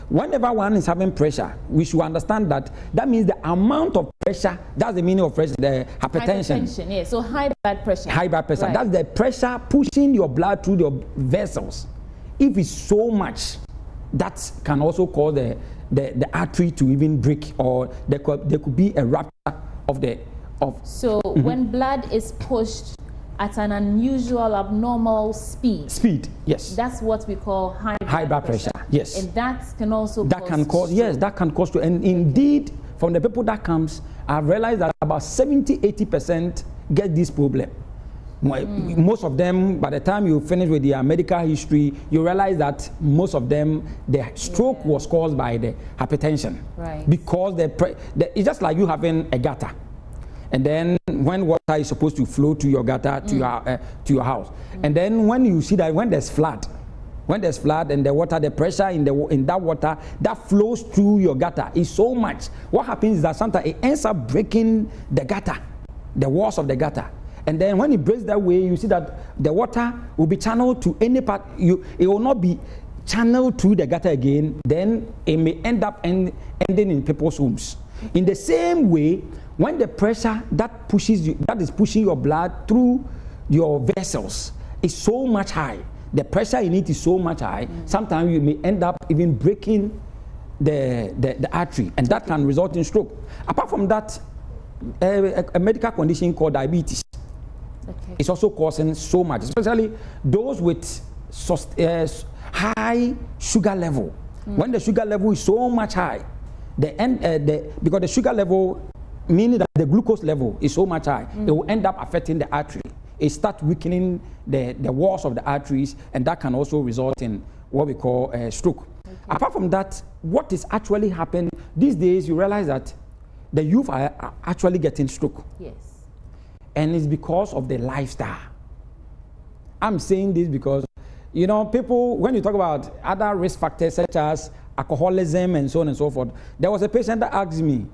Whenever one is having pressure, we should understand that means the amount of pressure, that's the meaning of pressure, the hypertension. Hypertension, yeah, so high blood pressure. High blood pressure, that's the pressure pushing your blood through your vessels. If it's so much, that can also cause the artery to even break, or there could be a rupture of the... So when blood is pushed at an unusual, abnormal speed, yes, that's what we call high blood pressure. Yes, and that can also that can cause stroke. And indeed, from the people that comes, I've realized that about 70-80% get this problem. Most of them, by the time you finish with their medical history, you realize that most of them, the stroke was caused by the hypertension, because it's just like you having a gutter. And then when water is supposed to flow to your gutter, to your house, and then when you see that when there's flood and the water, the pressure in that water that flows through your gutter is so much, what happens is that sometimes it ends up breaking the gutter, the walls of the gutter. And then when it breaks that way, you see that the water will be channeled to any part. It will not be channeled through the gutter again. Then it may end up ending in people's homes. In the same way, when the pressure that is pushing your blood through your vessels is so much high, the pressure in it is so much high, sometimes you may end up even breaking the artery, and that can result in stroke. Apart from that, a medical condition called diabetes is also causing so much, especially those with high sugar level. When the sugar level is so much high, because the sugar level meaning that the glucose level is so much high, it will end up affecting the artery. It starts weakening the walls of the arteries, and that can also result in what we call stroke. Okay. Apart from that, what is actually happening these days, you realize that the youth are actually getting stroke. Yes. And it's because of the lifestyle. I'm saying this because, you know, people, when you talk about other risk factors such as alcoholism and so on and so forth, there was a patient that asked me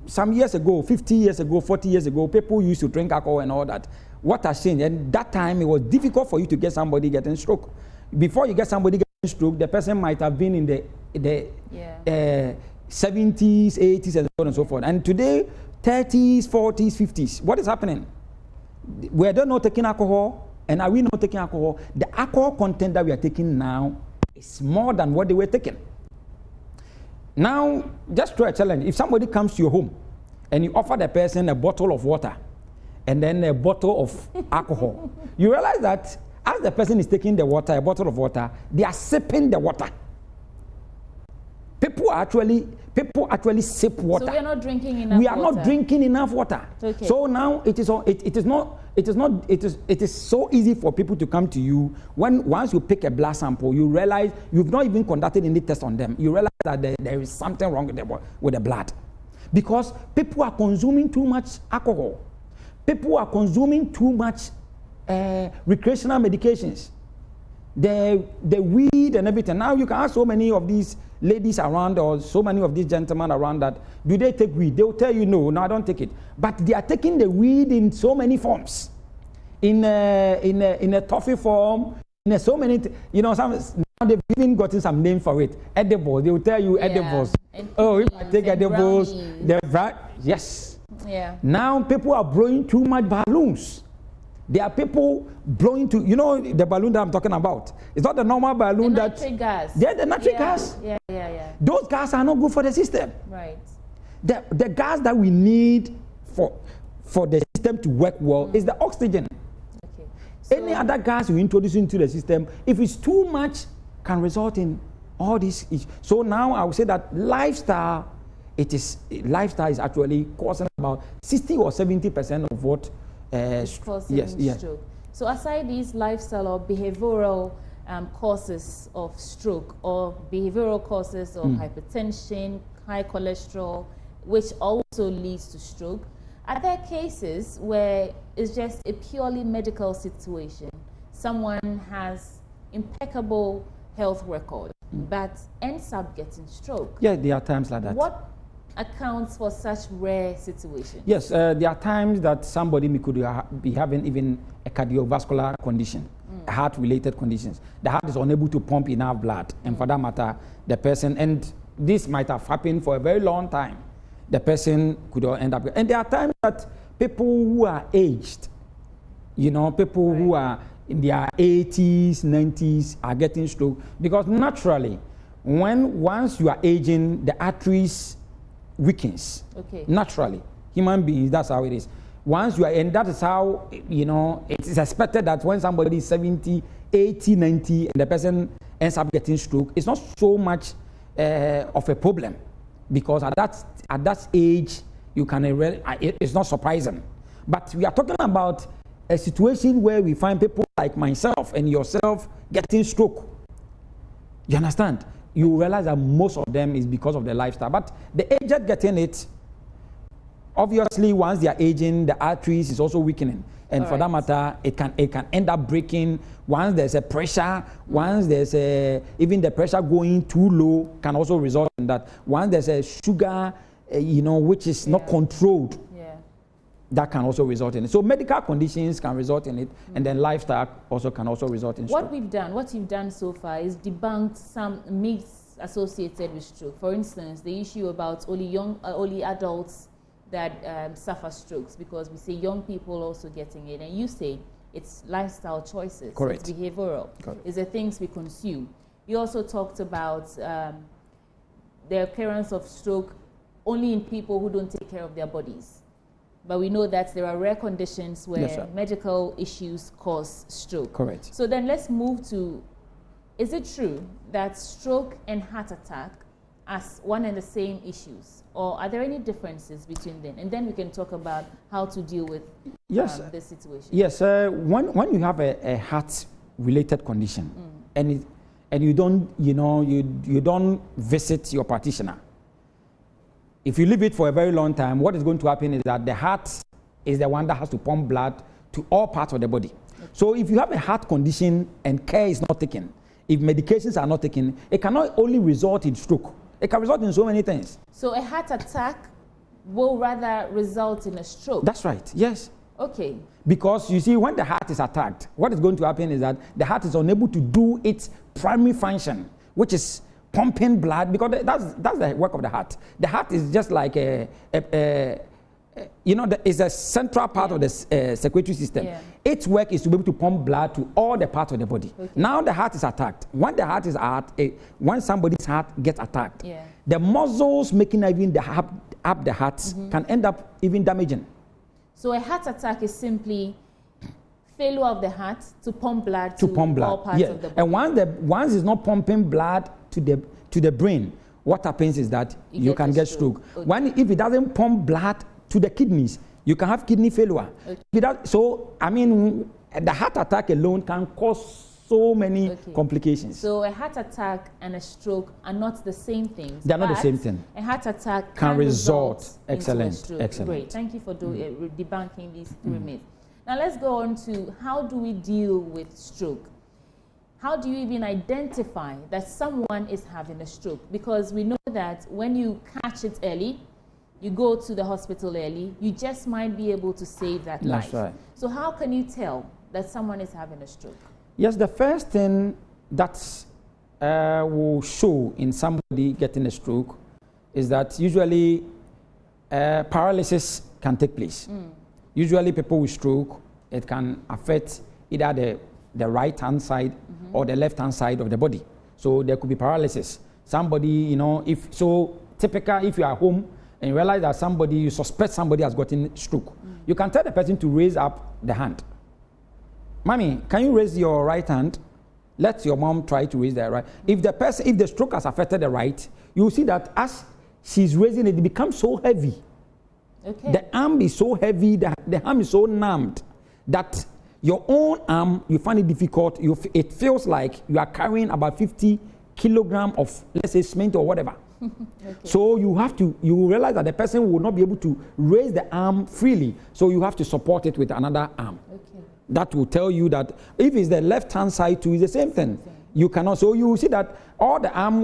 some years ago, 50 years ago, 40 years ago, people used to drink alcohol and all that. What has changed? And that time it was difficult for you to get somebody getting stroke. Before you get somebody getting stroke, the person might have been in the 70s, 80s, and so on and so forth. And today, 30s, 40s, 50s. What is happening? We are not taking alcohol, and are we not taking alcohol? The alcohol content that we are taking now is more than what they were taking. Now, just try a challenge. If somebody comes to your home and you offer the person a bottle of water and then a bottle of alcohol, you realize that as the person is taking the water, a bottle of water, they are sipping the water. People actually sip water. So we are not drinking enough water. We are not drinking enough water. Okay. So now it is so easy for people to come to you when once you pick a blood sample, you realize you've not even conducted any test on them. You realize that there is something wrong with the blood. Because people are consuming too much alcohol. People are consuming too much recreational medications. The weed and everything. Now you can ask so many of these ladies around or so many of these gentlemen around that, do they take weed? They will tell you, no, I don't take it. But they are taking the weed in so many forms. In a toffee form, in so many, now they've even gotten some name for it. Edibles, they will tell you edibles. Oh, if I take edibles, yes. Yeah. Now people are blowing too much balloons. There are people blowing to, the balloon that I'm talking about. It's not the normal balloon the nitric gas. Yeah, the nitric gas. Yeah. Those gas are not good for the system. Right. The gas that we need for the system to work well is the oxygen. Okay. So any other gas you introduce into the system, if it's too much, can result in all these issues. So now I would say that lifestyle is actually causing about 60 or 70% of what causing stroke. So aside these lifestyle or behavioral causes of stroke or behavioral causes of hypertension, high cholesterol, which also leads to stroke, are there cases where it's just a purely medical situation? Someone has impeccable health record but ends up getting stroke. Yeah, there are times like that. What accounts for such rare situations? Yes, there are times that somebody could be having even a cardiovascular condition, heart-related conditions. The heart is unable to pump enough blood, and for that matter, the person, and this might have happened for a very long time, the person could end up, and there are times that people who are aged, people who are in their 80s, 90s are getting stroke, because naturally, once you are aging, the arteries weakens. Okay. Naturally, human beings, that's how it is. Once you are, and that is how, it is expected that when somebody is 70, 80, 90, and the person ends up getting stroke, it's not so much of a problem, because at that age, it's not surprising. But we are talking about a situation where we find people like myself and yourself getting stroke. You understand? You realize that most of them is because of their lifestyle. But the aged getting it, obviously, once they are aging, the arteries is also weakening. And for that matter, it can end up breaking. Once there's a pressure, once there's even the pressure going too low can also result in that. Once there's a sugar, which is not controlled, that can also result in it. So medical conditions can result in it, and then lifestyle also can also result in stroke. What you've done so far is debunked some myths associated with stroke. For instance, the issue about only adults that suffer strokes, because we see young people also getting it, and you say it's lifestyle choices. Correct. It's behavioral. Correct. It's the things we consume. You also talked about the occurrence of stroke only in people who don't take care of their bodies. But we know that there are rare conditions where medical issues cause stroke. Correct. So then let's move to, is it true that stroke and heart attack as one and the same issues, or are there any differences between them? And then we can talk about how to deal with this situation. Yes, when you have a heart-related condition, and you don't, you don't visit your practitioner, if you leave it for a very long time, what is going to happen is that the heart is the one that has to pump blood to all parts of the body. Okay. So if you have a heart condition and care is not taken, if medications are not taken, it cannot only result in stroke. It can result in so many things. So a heart attack will rather result in a stroke? That's right, yes. Okay. Because you see, when the heart is attacked, what is going to happen is that the heart is unable to do its primary function, which is pumping blood, because that's the work of the heart. The heart is just like it's a central part of the circulatory system. Yeah. Its work is to be able to pump blood to all the parts of the body. Okay. Now the heart is attacked. When the heart is when somebody's heart gets attacked, the muscles making even up the heart can end up even damaging. So a heart attack is simply failure of the heart to pump blood to all parts of the body. And once it's not pumping blood to the brain, what happens is that you can get stroke. Okay. If it doesn't pump blood to the kidneys, you can have kidney failure. Okay. So, I mean, the heart attack alone can cause so many complications. So a heart attack and a stroke are not the same things. They're not the same thing. A heart attack can result into a stroke. Excellent. Great. Thank you for debunking these three myths. Now let's go on to how do we deal with stroke? How do you even identify that someone is having a stroke? Because we know that when you catch it early, you go to the hospital early, you just might be able to save that life. That's right. So how can you tell that someone is having a stroke? Yes, the first thing that will show in somebody getting a stroke is that usually paralysis can take place. Usually people with stroke, it can affect either the right-hand side or the left-hand side of the body. So there could be paralysis. Somebody, if you are home and you realize that you suspect somebody has gotten stroke, you can tell the person to raise up the hand. Mommy, can you raise your right hand? Let your mom try to raise the right. If the stroke has affected the right, you will see that as she's raising it, it becomes so heavy. Okay. The arm is so heavy, the arm is so numbed that your own arm, you find it difficult. It feels like you are carrying about 50 kilograms of, let's say, cement or whatever. Okay. So you realize that the person will not be able to raise the arm freely. So you have to support it with another arm. Okay. That will tell you that if it's the left-hand side too, it's the same thing. You cannot. So you see that all the arm,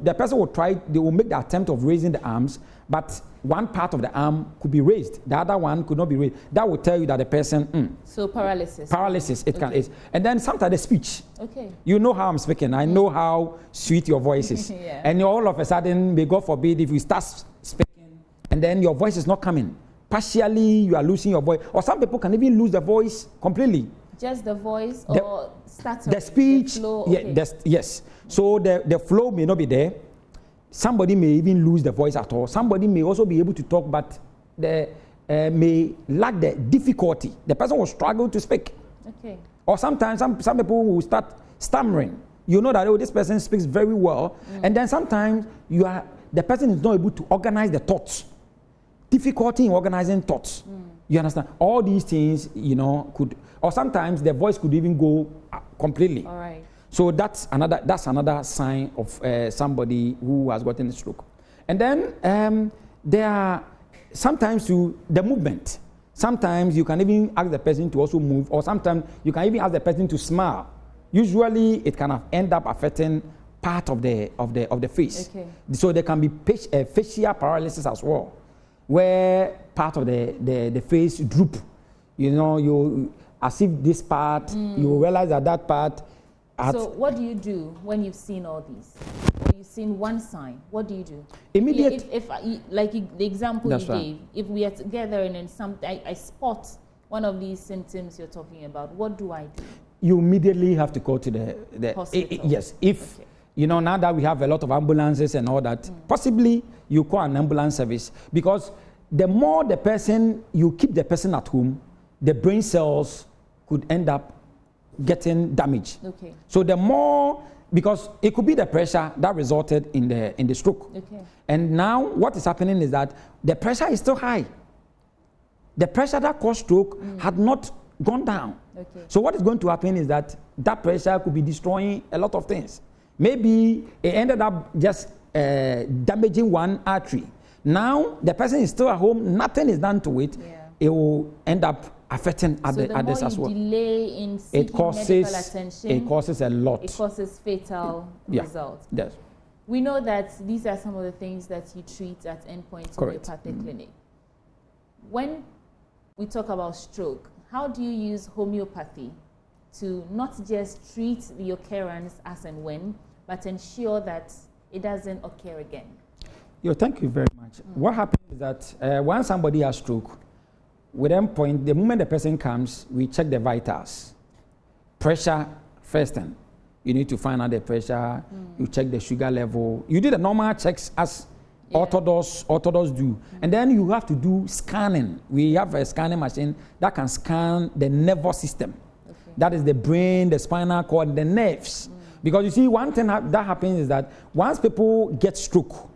the person will try, they will make the attempt of raising the arms, but one part of the arm could be raised, the other one could not be raised. That will tell you that the person. So paralysis. Paralysis, it can. And then sometimes the speech. Okay. You know how I'm speaking. I know how sweet your voice is. Yeah. And all of a sudden, may God forbid, if you start speaking, and then your voice is not coming. Partially, you are losing your voice. Or some people can even lose the voice completely. Just the voice or stuttering? The speech, the flow, okay. Yes. So the flow may not be there. Somebody may even lose the voice at all. Somebody may also be able to talk, but may lack the difficulty. The person will struggle to speak. Okay. Or sometimes some people will start stammering. You know that this person speaks very well, and then sometimes the person is not able to organize the thoughts. Difficulty in organizing thoughts. You understand? All these things, could, or sometimes the voice could even go completely. All right. So that's another sign of somebody who has gotten a stroke. And then there are sometimes the movement. Sometimes you can even ask the person to also move, or sometimes you can even ask the person to smile. Usually it can end up affecting part of the face. Okay. So there can be facial paralysis as well, where part of the face droop. You as if this part, you realize that part. So what do you do when you've seen all these? When you've seen one sign, what do you do? Immediate. If like the example you gave, if we are together and then I spot one of these symptoms you're talking about, what do I do? You immediately have to go to the hospital. Yes. If now that we have a lot of ambulances and all that, possibly you call an ambulance service, because the more you keep the person at home, the brain cells could end up getting damaged. Okay. So the more because it could be the pressure that resulted in the stroke. Okay. And now what is happening is that the pressure is still high. The pressure that caused stroke had not gone down. Okay. So what is going to happen is that pressure could be destroying a lot of things. Maybe it ended up just damaging one artery. Now the person is still at home, nothing is done to it. Yeah. It will end up affecting others as well. Delay in seeking medical attention, it causes a lot. It causes fatal results. Yes. We know that these are some of the things that you treat at Endpoint Homeopathic Clinic. When we talk about stroke, how do you use homeopathy to not just treat the occurrence as and when, but ensure that it doesn't occur again? Thank you very much. What happens is that when somebody has stroke, with Endpoint, the moment the person comes, we check the vitals. Pressure first thing. You need to find out the pressure, you check the sugar level. You do the normal checks as orthodox do. And then you have to do scanning. We have a scanning machine that can scan the nervous system. Okay. That is the brain, the spinal cord, the nerves. Because you see, one thing that happens is that once people get stroke,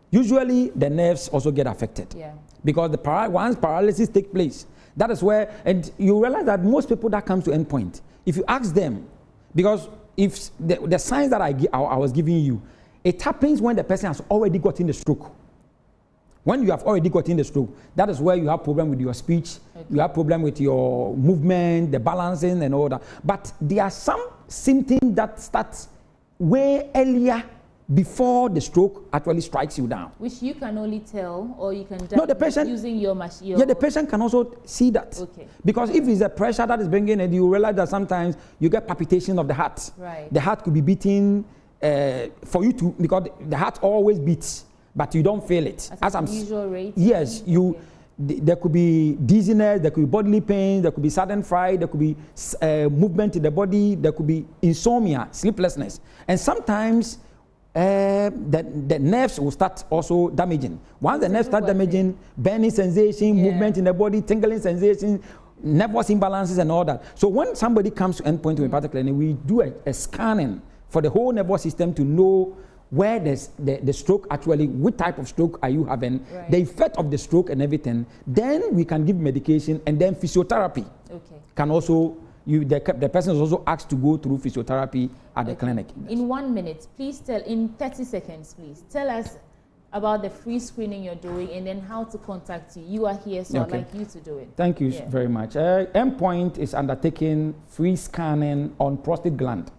usually the nerves also get affected. Yeah. Because once paralysis takes place, that is where, and you realize that most people that come to Endpoint, if you ask them, because if the signs that I was giving you, it happens when the person has already gotten the stroke. When you have already gotten the stroke, that is where you have problem with your speech, you have problem with your movement, the balancing and all that. But there are some symptoms that start way earlier before the stroke actually strikes you down. Which you can only tell, or you can the patient, using your machine. Yeah, the patient can also see that. Okay. Because if it's a pressure that is bringing it, you realize that sometimes you get palpitation of the heart. Right. The heart could be beating for you to, because the heart always beats, but you don't feel it. As I'm usual rate? Yes, you. Okay. There could be dizziness, there could be bodily pain, there could be sudden fright, there could be movement in the body, there could be insomnia, sleeplessness. And sometimes the nerves will start also damaging. Once the nerves start damaging, burning sensation, movement in the body, tingling sensation, nervous imbalances and all that. So when somebody comes to Endpoint Homeopathic Clinic, we do a scanning for the whole nervous system to know where the stroke actually, what type of stroke are you having, the effect of the stroke and everything. Then we can give medication, and then physiotherapy can also, the person is also asked to go through physiotherapy at the clinic. In 1 minute, please in 30 seconds, please, tell us about the free screening you're doing and then how to contact you. You are here, so I'd like you to do it. Thank you very much. Endpoint is undertaking free scanning on prostate gland,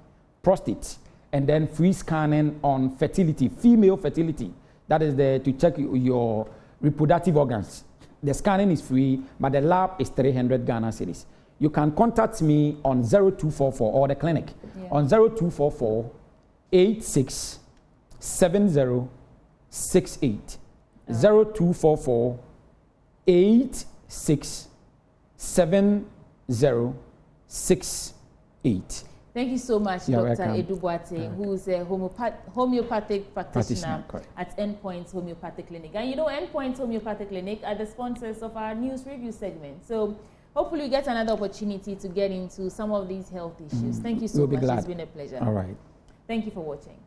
prostate, and then free scanning on fertility, female fertility. That is to check your reproductive organs. The scanning is free, but the lab is 300 Ghana cedis. You can contact me on 0244 or the clinic on 0244 867068. 0244 867068. Thank you so much, Dr. Edubuate, who is a homeopathic practitioner at Endpoint Homeopathic Clinic. And you know, Endpoint Homeopathic Clinic are the sponsors of our news review segment. So hopefully you get another opportunity to get into some of these health issues. Thank you so much. It's been a pleasure. All right. Thank you for watching.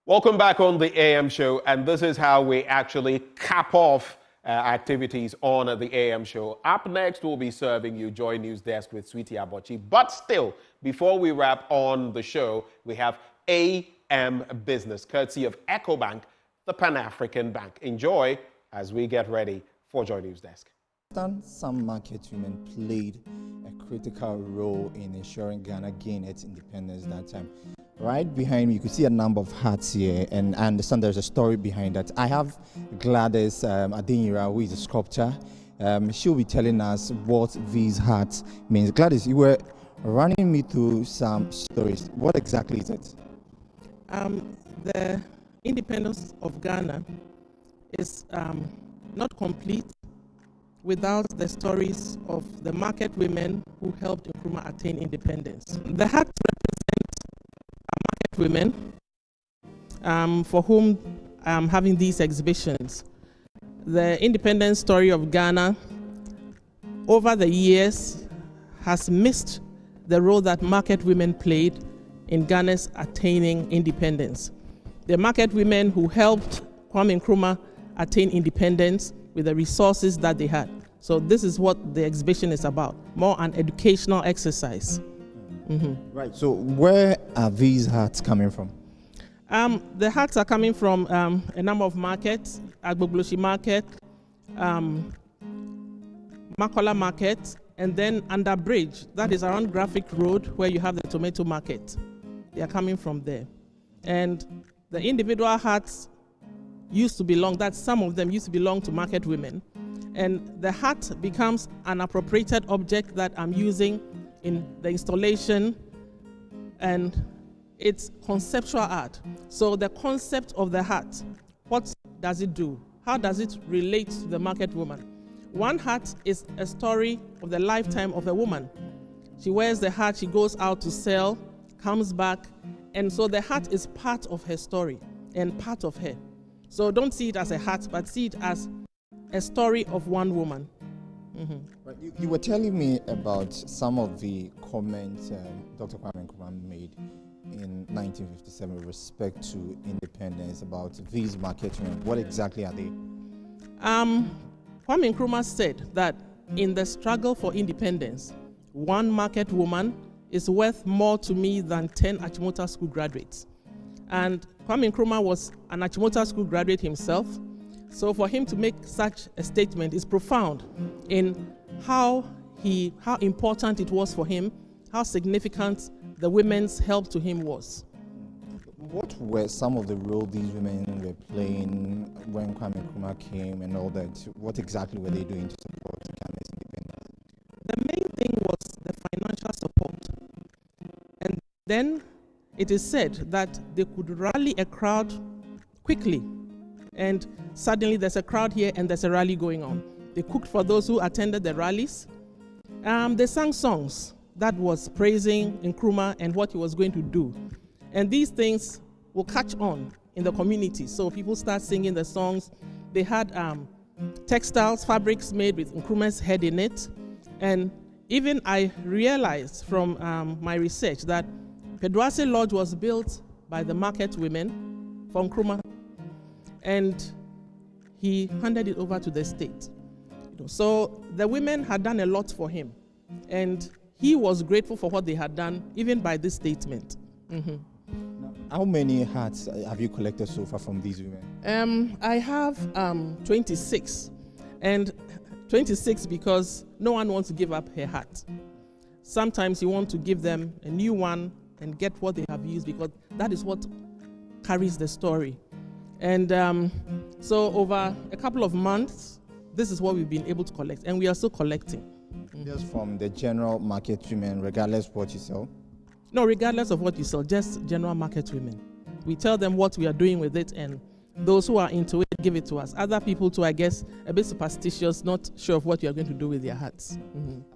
Welcome back on the AM show, and this is how we actually cap off activities on the AM show. Up next, we'll be serving you Joy News Desk with Sweetie Abochi. But still, before we wrap on the show, we have AM Business, courtesy of EcoBank, the Pan-African Bank. Enjoy as we get ready for Joy News Desk. Some market women played a critical role in ensuring Ghana gained its independence that time. Right behind me, you can see a number of hats here, and I understand there's a story behind that. I have Gladys Adinira, who is a sculptor. She'll be telling us what these hats means. Gladys, you were running me through some stories. What exactly is it? The independence of Ghana is not complete without the stories of the market women who helped Nkrumah attain independence. The hats represent market women for whom I'm having these exhibitions. The independence story of Ghana over the years has missed the role that market women played in Ghana's attaining independence. The market women who helped Kwame Nkrumah attain independence with the resources that they had. So this is what the exhibition is about, more an educational exercise. Right, so where are these hats coming from? The hats are coming from a number of markets, Agbogloshi Market, Makola Market, and then Under Bridge, that is around Graphic Road, where you have the tomato market. They are coming from there. And the individual hats used to belong, that some of them used to belong to market women. And the hat becomes an appropriated object that I'm using in the installation, and it's conceptual art. So the concept of the hat, what does it do? How does it relate to the market woman? One hat is a story of the lifetime of a woman. She wears the hat, she goes out to sell, comes back, and so the hat is part of her story and part of her. So don't see it as a hat, but see it as a story of one woman. Right. You were telling me about some of the comments Dr. Kwame Nkrumah made in 1957 with respect to independence about these market women. What exactly are they? Kwame Nkrumah said that in the struggle for independence, one market woman is worth more to me than 10 Achimota School graduates. And Kwame Nkrumah was an Achimota School graduate himself. So for him to make such a statement is profound in how important it was for him, how significant the women's help to him was. What were some of the roles these women were playing when Kwame Nkrumah came and all that? What exactly were they doing to support Ghana's independence? The main thing was the financial support. And then it is said that they could rally a crowd quickly. And suddenly there's a crowd here and there's a rally going on. They cooked for those who attended the rallies. They sang songs that was praising Nkrumah and what he was going to do. And these things will catch on in the community. So people start singing the songs. They had textiles, fabrics made with Nkrumah's head in it. And even I realized from my research that Peduase Lodge was built by the market women for Nkrumah. And he handed it over to the state. So the women had done a lot for him. And he was grateful for what they had done, even by this statement. How many hats have you collected so far from these women? I have 26. And 26 because no one wants to give up her hat. Sometimes you want to give them a new one and get what they have used, because that is what carries the story. And so over a couple of months, this is what we've been able to collect, and we are still collecting. Just from the general market women, regardless of what you sell? No, regardless of what you sell, just general market women. We tell them what we are doing with it, and those who are into it give it to us. Other people too, I guess, a bit superstitious, not sure of what you are going to do with their hats.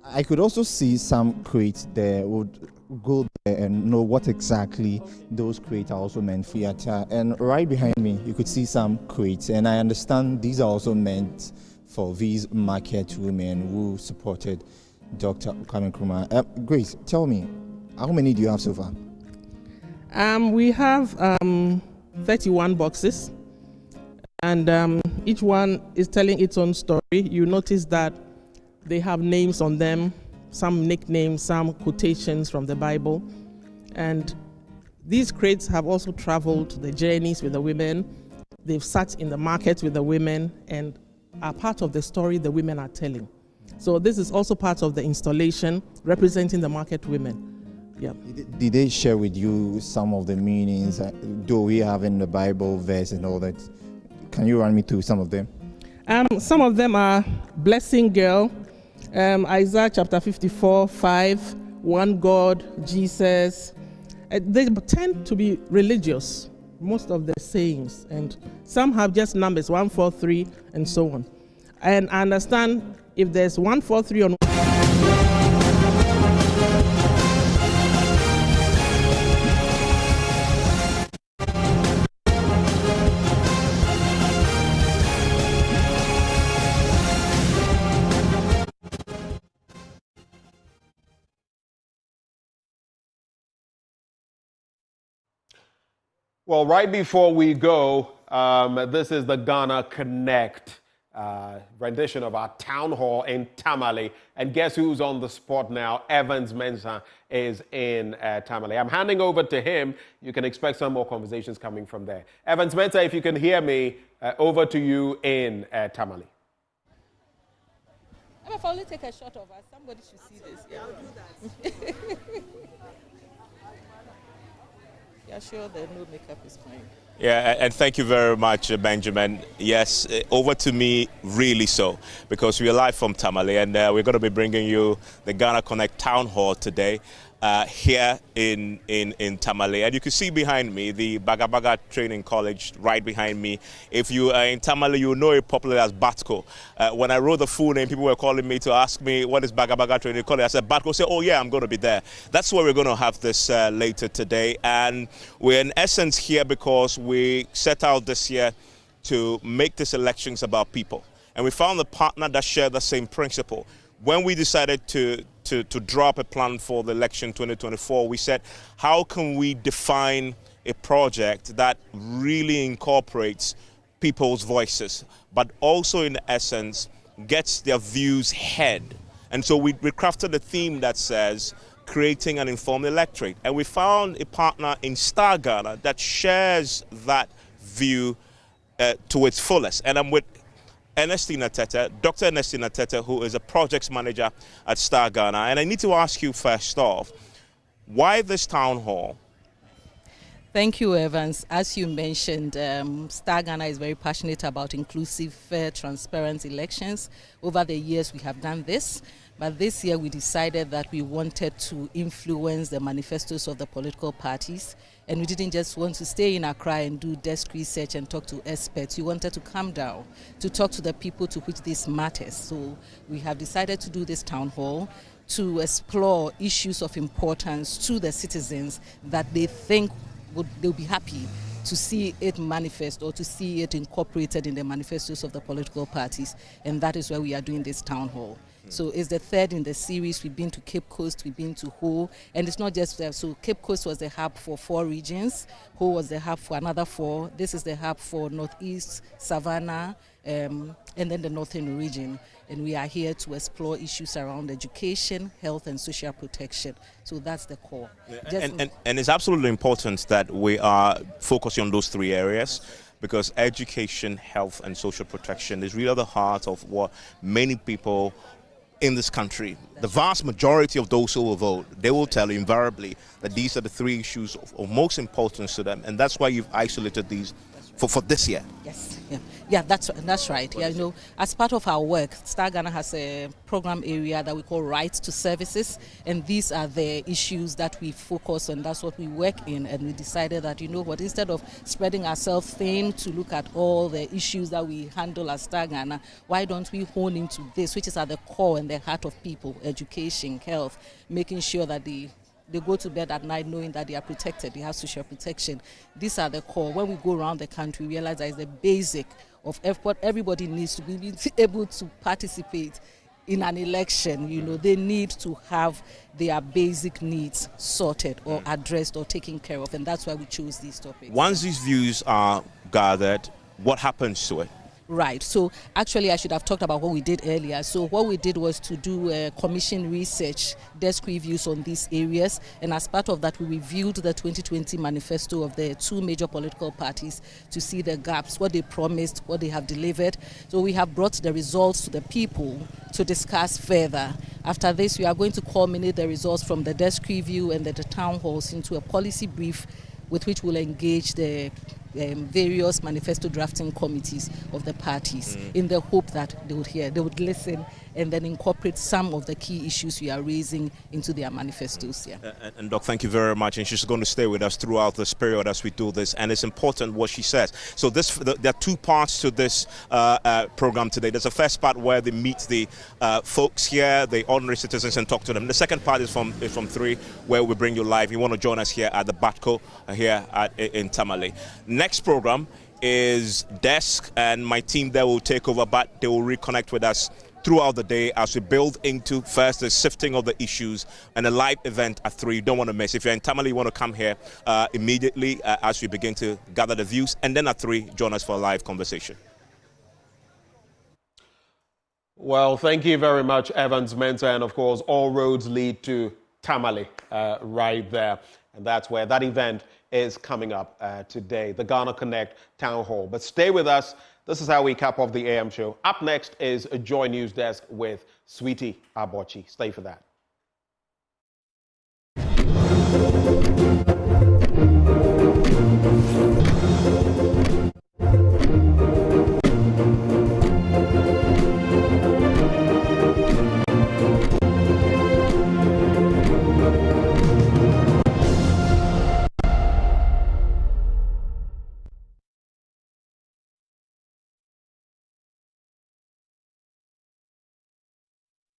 I could also see some crates there would go there and know what exactly those crates are also meant for theater. And right behind me, you could see some crates, and I understand these are also meant for these market women who supported Dr. Kwame Nkrumah. Grace, tell me, how many do you have so far? We have 31 boxes, and each one is telling its own story. You notice that they have names on them, some nicknames, some quotations from the Bible. And these crates have also traveled the journeys with the women. they've sat in the market with the women and are part of the story the women are telling. So this is also part of the installation representing the market women. Yeah. Did they share with you some of the meanings? Do we have in the Bible verse and all that? Can you run me through some of them? Some of them are blessing girl, Isaiah chapter 54:5, one God, Jesus. They tend to be religious, most of the sayings, and some have just numbers 1, 4, 3, and so on. And I understand if there's 1, 4, 3 on Well, right before we go, this is the Ghana Connect rendition of our town hall in Tamale. And guess who's on the spot now? Evans Mensah is in Tamale. I'm handing over to him. You can expect some more conversations coming from there. Evans Mensah, if you can hear me, over to you in Tamale. If I only take a shot of us, somebody should see this. Yeah, I'll do that. Yeah, sure, the no makeup is fine. Yeah, and thank you very much, Benjamin. Yes, over to me, really so, because we are live from Tamale, and we're going to be bringing you the Ghana Connect Town Hall today here in Tamale. And you can see behind me the Bagabaga Training College right behind me. If you are in Tamale, you know it popularly as BATCO. When I wrote the full name, people were calling me to ask me, what is Bagabaga Training College? I said, BATCO. Say, oh yeah, I'm going to be there. That's where we're going to have this later today. And we're in essence here because we set out this year to make these elections about people. And we found a partner that shared the same principle. When we decided to draw up a plan for the election 2024, we said, how can we define a project that really incorporates people's voices, but also in essence gets their views heard? And so we crafted a theme that says, creating an informed electorate. And we found a partner in Star Ghana that shares that view to its fullest. And I'm with Ernestina Tete, Dr. Ernestina Tete, who is a projects manager at Star Ghana. And I need to ask you first off, why this town hall? Thank you, Evans. As you mentioned, Star Ghana is very passionate about inclusive, fair, transparent elections. Over the years, we have done this. But this year, we decided that we wanted to influence the manifestos of the political parties. And we didn't just want to stay in Accra and do desk research and talk to experts. We wanted to come down to talk to the people to which this matters. So we have decided to do this town hall to explore issues of importance to the citizens that they think they'll be happy to see it manifest or to see it incorporated in the manifestos of the political parties. And that is why we are doing this town hall. So it's the third in the series. We've been to Cape Coast, we've been to Ho, and it's not just there. So Cape Coast was the hub for 4 regions, Ho was the hub for another 4. This is the hub for Northeast, Savannah, and then the Northern region. And we are here to explore issues around education, health, and social protection. So that's the core. And it's absolutely important that we are focusing on those 3 areas, because education, health, and social protection is really the heart of what many people in this country, the vast majority of those who will vote, they will tell you invariably that these are the 3 issues of most importance to them, and that's why you've isolated these for this year. Yes, yeah, that's right. Yeah, you know, as part of our work, Star Ghana has a program area that we call Rights to Services, and these are the issues that we focus on. That's what we work in, and we decided that, you know what, instead of spreading ourselves thin to look at all the issues that we handle as Star Ghana, why don't we hone into this, which is at the core and the heart of people: education, health, making sure that they go to bed at night knowing that they are protected, they have social protection. These are the core. When we go around the country, we realize that is the basic of what everybody needs to be able to participate in an election. You know, they need to have their basic needs sorted or addressed or taken care of, and that's why we chose these topics. Once these views are gathered, what happens to it? Right. So actually, I should have talked about what we did earlier. So what we did was to do commission research, desk reviews on these areas. And as part of that, we reviewed the 2020 manifesto of the two major political parties to see the gaps, what they promised, what they have delivered. So we have brought the results to the people to discuss further. After this, we are going to culminate the results from the desk review and the town halls into a policy brief with which we'll engage the various manifesto drafting committees of the parties in the hope that they would hear, they would listen, and then incorporate some of the key issues we are raising into their manifestos. Yeah. And Doc, thank you very much. And she's going to stay with us throughout this period as we do this. And it's important what she says. So there are two parts to this program today. There's a first part where they meet the folks here, the ordinary citizens, and talk to them. The second part is from 3, where we bring you live. You want to join us here at the Batco here in Tamale. Next program is Desk, and my team there will take over, but they will reconnect with us throughout the day as we build into first the sifting of the issues and a live event at 3. You don't want to miss. If you're in Tamale, you want to come here immediately as we begin to gather the views, and then at 3, join us for a live conversation. Well, thank you very much, Evans Mensah, and of course, all roads lead to Tamale right there. And that's where that event is coming up today, the Ghana Connect Town Hall. But stay with us. This is how we cap off the AM show. Up next is a Joy News Desk with Sweetie Abochi. Stay for that.